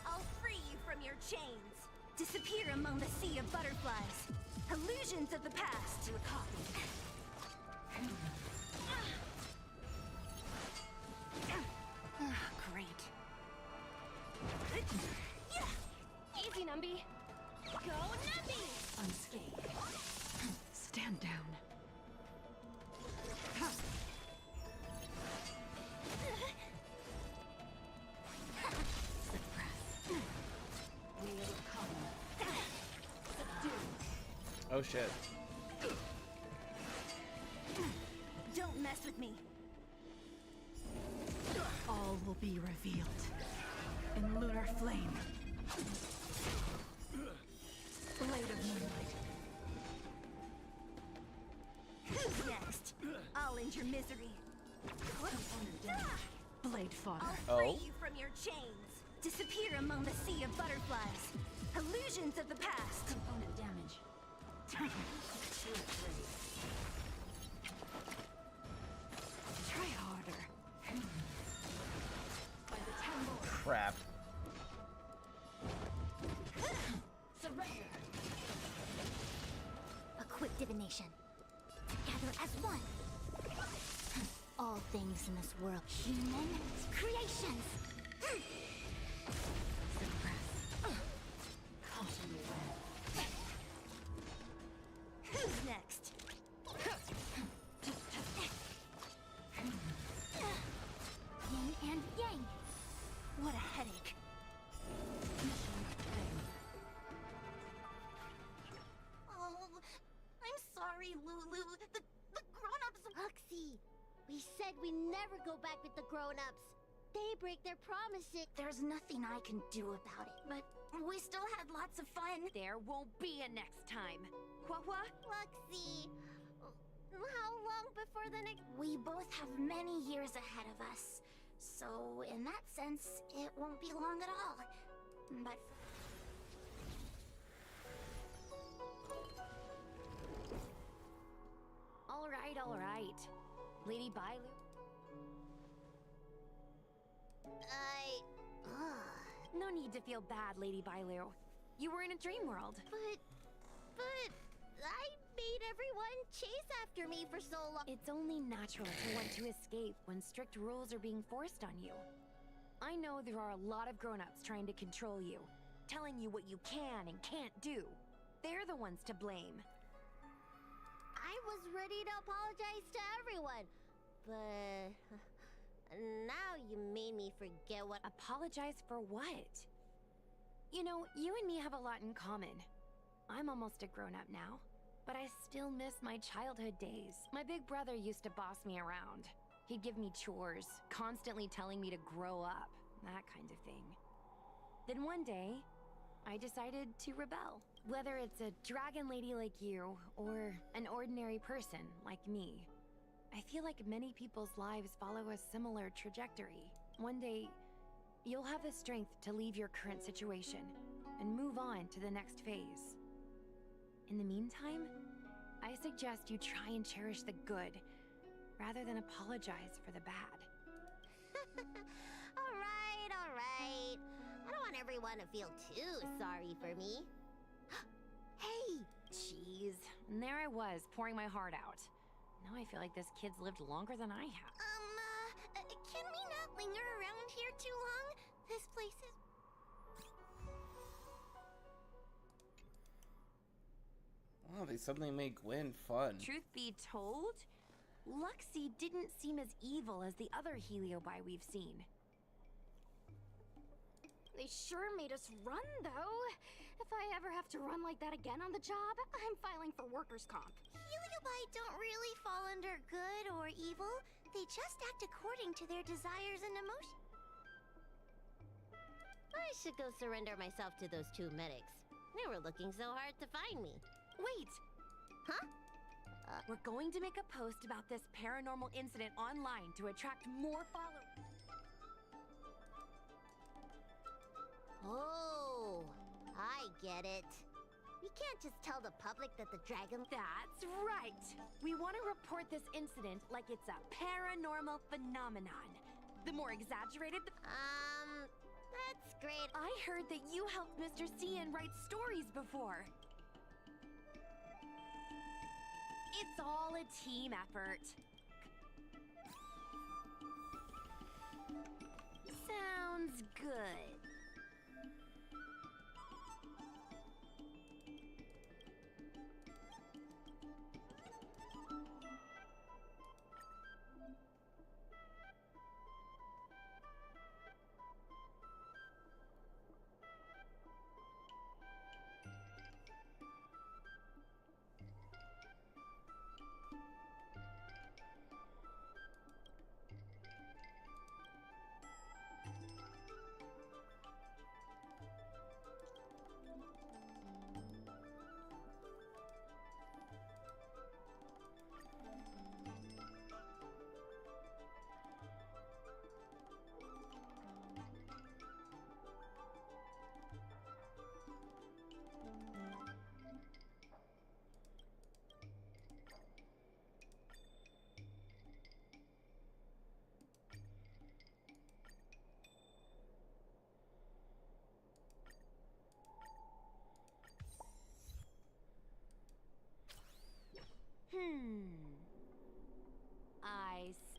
[SPEAKER 17] I'll free you from your chains. Disappear among the sea of butterflies. Illusions of the past. Great. Easy, Numby. Go, Numby!
[SPEAKER 5] Unscathed. Stand down.
[SPEAKER 1] Oh shit.
[SPEAKER 17] Don't mess with me.
[SPEAKER 5] All will be revealed in lunar flame. Blade of moonlight.
[SPEAKER 17] Who's next? I'll end your misery.
[SPEAKER 5] Blade fodder.
[SPEAKER 17] I'll free you from your chains. Disappear among the sea of butterflies. Illusions of the past.
[SPEAKER 5] Component damage. Try harder. By the temple.
[SPEAKER 1] Crap.
[SPEAKER 17] Surrender.
[SPEAKER 16] A quick divination. Together as one. All things in this world, human creations.
[SPEAKER 17] Who's next?
[SPEAKER 16] Yin and yang.
[SPEAKER 17] What a headache.
[SPEAKER 16] sorry, Lulu. The grown-ups...
[SPEAKER 19] Luxie, we said we never go back with the grown-ups. They break their promises.
[SPEAKER 16] There's nothing I can do about it, but we still had lots of fun.
[SPEAKER 2] There won't be a next time. Quahua?
[SPEAKER 19] Luxie, how long before the next...
[SPEAKER 16] We both have many years ahead of us. So, in that sense, it won't be long at all. But...
[SPEAKER 2] All right. Lady Bailu? No need to feel bad, Lady Bailu. You were in a dream world.
[SPEAKER 19] But I made everyone chase after me for so long.
[SPEAKER 2] It's only natural to want to escape when strict rules are being forced on you. I know there are a lot of grown-ups trying to control you, telling you what you can and can't do. They're the ones to blame.
[SPEAKER 19] I was ready to apologize to everyone, but now you made me forget what...
[SPEAKER 2] Apologize for what? You know, you and me have a lot in common. I'm almost a grown-up now, but I still miss my childhood days. My big brother used to boss me around. He'd give me chores, constantly telling me to grow up, that kind of thing. Then one day, I decided to rebel. Whether it's a dragon lady like you, or an ordinary person like me, I feel like many people's lives follow a similar trajectory. One day, you'll have the strength to leave your current situation and move on to the next phase. In the meantime, I suggest you try and cherish the good, rather than apologize for the bad.
[SPEAKER 19] All right. I don't want everyone to feel too sorry for me.
[SPEAKER 2] Hey! Jeez, and there I was, pouring my heart out. Now I feel like this kid's lived longer than I have.
[SPEAKER 16] Can we not linger around here too long? This place is...
[SPEAKER 1] Oh, they suddenly make Gwen fun.
[SPEAKER 2] Truth be told, Luxie didn't seem as evil as the other Heliobi we've seen.
[SPEAKER 17] They sure made us run, though. If I ever have to run like that again on the job, I'm filing for workers' comp.
[SPEAKER 16] Heliobi don't really fall under good or evil. They just act according to their desires and emotions.
[SPEAKER 19] I should go surrender myself to those two medics. They were looking so hard to find me.
[SPEAKER 2] Wait!
[SPEAKER 19] Huh?
[SPEAKER 2] We're going to make a post about this paranormal incident online to attract more followers.
[SPEAKER 19] Oh, I get it. We can't just tell the public that the dragon...
[SPEAKER 2] That's right! We want to report this incident like it's a paranormal phenomenon. The more exaggerated...
[SPEAKER 19] That's great.
[SPEAKER 2] I heard that you helped Mr. Cian write stories before. It's all a team effort. Sounds good.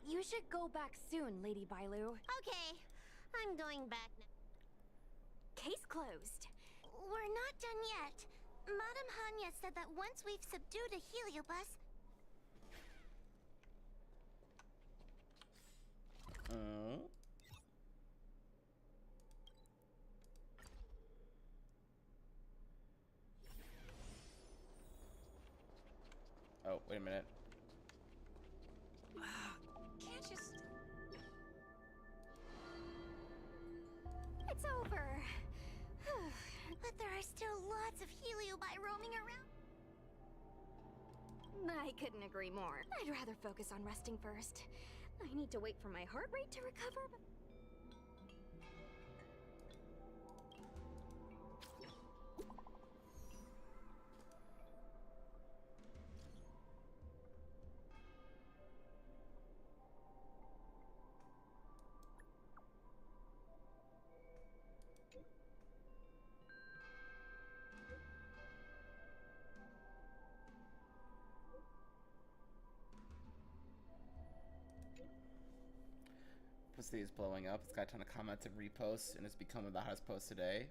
[SPEAKER 2] You should go back soon, Lady Bailu.
[SPEAKER 19] Okay, I'm going back now.
[SPEAKER 2] Case closed.
[SPEAKER 16] We're not done yet. Madame Hanya said that once we've subdued a heliobus...
[SPEAKER 1] Oh, wait a minute.
[SPEAKER 5] Can't you
[SPEAKER 17] It's over. But there are still lots of heliobi roaming around. I couldn't agree more. I'd rather focus on resting first. I need to wait for my heart rate to recover.
[SPEAKER 1] Pussy is blowing up. It's got a ton of comments and reposts, and it's become the hottest post today.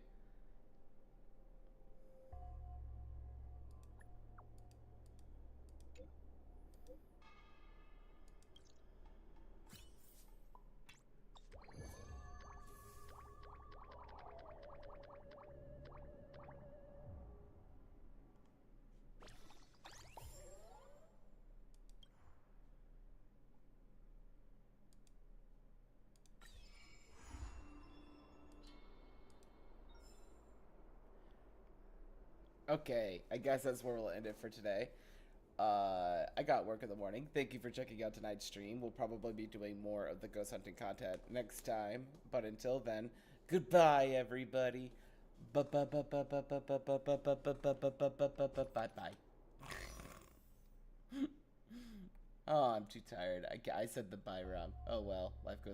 [SPEAKER 1] Okay, I guess that's where we'll end it for today. I got work in the morning. Thank you for checking out tonight's stream. We'll probably be doing more of the ghost hunting content next time. But until then, goodbye, everybody. Bye. Oh, I'm too tired. I said the bye wrong. Oh well, life goes.